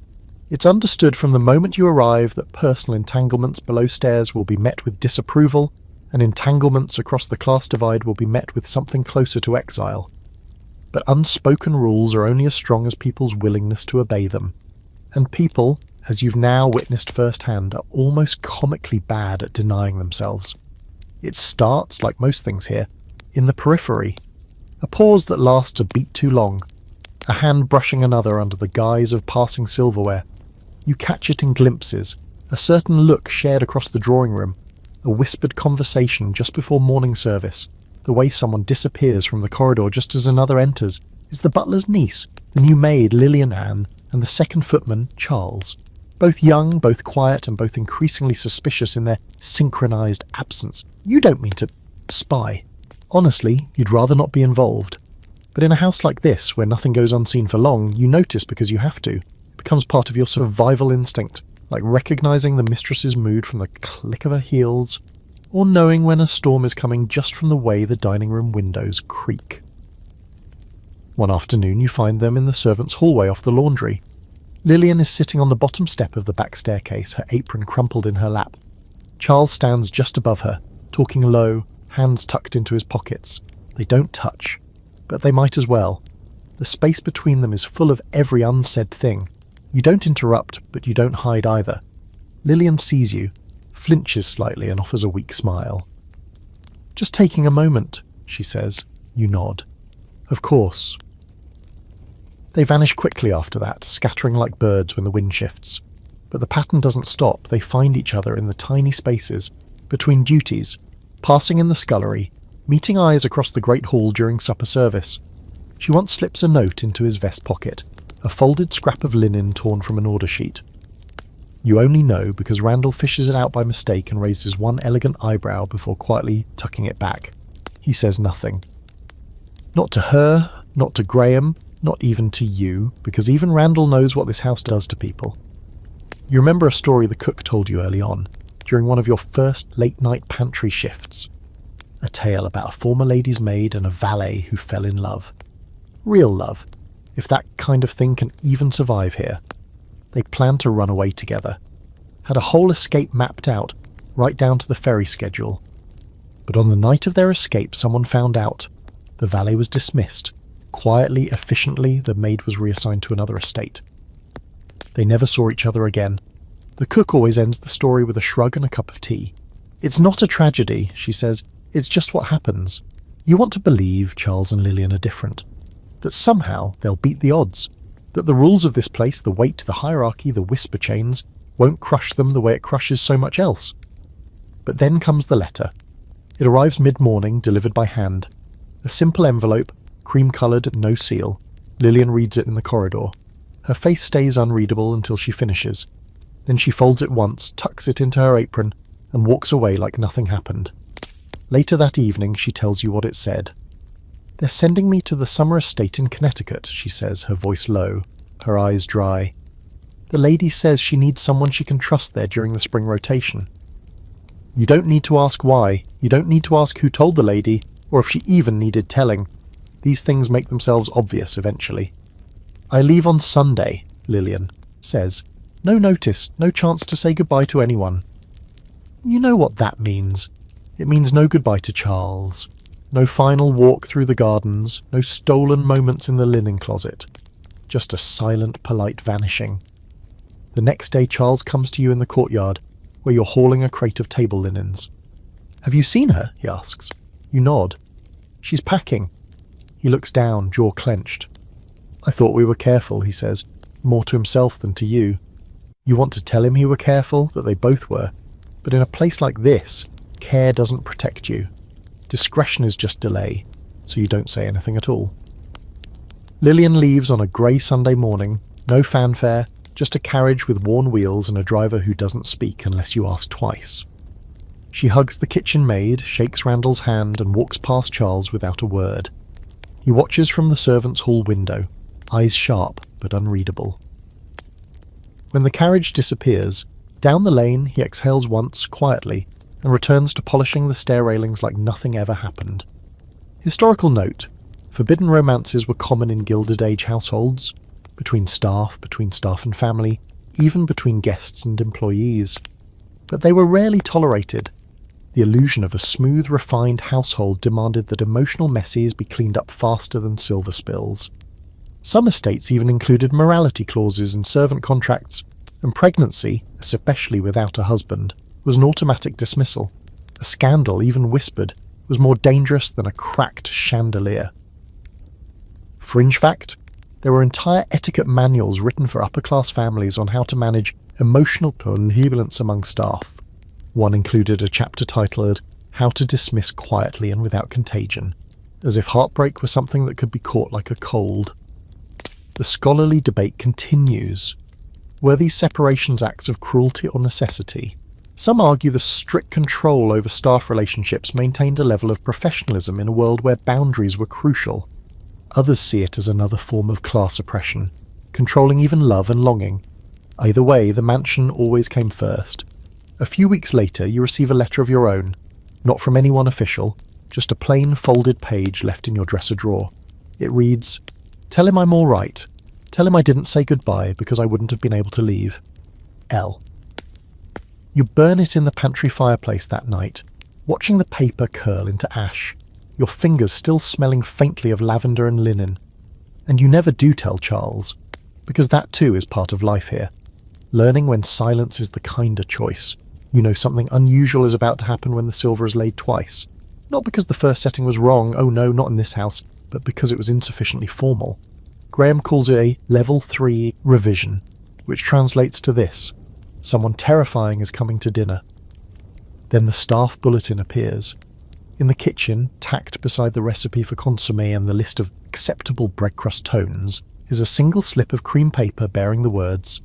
It's understood from the moment you arrive that personal entanglements below stairs will be met with disapproval, and entanglements across the class divide will be met with something closer to exile. But unspoken rules are only as strong as people's willingness to obey them. And people, as you've now witnessed firsthand, are almost comically bad at denying themselves. It starts, like most things here, in the periphery. A pause that lasts a beat too long. A hand brushing another under the guise of passing silverware. You catch it in glimpses, a certain look shared across the drawing room, a whispered conversation just before morning service, the way someone disappears from the corridor just as another enters. Is the butler's niece, the new maid Lillian Ann, and the second footman Charles. Both young, both quiet, and both increasingly suspicious in their synchronized absence. You don't mean to spy. Honestly, you'd rather not be involved. But in a house like this, where nothing goes unseen for long, you notice because you have to. It becomes part of your survival instinct, like recognizing the mistress's mood from the click of her heels, or knowing when a storm is coming just from the way the dining room windows creak. One afternoon you find them in the servants' hallway off the laundry. Lillian is sitting on the bottom step of the back staircase, her apron crumpled in her lap. Charles stands just above her, talking low, hands tucked into his pockets. They don't touch, but they might as well. The space between them is full of every unsaid thing. You don't interrupt, but you don't hide either. Lillian sees you, flinches slightly and offers a weak smile. "Just taking a moment," she says. You nod. "Of course." They vanish quickly after that, scattering like birds when the wind shifts. But the pattern doesn't stop. They find each other in the tiny spaces, between duties, passing in the scullery, meeting eyes across the great hall during supper service. She once slips a note into his vest pocket, a folded scrap of linen torn from an order sheet. You only know because Randall fishes it out by mistake and raises one elegant eyebrow before quietly tucking it back. He says nothing. Not to her, not to Graham, not even to you, because even Randall knows what this house does to people. You remember a story the cook told you early on, during one of your first late-night pantry shifts. A tale about a former lady's maid and a valet who fell in love. Real love, if that kind of thing can even survive here. They planned to run away together. Had a whole escape mapped out, right down to the ferry schedule. But on the night of their escape, someone found out. The valet was dismissed. Quietly, efficiently, the maid was reassigned to another estate. They never saw each other again. The cook always ends the story with a shrug and a cup of tea. "It's not a tragedy," she says. "It's just what happens. You want to believe Charles and Lillian are different. That somehow they'll beat the odds. That the rules of this place, the weight, the hierarchy, the whisper chains, won't crush them the way it crushes so much else." But then comes the letter. It arrives mid-morning, delivered by hand. A simple envelope, cream-coloured, no seal. Lillian reads it in the corridor. Her face stays unreadable until she finishes. Then she folds it once, tucks it into her apron, and walks away like nothing happened. Later that evening, she tells you what it said. "They're sending me to the summer estate in Connecticut," she says, her voice low, her eyes dry. "The lady says she needs someone she can trust there during the spring rotation." You don't need to ask why. You don't need to ask who told the lady, or if she even needed telling. These things make themselves obvious eventually. "I leave on Sunday," Lillian says. "No notice, no chance to say goodbye to anyone." You know what that means. It means no goodbye to Charles. No final walk through the gardens, no stolen moments in the linen closet. Just a silent, polite vanishing. The next day Charles comes to you in the courtyard, where you're hauling a crate of table linens. "Have you seen her?" he asks. You nod. "She's packing." He looks down, jaw clenched. "I thought we were careful," he says, more to himself than to you. You want to tell him you were careful, that they both were, but in a place like this, care doesn't protect you. Discretion is just delay, so you don't say anything at all. Lillian leaves on a grey Sunday morning, no fanfare, just a carriage with worn wheels and a driver who doesn't speak unless you ask twice. She hugs the kitchen maid, shakes Randall's hand and walks past Charles without a word. He watches from the servants' hall window, eyes sharp but unreadable. When the carriage disappears, down the lane he exhales once, quietly, and returns to polishing the stair railings like nothing ever happened. Historical note: forbidden romances were common in Gilded Age households, between staff and family, even between guests and employees. But they were rarely tolerated. The illusion of a smooth, refined household demanded that emotional messes be cleaned up faster than silver spills. Some estates even included morality clauses in servant contracts, and pregnancy, especially without a husband, was an automatic dismissal. A scandal, even whispered, was more dangerous than a cracked chandelier. Fringe fact: there were entire etiquette manuals written for upper-class families on how to manage emotional turbulence among staff. One included a chapter titled, "How to Dismiss Quietly and Without Contagion," as if heartbreak was something that could be caught like a cold. The scholarly debate continues. Were these separations acts of cruelty or necessity? Some argue the strict control over staff relationships maintained a level of professionalism in a world where boundaries were crucial. Others see it as another form of class oppression, controlling even love and longing. Either way, the mansion always came first. A few weeks later, you receive a letter of your own, not from anyone official, just a plain folded page left in your dresser drawer. It reads, "Tell him I'm all right. Tell him I didn't say goodbye because I wouldn't have been able to leave. L." You burn it in the pantry fireplace that night, watching the paper curl into ash, your fingers still smelling faintly of lavender and linen. And you never do tell Charles, because that too is part of life here. Learning when silence is the kinder choice. You know something unusual is about to happen when the silver is laid twice. Not because the first setting was wrong, oh no, not in this house, but because it was insufficiently formal. Graham calls it a Level 3 revision, which translates to this: someone terrifying is coming to dinner. Then the staff bulletin appears. In the kitchen, tacked beside the recipe for consommé and the list of acceptable bread crust tones, is a single slip of cream paper bearing the words,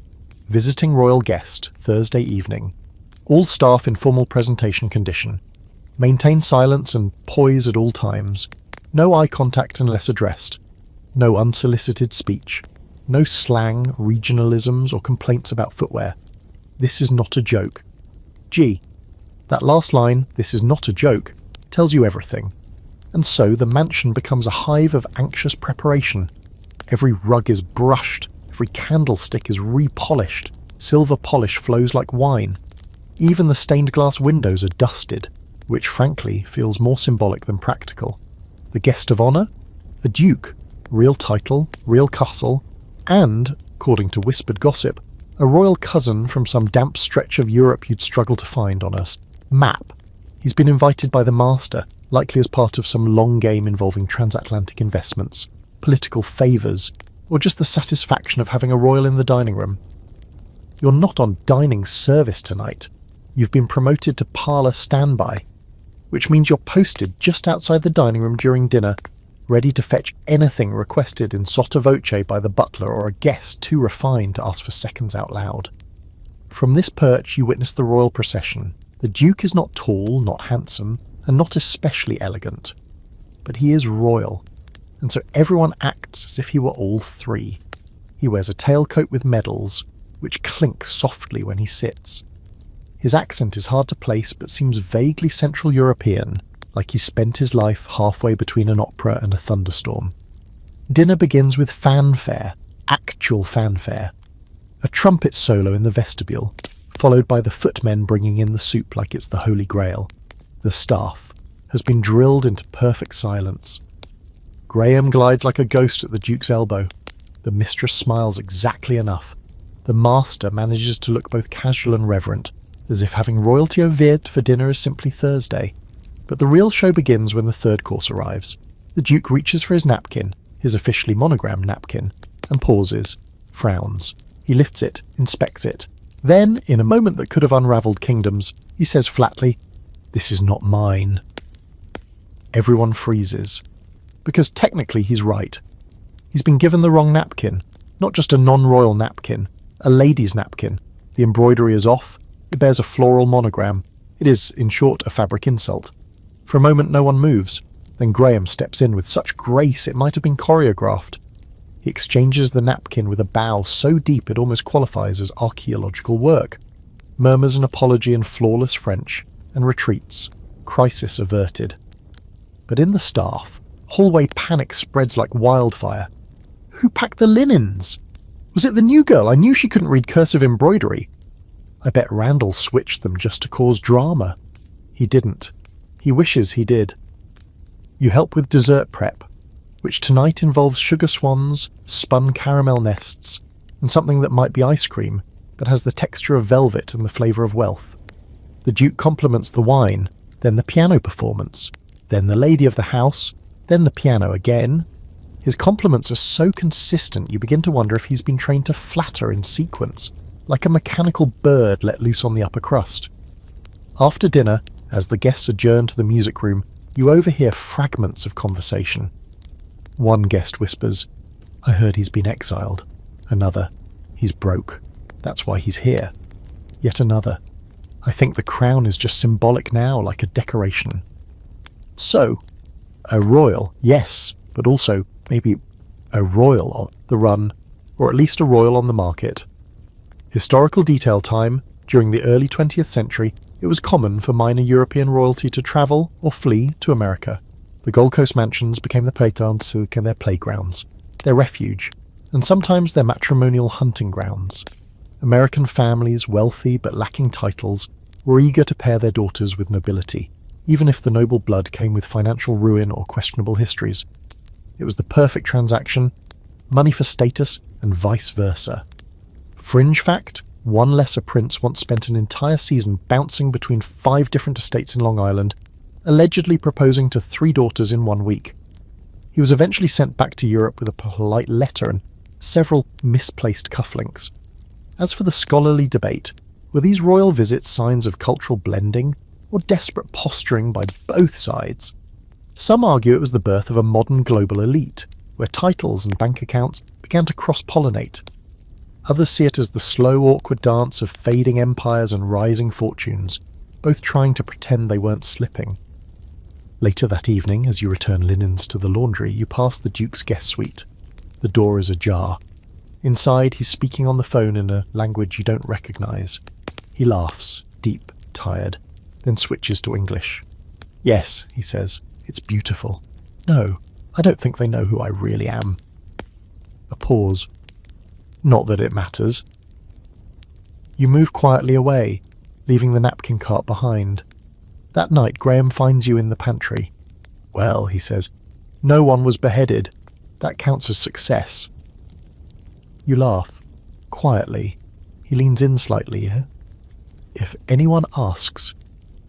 "Visiting royal guest, Thursday evening. All staff in formal presentation condition. Maintain silence and poise at all times. No eye contact unless addressed. No unsolicited speech. No slang, regionalisms, or complaints about footwear. This is not a joke." Gee, that last line, "this is not a joke," tells you everything. And so the mansion becomes a hive of anxious preparation. Every rug is brushed, every candlestick is repolished, silver polish flows like wine. Even the stained glass windows are dusted, which frankly feels more symbolic than practical. The guest of honour? A duke. Real title, real castle, and, according to whispered gossip, a royal cousin from some damp stretch of Europe you'd struggle to find on a map. He's been invited by the master, likely as part of some long game involving transatlantic investments, political favours, or just the satisfaction of having a royal in the dining room. You're not on dining service tonight. You've been promoted to parlour standby, which means you're posted just outside the dining room during dinner, ready to fetch anything requested in sotto voce by the butler or a guest too refined to ask for seconds out loud. From this perch you witness the royal procession. The Duke is not tall, not handsome, and not especially elegant. But he is royal, and so everyone acts as if he were all three. He wears a tailcoat with medals, which clink softly when he sits. His accent is hard to place but seems vaguely Central European, like he spent his life halfway between an opera and a thunderstorm. Dinner begins with fanfare, actual fanfare. A trumpet solo in the vestibule, followed by the footmen bringing in the soup like it's the Holy Grail. The staff has been drilled into perfect silence. Graham glides like a ghost at the Duke's elbow. The mistress smiles exactly enough. The master manages to look both casual and reverent, as if having royalty au vert for dinner is simply Thursday. But the real show begins when the third course arrives. The Duke reaches for his napkin, his officially monogrammed napkin, and pauses, frowns. He lifts it, inspects it. Then, in a moment that could have unravelled kingdoms, he says flatly, "This is not mine." Everyone freezes. Because technically he's right. He's been given the wrong napkin. Not just a non-royal napkin. A lady's napkin. The embroidery is off. It bears a floral monogram. It is, in short, a fabric insult. For a moment no one moves. Then Graham steps in with such grace it might have been choreographed. He exchanges the napkin with a bow so deep it almost qualifies as archaeological work, murmurs an apology in flawless French, and retreats, crisis averted. But in the staff, hallway panic spreads like wildfire. Who packed the linens? Was it the new girl? I knew she couldn't read cursive embroidery. I bet Randall switched them just to cause drama. He didn't. He wishes he did. You help with dessert prep, which tonight involves sugar swans, spun caramel nests, and something that might be ice cream, but has the texture of velvet and the flavour of wealth. The Duke compliments the wine, then the piano performance, then the lady of the house, then the piano again. His compliments are so consistent you begin to wonder if he's been trained to flatter in sequence, like a mechanical bird let loose on the upper crust. After dinner, as the guests adjourn to the music room, you overhear fragments of conversation. One guest whispers, "I heard he's been exiled." Another, "He's broke. That's why he's here." Yet another, "I think the crown is just symbolic now, like a decoration." So, a royal, yes, but also maybe a royal on the run, or at least a royal on the market. Historical detail time. During the early 20th century, it was common for minor European royalty to travel or flee to America. The Gold Coast mansions became their pétanque and their playgrounds, their refuge, and sometimes their matrimonial hunting grounds. American families, wealthy but lacking titles, were eager to pair their daughters with nobility, even if the noble blood came with financial ruin or questionable histories. It was the perfect transaction, money for status and vice versa. Fringe fact, one lesser prince once spent an entire season bouncing between 5 different estates in Long Island, allegedly proposing to 3 daughters in 1 week. He was eventually sent back to Europe with a polite letter and several misplaced cufflinks. As for the scholarly debate, were these royal visits signs of cultural blending or desperate posturing by both sides? Some argue it was the birth of a modern global elite, where titles and bank accounts began to cross-pollinate. Others see it as the slow, awkward dance of fading empires and rising fortunes, both trying to pretend they weren't slipping. Later that evening, as you return linens to the laundry, you pass the Duke's guest suite. The door is ajar. Inside, he's speaking on the phone in a language you don't recognise. He laughs, deep, tired, then switches to English. "Yes," he says, "it's beautiful. No, I don't think they know who I really am." A pause. Not that it matters. You move quietly away, leaving the napkin cart behind. That night, Graham finds you in the pantry. "Well," he says, "no one was beheaded. That counts as success." You laugh, quietly. He leans in slightly. "If anyone asks,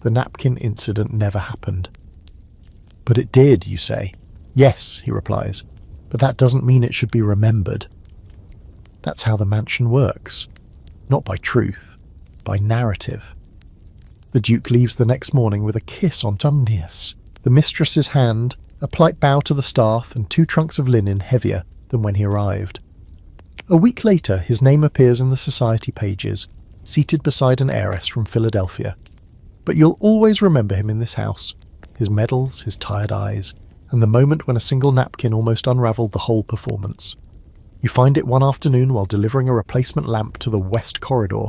the napkin incident never happened." "But it did," you say. "Yes," he replies, "but that doesn't mean it should be remembered." That's how the mansion works. Not by truth, by narrative. The Duke leaves the next morning with a kiss on Tumnius, the mistress's hand, a polite bow to the staff, and 2 trunks of linen heavier than when he arrived. A week later, his name appears in the society pages, seated beside an heiress from Philadelphia. But you'll always remember him in this house, his medals, his tired eyes, and the moment when a single napkin almost unravelled the whole performance. You find it one afternoon while delivering a replacement lamp to the West Corridor,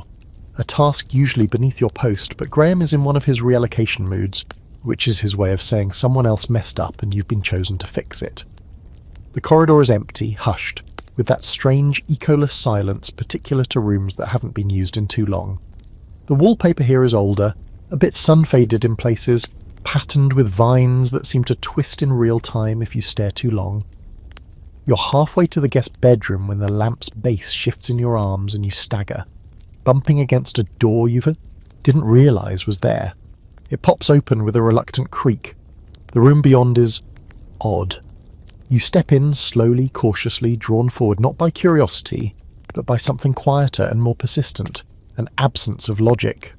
a task usually beneath your post, but Graham is in one of his reallocation moods, which is his way of saying someone else messed up and you've been chosen to fix it. The corridor is empty, hushed, with that strange, echoless silence particular to rooms that haven't been used in too long. The wallpaper here is older, a bit sun-faded in places, patterned with vines that seem to twist in real time if you stare too long. You're halfway to the guest bedroom when the lamp's base shifts in your arms and you stagger, bumping against a door you didn't realise was there. It pops open with a reluctant creak. The room beyond is odd. You step in slowly, cautiously, drawn forward not by curiosity, but by something quieter and more persistent, an absence of logic.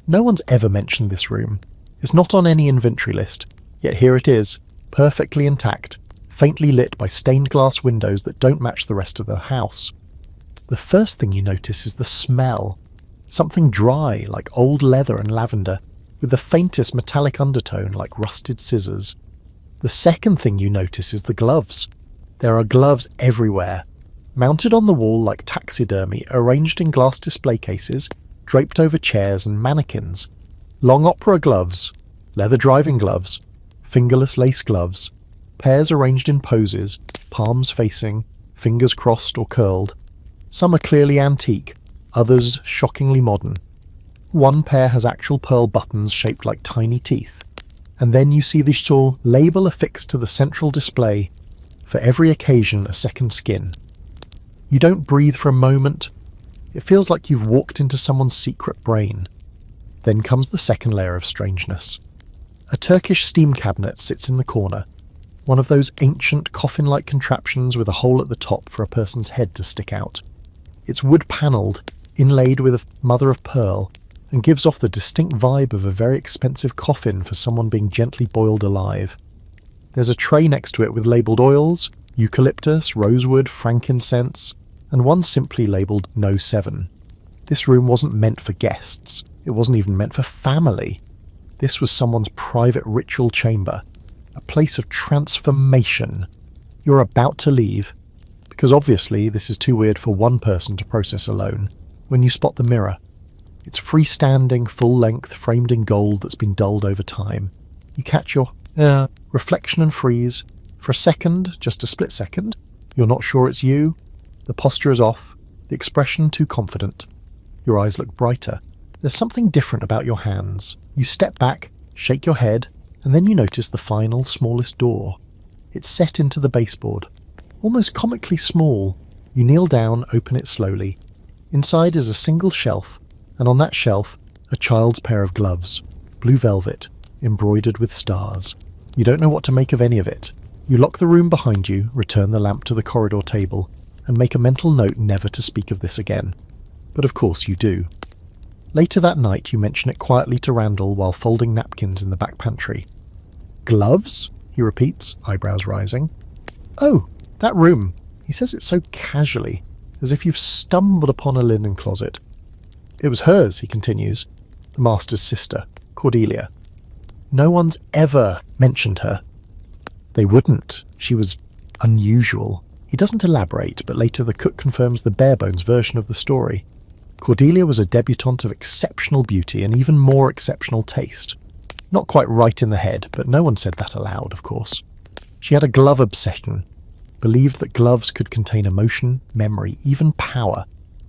No one's ever mentioned this room. It's not on any inventory list, yet here it is, perfectly intact, faintly lit by stained glass windows that don't match the rest of the house. The first thing you notice is the smell. Something dry, like old leather and lavender, with the faintest metallic undertone like rusted scissors. The second thing you notice is the gloves. There are gloves everywhere, mounted on the wall like taxidermy, arranged in glass display cases, draped over chairs and mannequins. Long opera gloves, leather driving gloves, fingerless lace gloves, pairs arranged in poses, palms facing, fingers crossed or curled. Some are clearly antique, others shockingly modern. One pair has actual pearl buttons shaped like tiny teeth. And then you see this tall label affixed to the central display, for every occasion a second skin. You don't breathe for a moment. It feels like you've walked into someone's secret brain. Then comes the second layer of strangeness. A Turkish steam cabinet sits in the corner, one of those ancient coffin-like contraptions with a hole at the top for a person's head to stick out. It's wood-panelled, inlaid with a mother of pearl, and gives off the distinct vibe of a very expensive coffin for someone being gently boiled alive. There's a tray next to it with labelled oils, eucalyptus, rosewood, frankincense, and one simply labelled No 7. This room wasn't meant for guests. It wasn't even meant for family. This was someone's private ritual chamber, a place of transformation. You're about to leave, because obviously this is too weird for one person to process alone, when you spot the mirror. It's freestanding, full-length, framed in gold that's been dulled over time. You catch your reflection and freeze. For a second, just a split second, you're not sure it's you. The posture is off, the expression too confident. Your eyes look brighter. There's something different about your hands. You step back, shake your head, and then you notice the final, smallest door. It's set into the baseboard. Almost comically small. You kneel down, open it slowly. Inside is a single shelf, and on that shelf, a child's pair of gloves, blue velvet, embroidered with stars. You don't know what to make of any of it. You lock the room behind you, return the lamp to the corridor table, and make a mental note never to speak of this again. But of course you do. Later that night you mention it quietly to Randall while folding napkins in the back pantry. Gloves? He repeats, eyebrows rising. Oh, that room. He says it so casually, as if you've stumbled upon a linen closet. It was hers, he continues, the master's sister, Cordelia. No one's ever mentioned her. They wouldn't. She was unusual. He doesn't elaborate, but later the cook confirms the bare-bones version of the story. Cordelia was a debutante of exceptional beauty and even more exceptional taste. Not quite right in the head, but no one said that aloud, of course. She had a glove obsession, believed that gloves could contain emotion, memory, even power.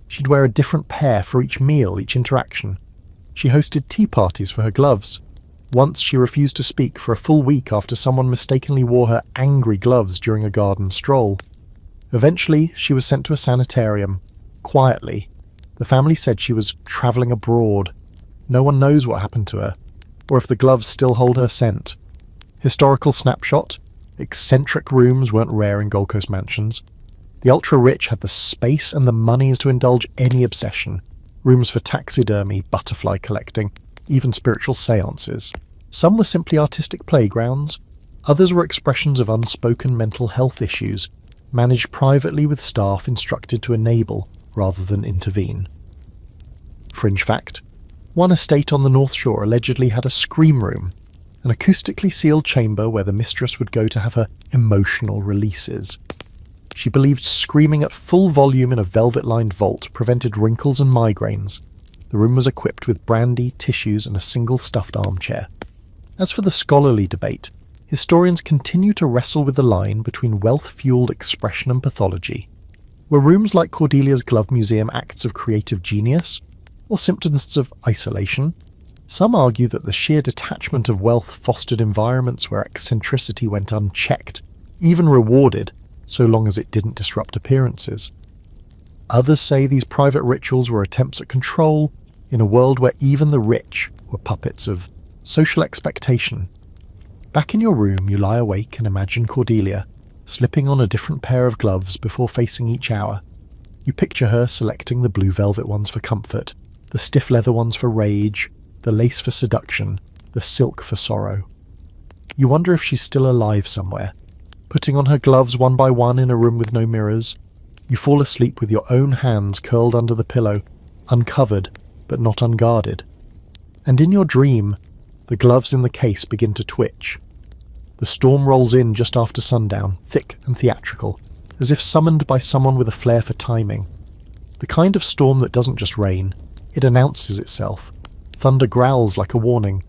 She'd wear a different pair for each meal, each interaction. She hosted tea parties for her gloves. Once she refused to speak for a full week after someone mistakenly wore her angry gloves during a garden stroll. Eventually, she was sent to a sanitarium, quietly. The family said she was travelling abroad. No one knows what happened to her, or if the gloves still hold her scent. Historical snapshot: eccentric rooms weren't rare in Gold Coast mansions. The ultra-rich had the space and the monies to indulge any obsession. Rooms for taxidermy, butterfly collecting, even spiritual seances. Some were simply artistic playgrounds. Others were expressions of unspoken mental health issues, managed privately with staff instructed to enable rather than intervene. Fringe fact: one estate on the North Shore allegedly had a scream room, an acoustically sealed chamber where the mistress would go to have her emotional releases. She believed screaming at full volume in a velvet-lined vault prevented wrinkles and migraines. The room was equipped with brandy, tissues, and a single stuffed armchair. As for the scholarly debate, historians continue to wrestle with the line between wealth-fueled expression and pathology. Were rooms like Cordelia's Glove Museum acts of creative genius, or symptoms of isolation? Some argue that the sheer detachment of wealth fostered environments where eccentricity went unchecked, even rewarded, so long as it didn't disrupt appearances. Others say these private rituals were attempts at control in a world where even the rich were puppets of social expectation. Back in your room, you lie awake and imagine Cordelia, slipping on a different pair of gloves before facing each hour. You picture her selecting the blue velvet ones for comfort, the stiff leather ones for rage, the lace for seduction, the silk for sorrow. You wonder if she's still alive somewhere, putting on her gloves one by one in a room with no mirrors. You fall asleep with your own hands curled under the pillow, uncovered but not unguarded. And in your dream, the gloves in the case begin to twitch. The storm rolls in just after sundown, thick and theatrical, as if summoned by someone with a flair for timing. The kind of storm that doesn't just rain, it announces itself. Thunder growls like a warning.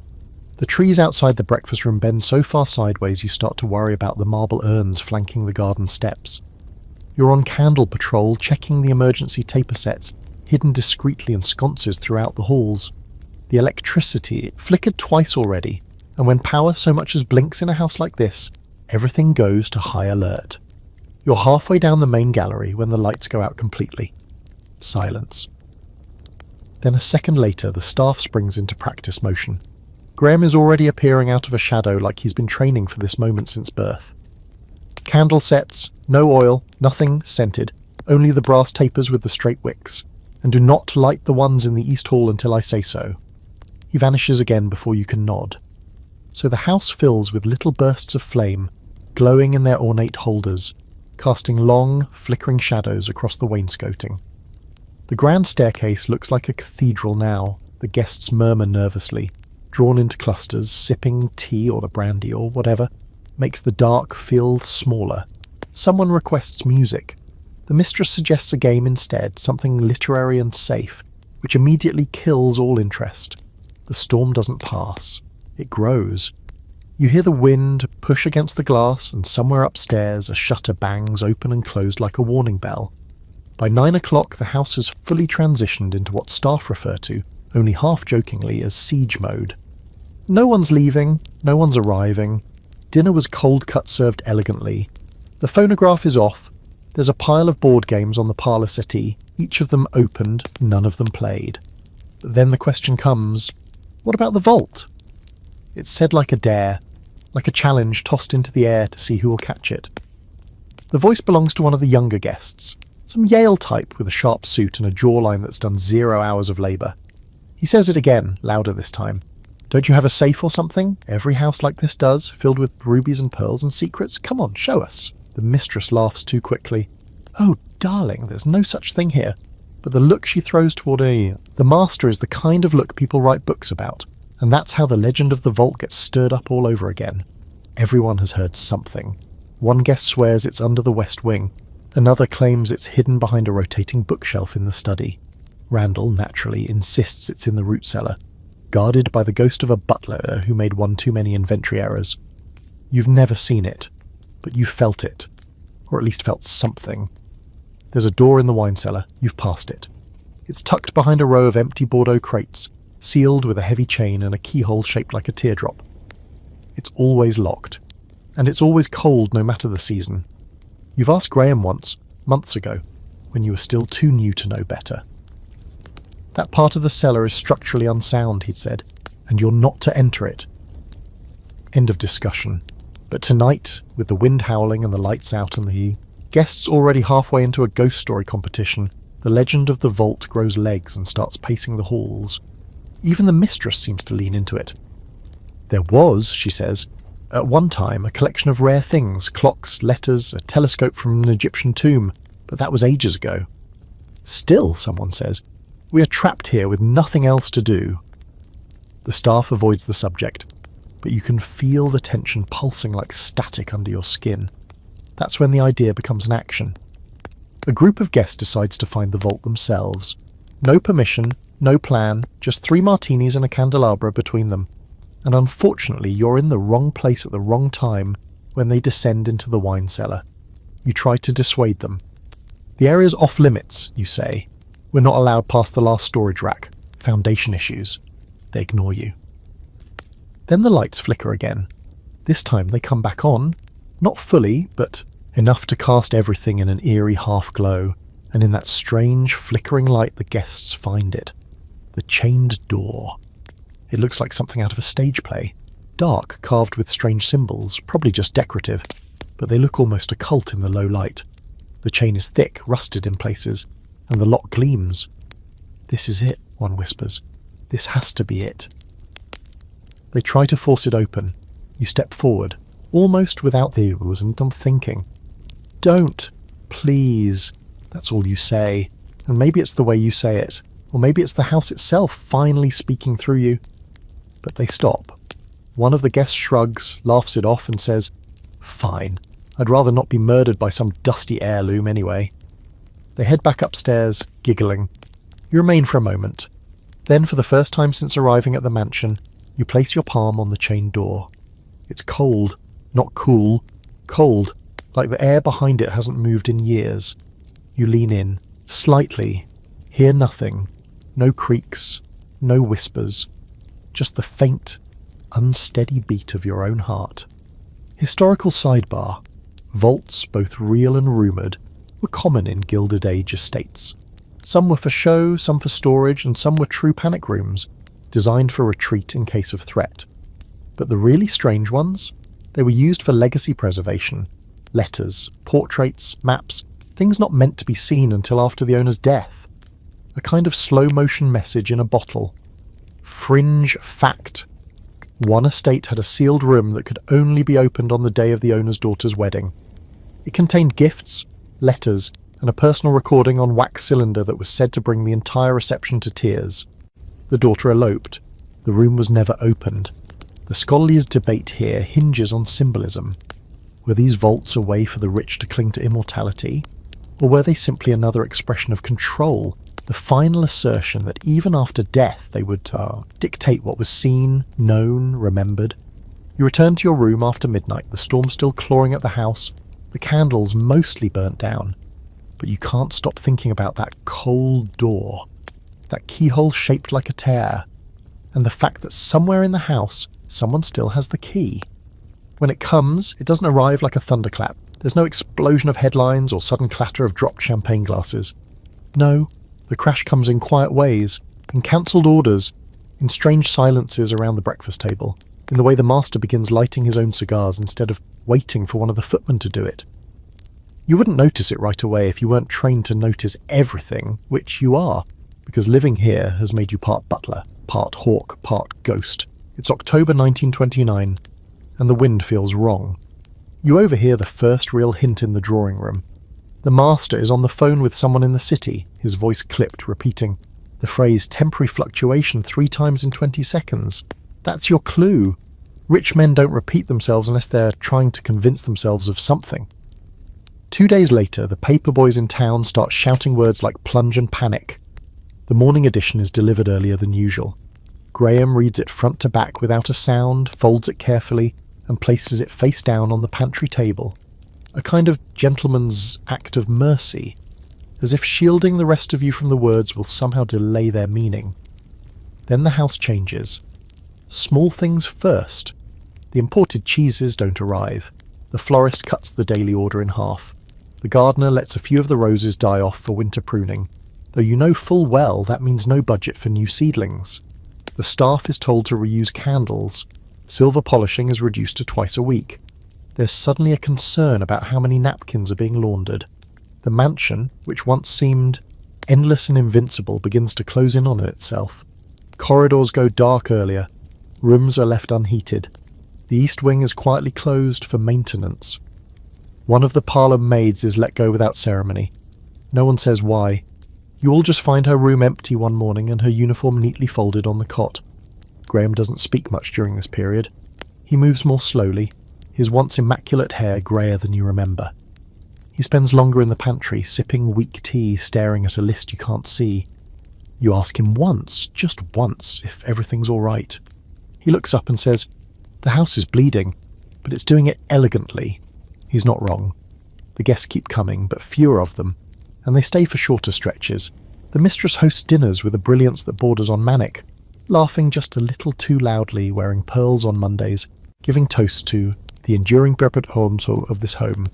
The trees outside the breakfast room bend so far sideways you start to worry about the marble urns flanking the garden steps. You're on candle patrol, checking the emergency taper sets, hidden discreetly in sconces throughout the halls. The electricity flickered twice already, and when power so much as blinks in a house like this, everything goes to high alert. You're halfway down the main gallery when the lights go out completely. Silence. Then a second later, the staff springs into practice motion. Graham is already appearing out of a shadow like he's been training for this moment since birth. Candle sets, no oil, nothing scented, only the brass tapers with the straight wicks. And do not light the ones in the East Hall until I say so. He vanishes again before you can nod. So the house fills with little bursts of flame, glowing in their ornate holders, casting long, flickering shadows across the wainscoting. The grand staircase looks like a cathedral now. The guests murmur nervously, drawn into clusters, sipping tea or the brandy or whatever, makes the dark feel smaller. Someone requests music. The mistress suggests a game instead, something literary and safe, which immediately kills all interest. The storm doesn't pass. It grows. You hear the wind push against the glass, and somewhere upstairs a shutter bangs open and closed like a warning bell. By 9 o'clock the house has fully transitioned into what staff refer to, only half-jokingly, as siege mode. No one's leaving, no one's arriving. Dinner was cold cut served elegantly. The phonograph is off. There's a pile of board games on the parlour settee, each of them opened, none of them played. But then the question comes, what about the vault? It's said like a dare, like a challenge tossed into the air to see who will catch it. The voice belongs to one of the younger guests, some Yale type with a sharp suit and a jawline that's done 0 hours of labour. He says it again, louder this time. Don't you have a safe or something? Every house like this does, filled with rubies and pearls and secrets? Come on, show us. The mistress laughs too quickly. Oh, darling, there's no such thing here. But the look she throws toward the master is the kind of look people write books about, and that's how the legend of the vault gets stirred up all over again. Everyone has heard something. One guest swears it's under the west wing. Another claims it's hidden behind a rotating bookshelf in the study. Randall, naturally, insists it's in the root cellar, guarded by the ghost of a butler who made one too many inventory errors. You've never seen it, but you felt it, or at least felt something. There's a door in the wine cellar. You've passed it. It's tucked behind a row of empty Bordeaux crates, sealed with a heavy chain and a keyhole shaped like a teardrop. It's always locked, and it's always cold no matter the season. You've asked Graham once, months ago, when you were still too new to know better. That part of the cellar is structurally unsound, he'd said, and you're not to enter it. End of discussion. But tonight, with the wind howling and the lights out and the guests already halfway into a ghost story competition, the legend of the vault grows legs and starts pacing the halls. Even the mistress seems to lean into it. There was, she says, at one time a collection of rare things, clocks, letters, a telescope from an Egyptian tomb, but that was ages ago. Still, someone says, we are trapped here with nothing else to do. The staff avoids the subject, but you can feel the tension pulsing like static under your skin. That's when the idea becomes an action. A group of guests decides to find the vault themselves. No permission, no plan, just 3 martinis and a candelabra between them. and unfortunately you're in the wrong place at the wrong time when they descend into the wine cellar. You try to dissuade them. The area's off limits, you say. We're not allowed past the last storage rack. Foundation issues. They ignore you. Then the lights flicker again. This time they come back on. Not fully, but enough to cast everything in an eerie half-glow, and in that strange, flickering light the guests find it. The chained door. It looks like something out of a stage play. Dark, carved with strange symbols, probably just decorative, but they look almost occult in the low light. The chain is thick, rusted in places, and the lock gleams. "This is it," one whispers. "This has to be it." They try to force it open. You step forward, almost without the wasn't thinking. "Don't, please." That's all you say. And maybe it's the way you say it, or maybe it's the house itself finally speaking through you. But they stop. One of the guests shrugs, laughs it off, and says, "Fine. I'd rather not be murdered by some dusty heirloom anyway." They head back upstairs, giggling. You remain for a moment. Then, for the first time since arriving at the mansion, you place your palm on the chained door. It's cold, not cool, cold, like the air behind it hasn't moved in years. You lean in, slightly, hear nothing, no creaks, no whispers, just the faint, unsteady beat of your own heart. Historical sidebar. Vaults, both real and rumoured, were common in Gilded Age estates. Some were for show, some for storage, and some were true panic rooms, designed for retreat in case of threat. But the really strange ones? They were used for legacy preservation. Letters, portraits, maps, things not meant to be seen until after the owner's death. A kind of slow-motion message in a bottle. Fringe fact. One estate had a sealed room that could only be opened on the day of the owner's daughter's wedding. It contained gifts, letters, and a personal recording on wax cylinder that was said to bring the entire reception to tears. The daughter eloped. The room was never opened. The scholarly debate here hinges on symbolism. Were these vaults a way for the rich to cling to immortality? Or were they simply another expression of control, the final assertion that even after death they would dictate what was seen, known, remembered? You return to your room after midnight, the storm still clawing at the house, the candles mostly burnt down. But you can't stop thinking about that cold door, that keyhole shaped like a tear, and the fact that somewhere in the house someone still has the key. When it comes, it doesn't arrive like a thunderclap. There's no explosion of headlines or sudden clatter of dropped champagne glasses. No, the crash comes in quiet ways, in cancelled orders, in strange silences around the breakfast table, in the way the master begins lighting his own cigars instead of waiting for one of the footmen to do it. You wouldn't notice it right away if you weren't trained to notice everything, which you are, because living here has made you part butler, part hawk, part ghost. It's October 1929, and the wind feels wrong. You overhear the first real hint in the drawing room. The master is on the phone with someone in the city, his voice clipped, repeating the phrase temporary fluctuation 3 times in 20 seconds. That's your clue. Rich men don't repeat themselves unless they're trying to convince themselves of something. 2 days later, the paper boys in town start shouting words like plunge and panic. The morning edition is delivered earlier than usual. Graham reads it front to back without a sound, folds it carefully, and places it face down on the pantry table. A kind of gentleman's act of mercy, as if shielding the rest of you from the words will somehow delay their meaning. Then the house changes. Small things first. The imported cheeses don't arrive. The florist cuts the daily order in half. The gardener lets a few of the roses die off for winter pruning, though you know full well that means no budget for new seedlings. The staff is told to reuse candles. Silver polishing is reduced to twice a week. There's suddenly a concern about how many napkins are being laundered. The mansion, which once seemed endless and invincible, begins to close in on itself. Corridors go dark earlier. Rooms are left unheated. The east wing is quietly closed for maintenance. One of the parlour maids is let go without ceremony. No one says why. You all just find her room empty one morning and her uniform neatly folded on the cot. Graham doesn't speak much during this period. He moves more slowly, his once immaculate hair greyer than you remember. He spends longer in the pantry, sipping weak tea, staring at a list you can't see. You ask him once, just once, if everything's all right. He looks up and says, "The house is bleeding, but it's doing it elegantly." He's not wrong. The guests keep coming, but fewer of them, and they stay for shorter stretches. The mistress hosts dinners with a brilliance that borders on manic, laughing just a little too loudly, wearing pearls on Mondays, giving toast to the enduring perpetuum of this home.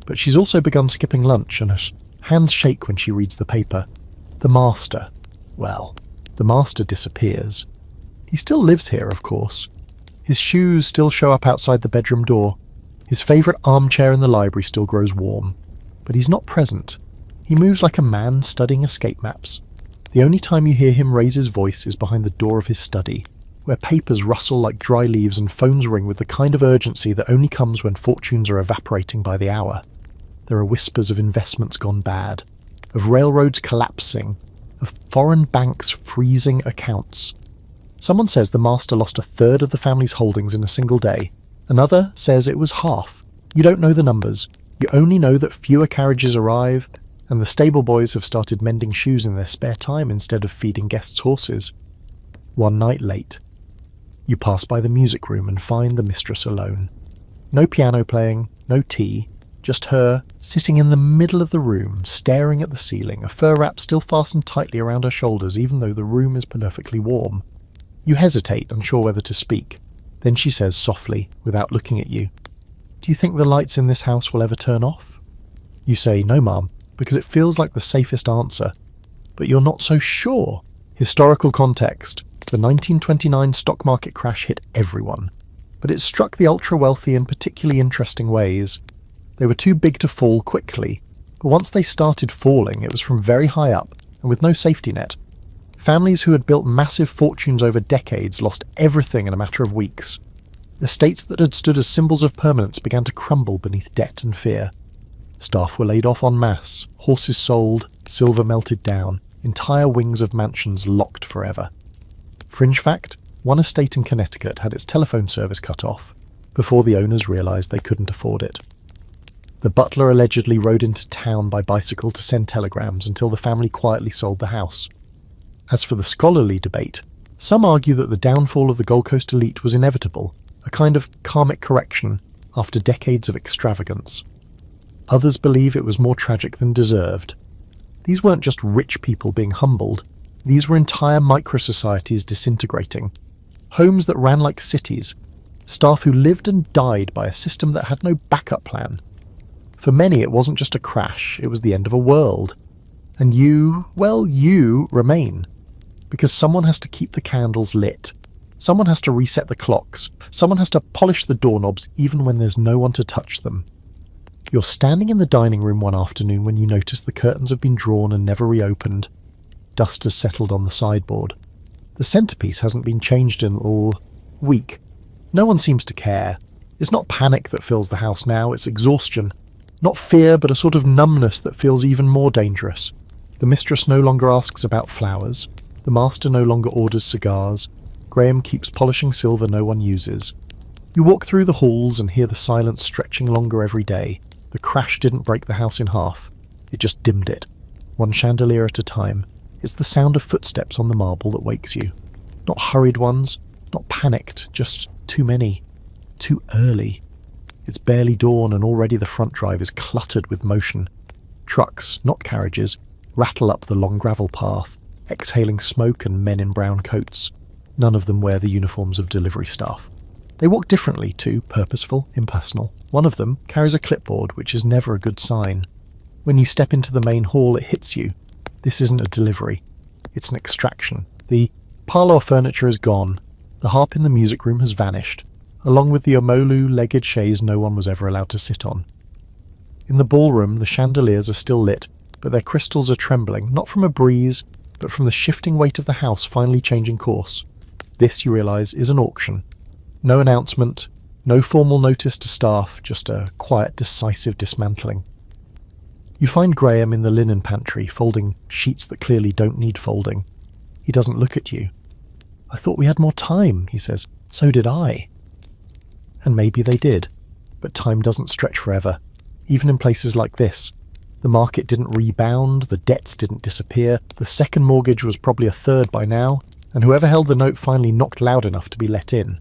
But she's also begun skipping lunch, and her hands shake when she reads the paper. The master. Well, the master disappears. He still lives here, of course. His shoes still show up outside the bedroom door. His favourite armchair in the library still grows warm. But he's not present. He moves like a man studying escape maps. The only time you hear him raise his voice is behind the door of his study, where papers rustle like dry leaves and phones ring with the kind of urgency that only comes when fortunes are evaporating by the hour. There are whispers of investments gone bad, of railroads collapsing, of foreign banks freezing accounts. Someone says the master lost a third of the family's holdings in a single day. Another says it was half. You don't know the numbers. You only know that fewer carriages arrive, and the stable boys have started mending shoes in their spare time instead of feeding guests' horses. One night late, you pass by the music room and find the mistress alone. No piano playing, no tea, just her sitting in the middle of the room, staring at the ceiling, a fur wrap still fastened tightly around her shoulders even though the room is perfectly warm. You hesitate, unsure whether to speak. Then she says softly, without looking at you, "Do you think the lights in this house will ever turn off?" You say, "No, ma'am," because it feels like the safest answer. But you're not so sure. Historical context. The 1929 stock market crash hit everyone. But it struck the ultra-wealthy in particularly interesting ways. They were too big to fall quickly. But once they started falling, it was from very high up, and with no safety net. Families who had built massive fortunes over decades lost everything in a matter of weeks. Estates that had stood as symbols of permanence began to crumble beneath debt and fear. Staff were laid off en masse, horses sold, silver melted down, entire wings of mansions locked forever. Fringe fact, one estate in Connecticut had its telephone service cut off before the owners realised they couldn't afford it. The butler allegedly rode into town by bicycle to send telegrams until the family quietly sold the house. As for the scholarly debate, some argue that the downfall of the Gold Coast elite was inevitable, a kind of karmic correction after decades of extravagance. Others believe it was more tragic than deserved. These weren't just rich people being humbled, these were entire micro-societies disintegrating. Homes that ran like cities, staff who lived and died by a system that had no backup plan. For many it wasn't just a crash, it was the end of a world. And you remain. Because someone has to keep the candles lit. Someone has to reset the clocks. Someone has to polish the doorknobs even when there's no one to touch them. You're standing in the dining room one afternoon when you notice the curtains have been drawn and never reopened. Dust has settled on the sideboard. The centrepiece hasn't been changed in a week. No one seems to care. It's not panic that fills the house now, it's exhaustion. Not fear, but a sort of numbness that feels even more dangerous. The mistress no longer asks about flowers. The master no longer orders cigars. Graham keeps polishing silver no one uses. You walk through the halls and hear the silence stretching longer every day. The crash didn't break the house in half. It just dimmed it. One chandelier at a time. It's the sound of footsteps on the marble that wakes you. Not hurried ones, not panicked, just too many. Too early. It's barely dawn and already the front drive is cluttered with motion. Trucks, not carriages, rattle up the long gravel path, exhaling smoke and men in brown coats. None of them wear the uniforms of delivery staff. They walk differently too, purposeful, impersonal. One of them carries a clipboard, which is never a good sign. When you step into the main hall, it hits you. This isn't a delivery. It's an extraction. The parlour furniture is gone. The harp in the music room has vanished, along with the Omolu-legged chaise no one was ever allowed to sit on. In the ballroom, the chandeliers are still lit, but their crystals are trembling, not from a breeze, but from the shifting weight of the house finally changing course. This, you realise, is an auction. No announcement, no formal notice to staff, just a quiet, decisive dismantling. You find Graham in the linen pantry, folding sheets that clearly don't need folding. He doesn't look at you. "I thought we had more time," he says. "So did I." And maybe they did. But time doesn't stretch forever, even in places like this. The market didn't rebound, the debts didn't disappear, the second mortgage was probably a third by now, and whoever held the note finally knocked loud enough to be let in.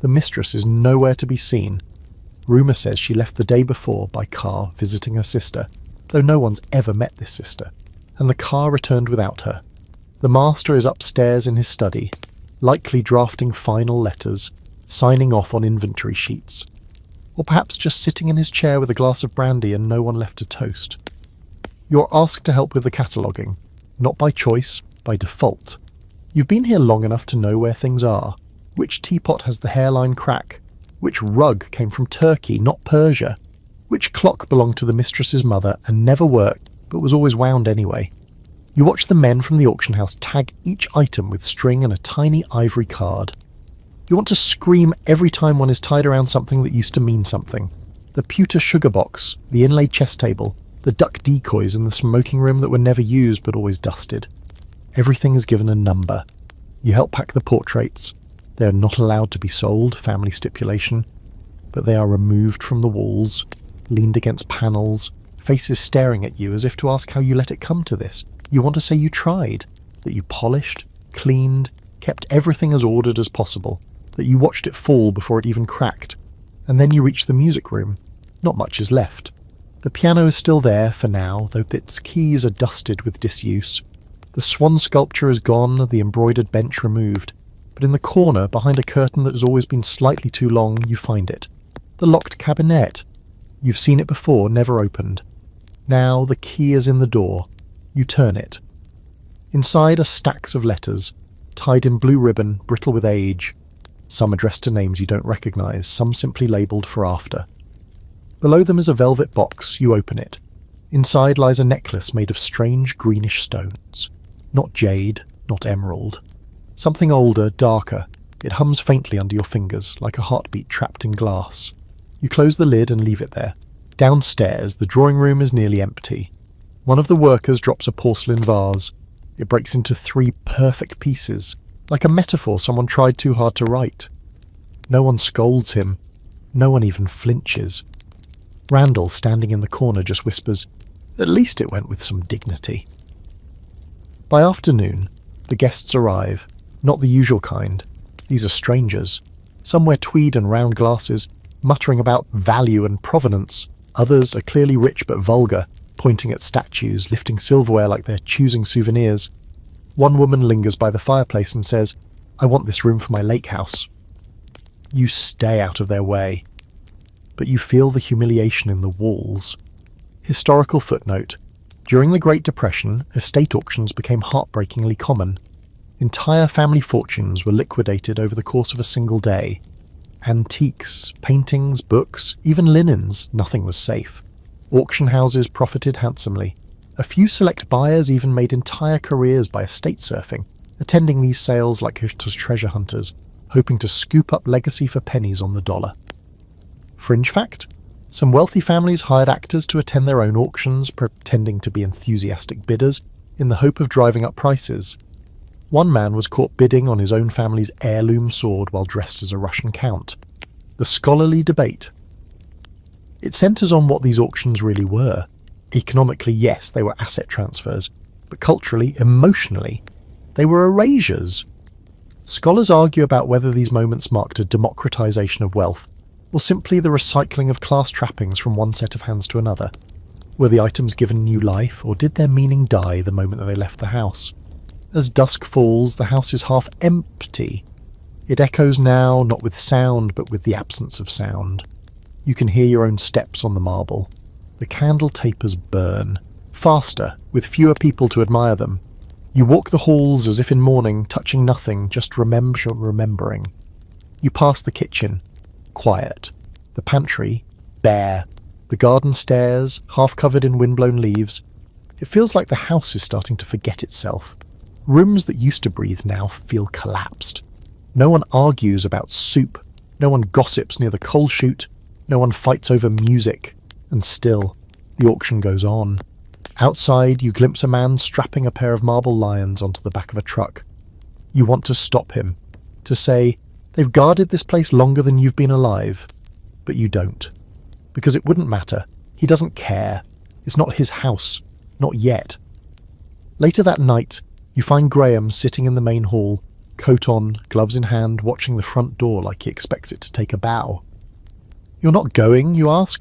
The mistress is nowhere to be seen. Rumour says she left the day before by car visiting her sister, though no one's ever met this sister, and the car returned without her. The master is upstairs in his study, likely drafting final letters, signing off on inventory sheets, or perhaps just sitting in his chair with a glass of brandy and no one left to toast. You're asked to help with the cataloguing, not by choice, by default. You've been here long enough to know where things are, which teapot has the hairline crack, which rug came from Turkey, not Persia, which clock belonged to the mistress's mother and never worked but was always wound anyway. You watch the men from the auction house tag each item with string and a tiny ivory card. You want to scream every time one is tied around something that used to mean something. The pewter sugar box, the inlaid chess table, the duck decoys in the smoking room that were never used but always dusted. Everything is given a number. You help pack the portraits. They are not allowed to be sold, family stipulation, but they are removed from the walls, leaned against panels, faces staring at you as if to ask how you let it come to this. You want to say you tried, that you polished, cleaned, kept everything as ordered as possible, that you watched it fall before it even cracked, and then you reach the music room. Not much is left. The piano is still there for now, though its keys are dusted with disuse. The swan sculpture is gone, the embroidered bench removed, but in the corner, behind a curtain that has always been slightly too long, you find it. The locked cabinet. You've seen it before, never opened. Now the key is in the door. You turn it. Inside are stacks of letters, tied in blue ribbon, brittle with age. Some addressed to names you don't recognise, some simply labelled for after. Below them is a velvet box. You open it. Inside lies a necklace made of strange greenish stones. Not jade, not emerald. Something older, darker. It hums faintly under your fingers, like a heartbeat trapped in glass. You close the lid and leave it there. Downstairs, the drawing room is nearly empty. One of the workers drops a porcelain vase. It breaks into 3 perfect pieces, like a metaphor someone tried too hard to write. No one scolds him. No one even flinches. Randall, standing in the corner, just whispers, "At least it went with some dignity." By afternoon, the guests arrive, not the usual kind. These are strangers. Some wear tweed and round glasses, muttering about value and provenance. Others are clearly rich but vulgar, pointing at statues, lifting silverware like they're choosing souvenirs. One woman lingers by the fireplace and says, "I want this room for my lake house." You stay out of their way, but you feel the humiliation in the walls. Historical footnote. During the Great Depression, estate auctions became heartbreakingly common. Entire family fortunes were liquidated over the course of a single day. Antiques, paintings, books, even linens, nothing was safe. Auction houses profited handsomely. A few select buyers even made entire careers by estate surfing, attending these sales like treasure hunters, hoping to scoop up legacy for pennies on the dollar. Fringe fact: some wealthy families hired actors to attend their own auctions, pretending to be enthusiastic bidders, in the hope of driving up prices. One man was caught bidding on his own family's heirloom sword while dressed as a Russian count. The scholarly debate. It centres on what these auctions really were. Economically, yes, they were asset transfers, but culturally, emotionally, they were erasures. Scholars argue about whether these moments marked a democratisation of wealth, or simply the recycling of class trappings from one set of hands to another. Were the items given new life, or did their meaning die the moment that they left the house? As dusk falls, the house is half empty. It echoes now, not with sound, but with the absence of sound. You can hear your own steps on the marble. The candle tapers burn, faster, with fewer people to admire them. You walk the halls as if in mourning, touching nothing, just remembering. You pass the kitchen, quiet. The pantry, bare. The garden stairs, half covered in windblown leaves. It feels like the house is starting to forget itself. Rooms that used to breathe now feel collapsed. No one argues about soup. No one gossips near the coal chute. No one fights over music. And still, the auction goes on. Outside, you glimpse a man strapping a pair of marble lions onto the back of a truck. You want to stop him, to say, "They've guarded this place longer than you've been alive." But you don't. Because it wouldn't matter. He doesn't care. It's not his house. Not yet. Later that night, You find Graham sitting in the main hall, coat on, gloves in hand, watching the front door like he expects it to take a bow. "You're not going?" you ask.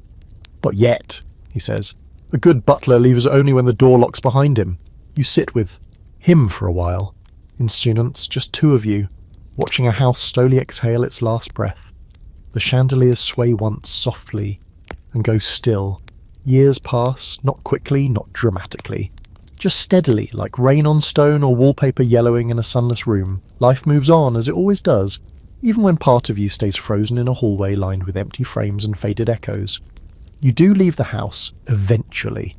"Not yet," he says. "A good butler leaves only when the door locks behind him." You sit with him for a while. In silence, just two of you, watching a house slowly exhale its last breath. The chandeliers sway once softly and go still. Years pass, not quickly, not dramatically. Just steadily, like rain on stone or wallpaper yellowing in a sunless room. Life moves on, as it always does, even when part of you stays frozen in a hallway lined with empty frames and faded echoes. You do leave the house, eventually.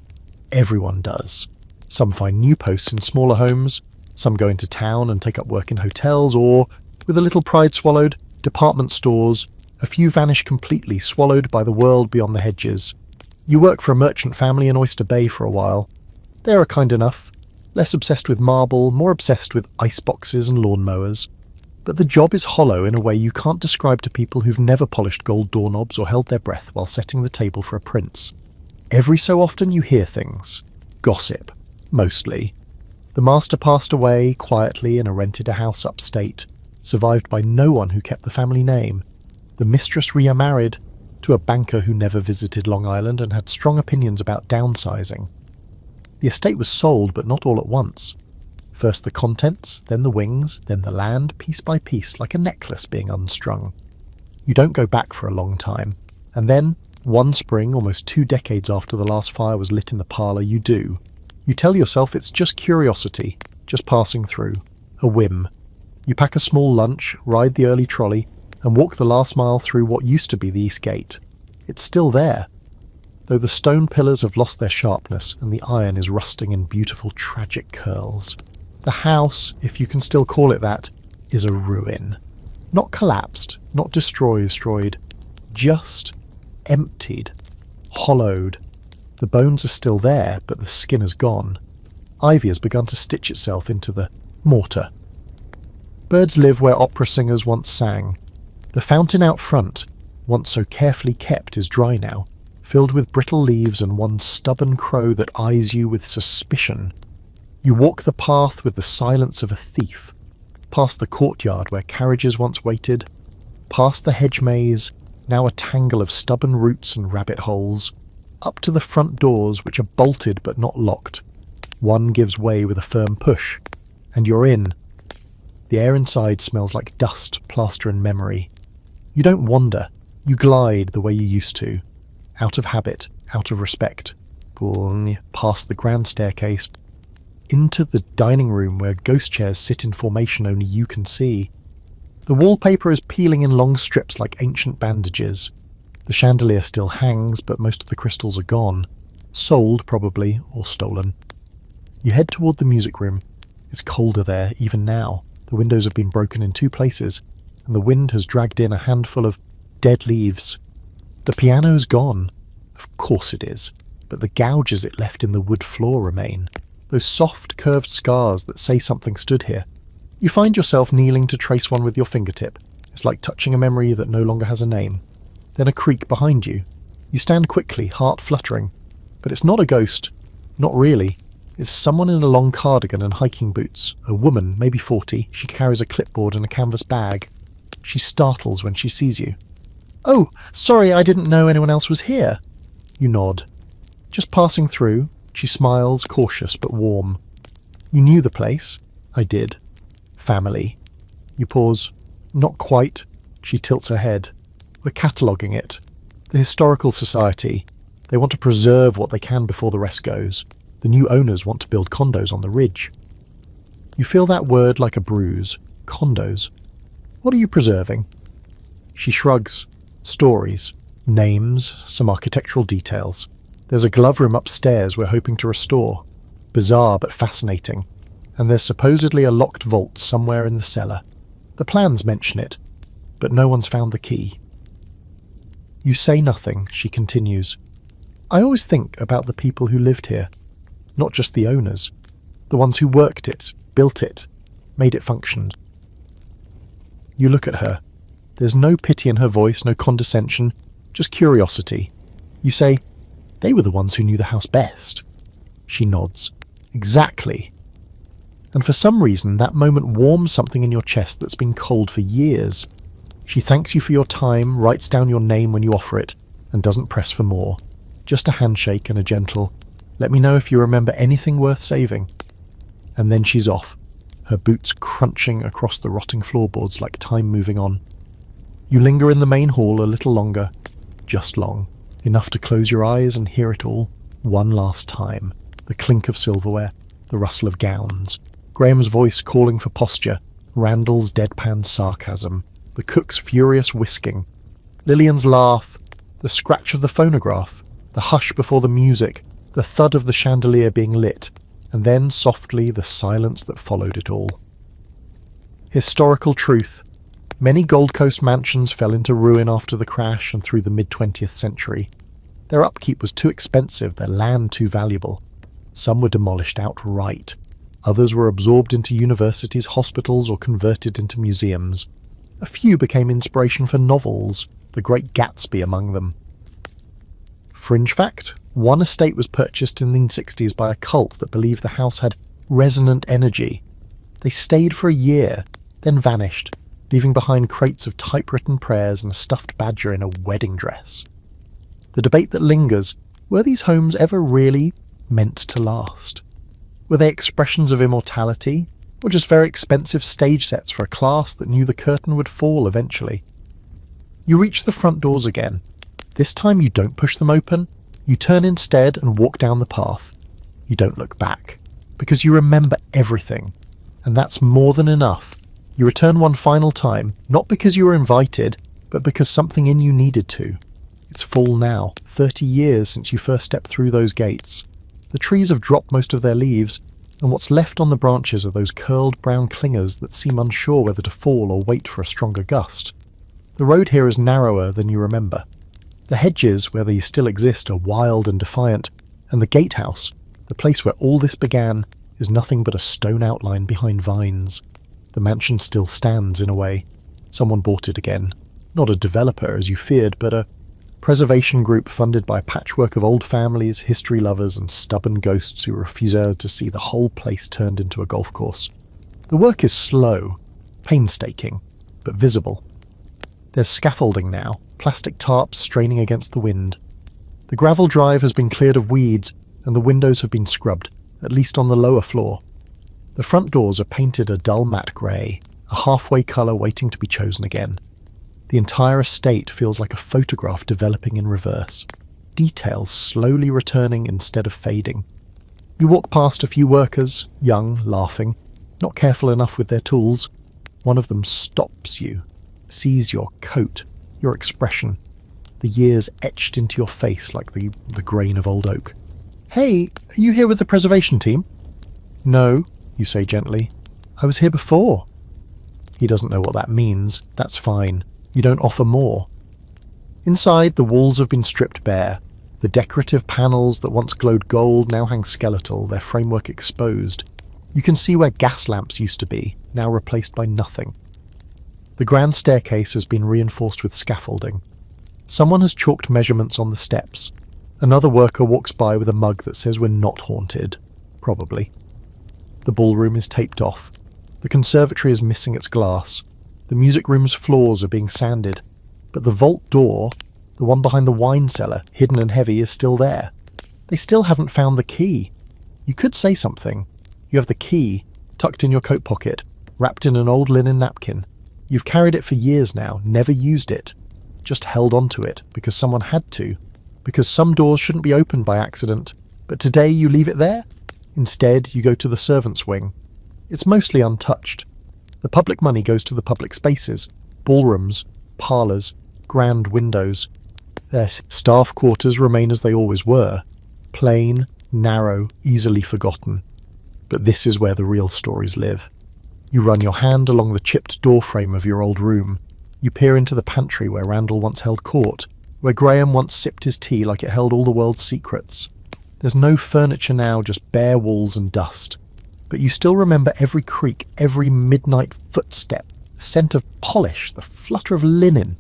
Everyone does. Some find new posts in smaller homes, some go into town and take up work in hotels, or, with a little pride swallowed, department stores. A few vanish completely, swallowed by the world beyond the hedges. You work for a merchant family in Oyster Bay for a while. They are kind enough, less obsessed with marble, more obsessed with iceboxes and lawnmowers. But the job is hollow in a way you can't describe to people who've never polished gold doorknobs or held their breath while setting the table for a prince. Every so often you hear things. Gossip. Mostly. The master passed away quietly in a rented house upstate, survived by no one who kept the family name. The mistress remarried to a banker who never visited Long Island and had strong opinions about downsizing. The estate was sold, but not all at once. First the contents, then the wings, then the land, piece by piece, like a necklace being unstrung. You don't go back for a long time. And then, one spring, almost 2 decades after the last fire was lit in the parlour, you do. You tell yourself it's just curiosity, just passing through. A whim. You pack a small lunch, ride the early trolley, and walk the last mile through what used to be the East Gate. It's still there, though the stone pillars have lost their sharpness and the iron is rusting in beautiful tragic curls. The house, if you can still call it that, is a ruin. Not collapsed, not destroyed, just emptied, hollowed. The bones are still there, but the skin is gone. Ivy has begun to stitch itself into the mortar. Birds live where opera singers once sang. The fountain out front, once so carefully kept, is dry now, filled with brittle leaves and one stubborn crow that eyes you with suspicion. You walk the path with the silence of a thief, past the courtyard where carriages once waited, past the hedge maze, now a tangle of stubborn roots and rabbit holes, up to the front doors which are bolted but not locked. One gives way with a firm push, and you're in. The air inside smells like dust, plaster and memory. You don't wander, you glide the way you used to, out of habit, out of respect, past the grand staircase, into the dining room where ghost chairs sit in formation only you can see. The wallpaper is peeling in long strips like ancient bandages. The chandelier still hangs, but most of the crystals are gone. Sold, probably, or stolen. You head toward the music room. It's colder there, even now. The windows have been broken in 2 places, and the wind has dragged in a handful of dead leaves. The piano's gone. Of course it is, but the gouges it left in the wood floor remain. Those soft, curved scars that say something stood here. You find yourself kneeling to trace one with your fingertip. It's like touching a memory that no longer has a name. Then a creak behind you. You stand quickly, heart fluttering. But it's not a ghost. Not really. It's someone in a long cardigan and hiking boots. A woman, maybe 40. She carries a clipboard and a canvas bag. She startles when she sees you. "Oh, sorry, I didn't know anyone else was here." You nod. "Just passing through." She smiles, cautious but warm. "You knew the place?" "I did." "Family." You pause. "Not quite." She tilts her head. "We're cataloguing it. The Historical Society. They want to preserve what they can before the rest goes. The new owners want to build condos on the ridge." You feel that word like a bruise. Condos. What are you preserving? She shrugs. Stories. Names. Some architectural details. There's a glove room upstairs we're hoping to restore. Bizarre but fascinating. And there's supposedly a locked vault somewhere in the cellar. The plans mention it, but no one's found the key. You say nothing, she continues. "I always think about the people who lived here. Not just the owners. The ones who worked it, built it, made it function." You look at her. There's no pity in her voice, no condescension, just curiosity. You say, "They were the ones who knew the house best." She nods. "Exactly." And for some reason, that moment warms something in your chest that's been cold for years. She thanks you for your time, writes down your name when you offer it, and doesn't press for more. Just a handshake and a gentle, "Let me know if you remember anything worth saving." And then she's off, her boots crunching across the rotting floorboards like time moving on. You linger in the main hall a little longer, just long, enough to close your eyes and hear it all, one last time. The clink of silverware, the rustle of gowns, Graham's voice calling for posture, Randall's deadpan sarcasm, the cook's furious whisking, Lillian's laugh, the scratch of the phonograph, the hush before the music, the thud of the chandelier being lit, and then softly the silence that followed it all. Historical truth. Many Gold Coast mansions fell into ruin after the crash and through the mid-20th century. Their upkeep was too expensive, their land too valuable. Some were demolished outright. Others were absorbed into universities, hospitals, or converted into museums. A few became inspiration for novels, The Great Gatsby among them. Fringe fact, one estate was purchased in the 60s by a cult that believed the house had resonant energy. They stayed for a year, then vanished, leaving behind crates of typewritten prayers and a stuffed badger in a wedding dress. The debate that lingers, were these homes ever really meant to last? Were they expressions of immortality, or just very expensive stage sets for a class that knew the curtain would fall eventually? You reach the front doors again. This time you don't push them open, you turn instead and walk down the path. You don't look back, because you remember everything, and that's more than enough. You return one final time, not because you were invited, but because something in you needed to. It's fall now, 30 years since you first stepped through those gates. The trees have dropped most of their leaves, and what's left on the branches are those curled brown clingers that seem unsure whether to fall or wait for a stronger gust. The road here is narrower than you remember. The hedges, where they still exist, are wild and defiant, and the gatehouse, the place where all this began, is nothing but a stone outline behind vines. The mansion still stands in a way. Someone bought it again. Not a developer, as you feared, but a preservation group funded by a patchwork of old families, history lovers, and stubborn ghosts who refuse to see the whole place turned into a golf course. The work is slow, painstaking, but visible. There's scaffolding now, plastic tarps straining against the wind. The gravel drive has been cleared of weeds, and the windows have been scrubbed, at least on the lower floor. The front doors are painted a dull matte grey, a halfway colour waiting to be chosen again. The entire estate feels like a photograph developing in reverse, details slowly returning instead of fading. You walk past a few workers, young, laughing, not careful enough with their tools. One of them stops you, sees your coat, your expression, the years etched into your face like the grain of old oak. "Hey, are you here with the preservation team?" "No," you say gently. "I was here before." He doesn't know what that means. That's fine. You don't offer more. Inside, the walls have been stripped bare. The decorative panels that once glowed gold now hang skeletal, their framework exposed. You can see where gas lamps used to be, now replaced by nothing. The grand staircase has been reinforced with scaffolding. Someone has chalked measurements on the steps. Another worker walks by with a mug that says we're not haunted. Probably. The ballroom is taped off. The conservatory is missing its glass. The music room's floors are being sanded. But the vault door, the one behind the wine cellar, hidden and heavy, is still there. They still haven't found the key. You could say something. You have the key, tucked in your coat pocket, wrapped in an old linen napkin. You've carried it for years now, never used it. Just held onto it, because someone had to. Because some doors shouldn't be opened by accident. But today you leave it there? Instead, you go to the servants' wing. It's mostly untouched. The public money goes to the public spaces, ballrooms, parlours, grand windows. Their staff quarters remain as they always were, plain, narrow, easily forgotten. But this is where the real stories live. You run your hand along the chipped doorframe of your old room. You peer into the pantry where Randall once held court, where Graham once sipped his tea like it held all the world's secrets. There's no furniture now, just bare walls and dust. But you still remember every creak, every midnight footstep, the scent of polish, the flutter of linen,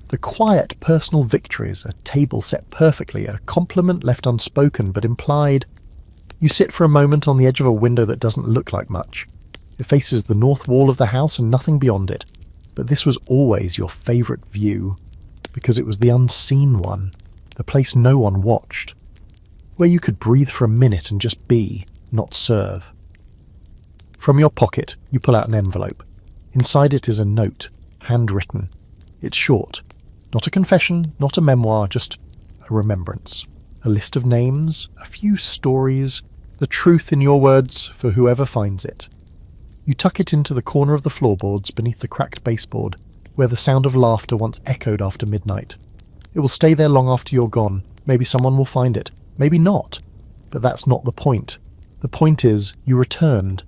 the quiet personal victories, a table set perfectly, a compliment left unspoken but implied. You sit for a moment on the edge of a window that doesn't look like much. It faces the north wall of the house and nothing beyond it. But this was always your favourite view, because it was the unseen one, the place no one watched, where you could breathe for a minute and just be, not serve. From your pocket, you pull out an envelope. Inside it is a note, handwritten. It's short. Not a confession, not a memoir, just a remembrance. A list of names, a few stories, the truth in your words for whoever finds it. You tuck it into the corner of the floorboards beneath the cracked baseboard, where the sound of laughter once echoed after midnight. It will stay there long after you're gone. Maybe someone will find it. Maybe not. But that's not the point. The point is, you returned,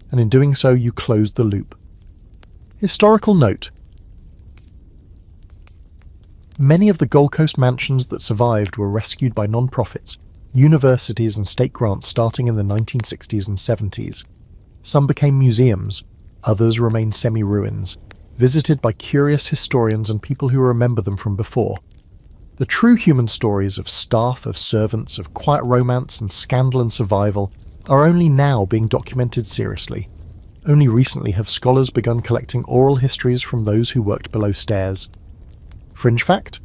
and in doing so you closed the loop. Historical note. Many of the Gold Coast mansions that survived were rescued by non-profits, universities and state grants starting in the 1960s and 70s. Some became museums, others remain semi-ruins, visited by curious historians and people who remember them from before. The true human stories of staff, of servants, of quiet romance and scandal and survival are only now being documented seriously. Only recently have scholars begun collecting oral histories from those who worked below stairs. Fringe fact: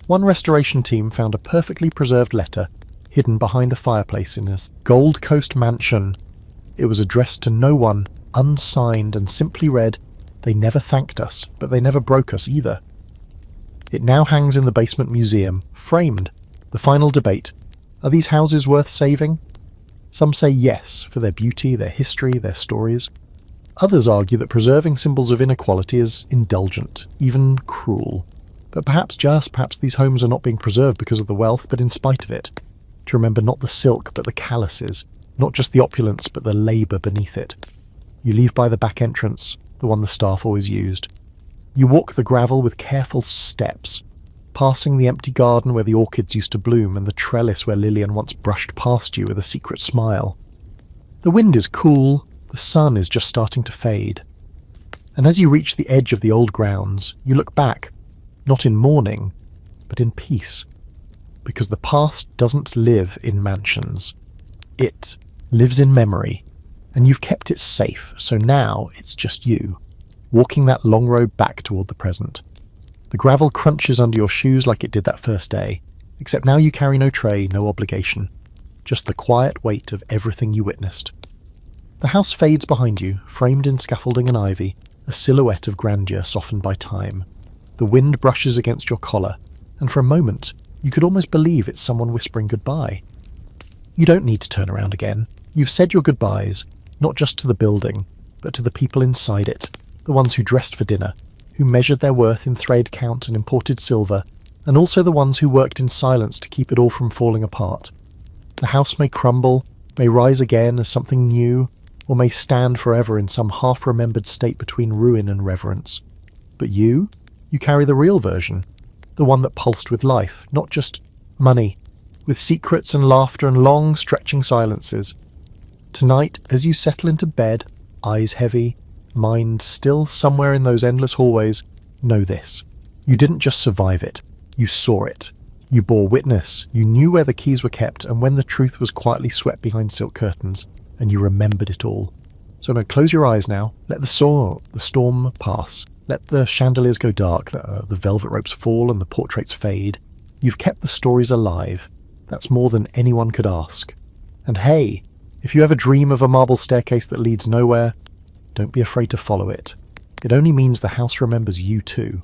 one restoration team found a perfectly preserved letter hidden behind a fireplace in a Gold Coast mansion. It was addressed to no one, unsigned, and simply read, "They never thanked us, but they never broke us either." It now hangs in the basement museum, framed. The final debate: are these houses worth saving? Some say yes, for their beauty, their history, their stories. Others argue that preserving symbols of inequality is indulgent, even cruel. But perhaps these homes are not being preserved because of the wealth, but in spite of it. To remember not the silk, but the calluses. Not just the opulence, but the labour beneath it. You leave by the back entrance, the one the staff always used. You walk the gravel with careful steps, passing the empty garden where the orchids used to bloom and the trellis where Lillian once brushed past you with a secret smile. The wind is cool, the sun is just starting to fade. And as you reach the edge of the old grounds, you look back, not in mourning, but in peace. Because the past doesn't live in mansions. It lives in memory, and you've kept it safe, so now it's just you, walking that long road back toward the present. The gravel crunches under your shoes like it did that first day, except now you carry no tray, no obligation, just the quiet weight of everything you witnessed. The house fades behind you, framed in scaffolding and ivy, a silhouette of grandeur softened by time. The wind brushes against your collar, and for a moment, you could almost believe it's someone whispering goodbye. You don't need to turn around again. You've said your goodbyes, not just to the building, but to the people inside it, the ones who dressed for dinner, who measured their worth in thread count and imported silver, and also the ones who worked in silence to keep it all from falling apart. The house may crumble, may rise again as something new, or may stand forever in some half-remembered state between ruin and reverence. But you carry the real version, the one that pulsed with life, not just money, with secrets and laughter and long, stretching silences. Tonight, as you settle into bed, eyes heavy, mind still somewhere in those endless hallways, know this. You didn't just survive it. You saw it. You bore witness. You knew where the keys were kept and when the truth was quietly swept behind silk curtains, and you remembered it all. So now close your eyes now. Let the storm pass. Let the chandeliers go dark, the velvet ropes fall and the portraits fade. You've kept the stories alive. That's more than anyone could ask. And hey, if you ever dream of a marble staircase that leads nowhere, don't be afraid to follow it. It only means the house remembers you too.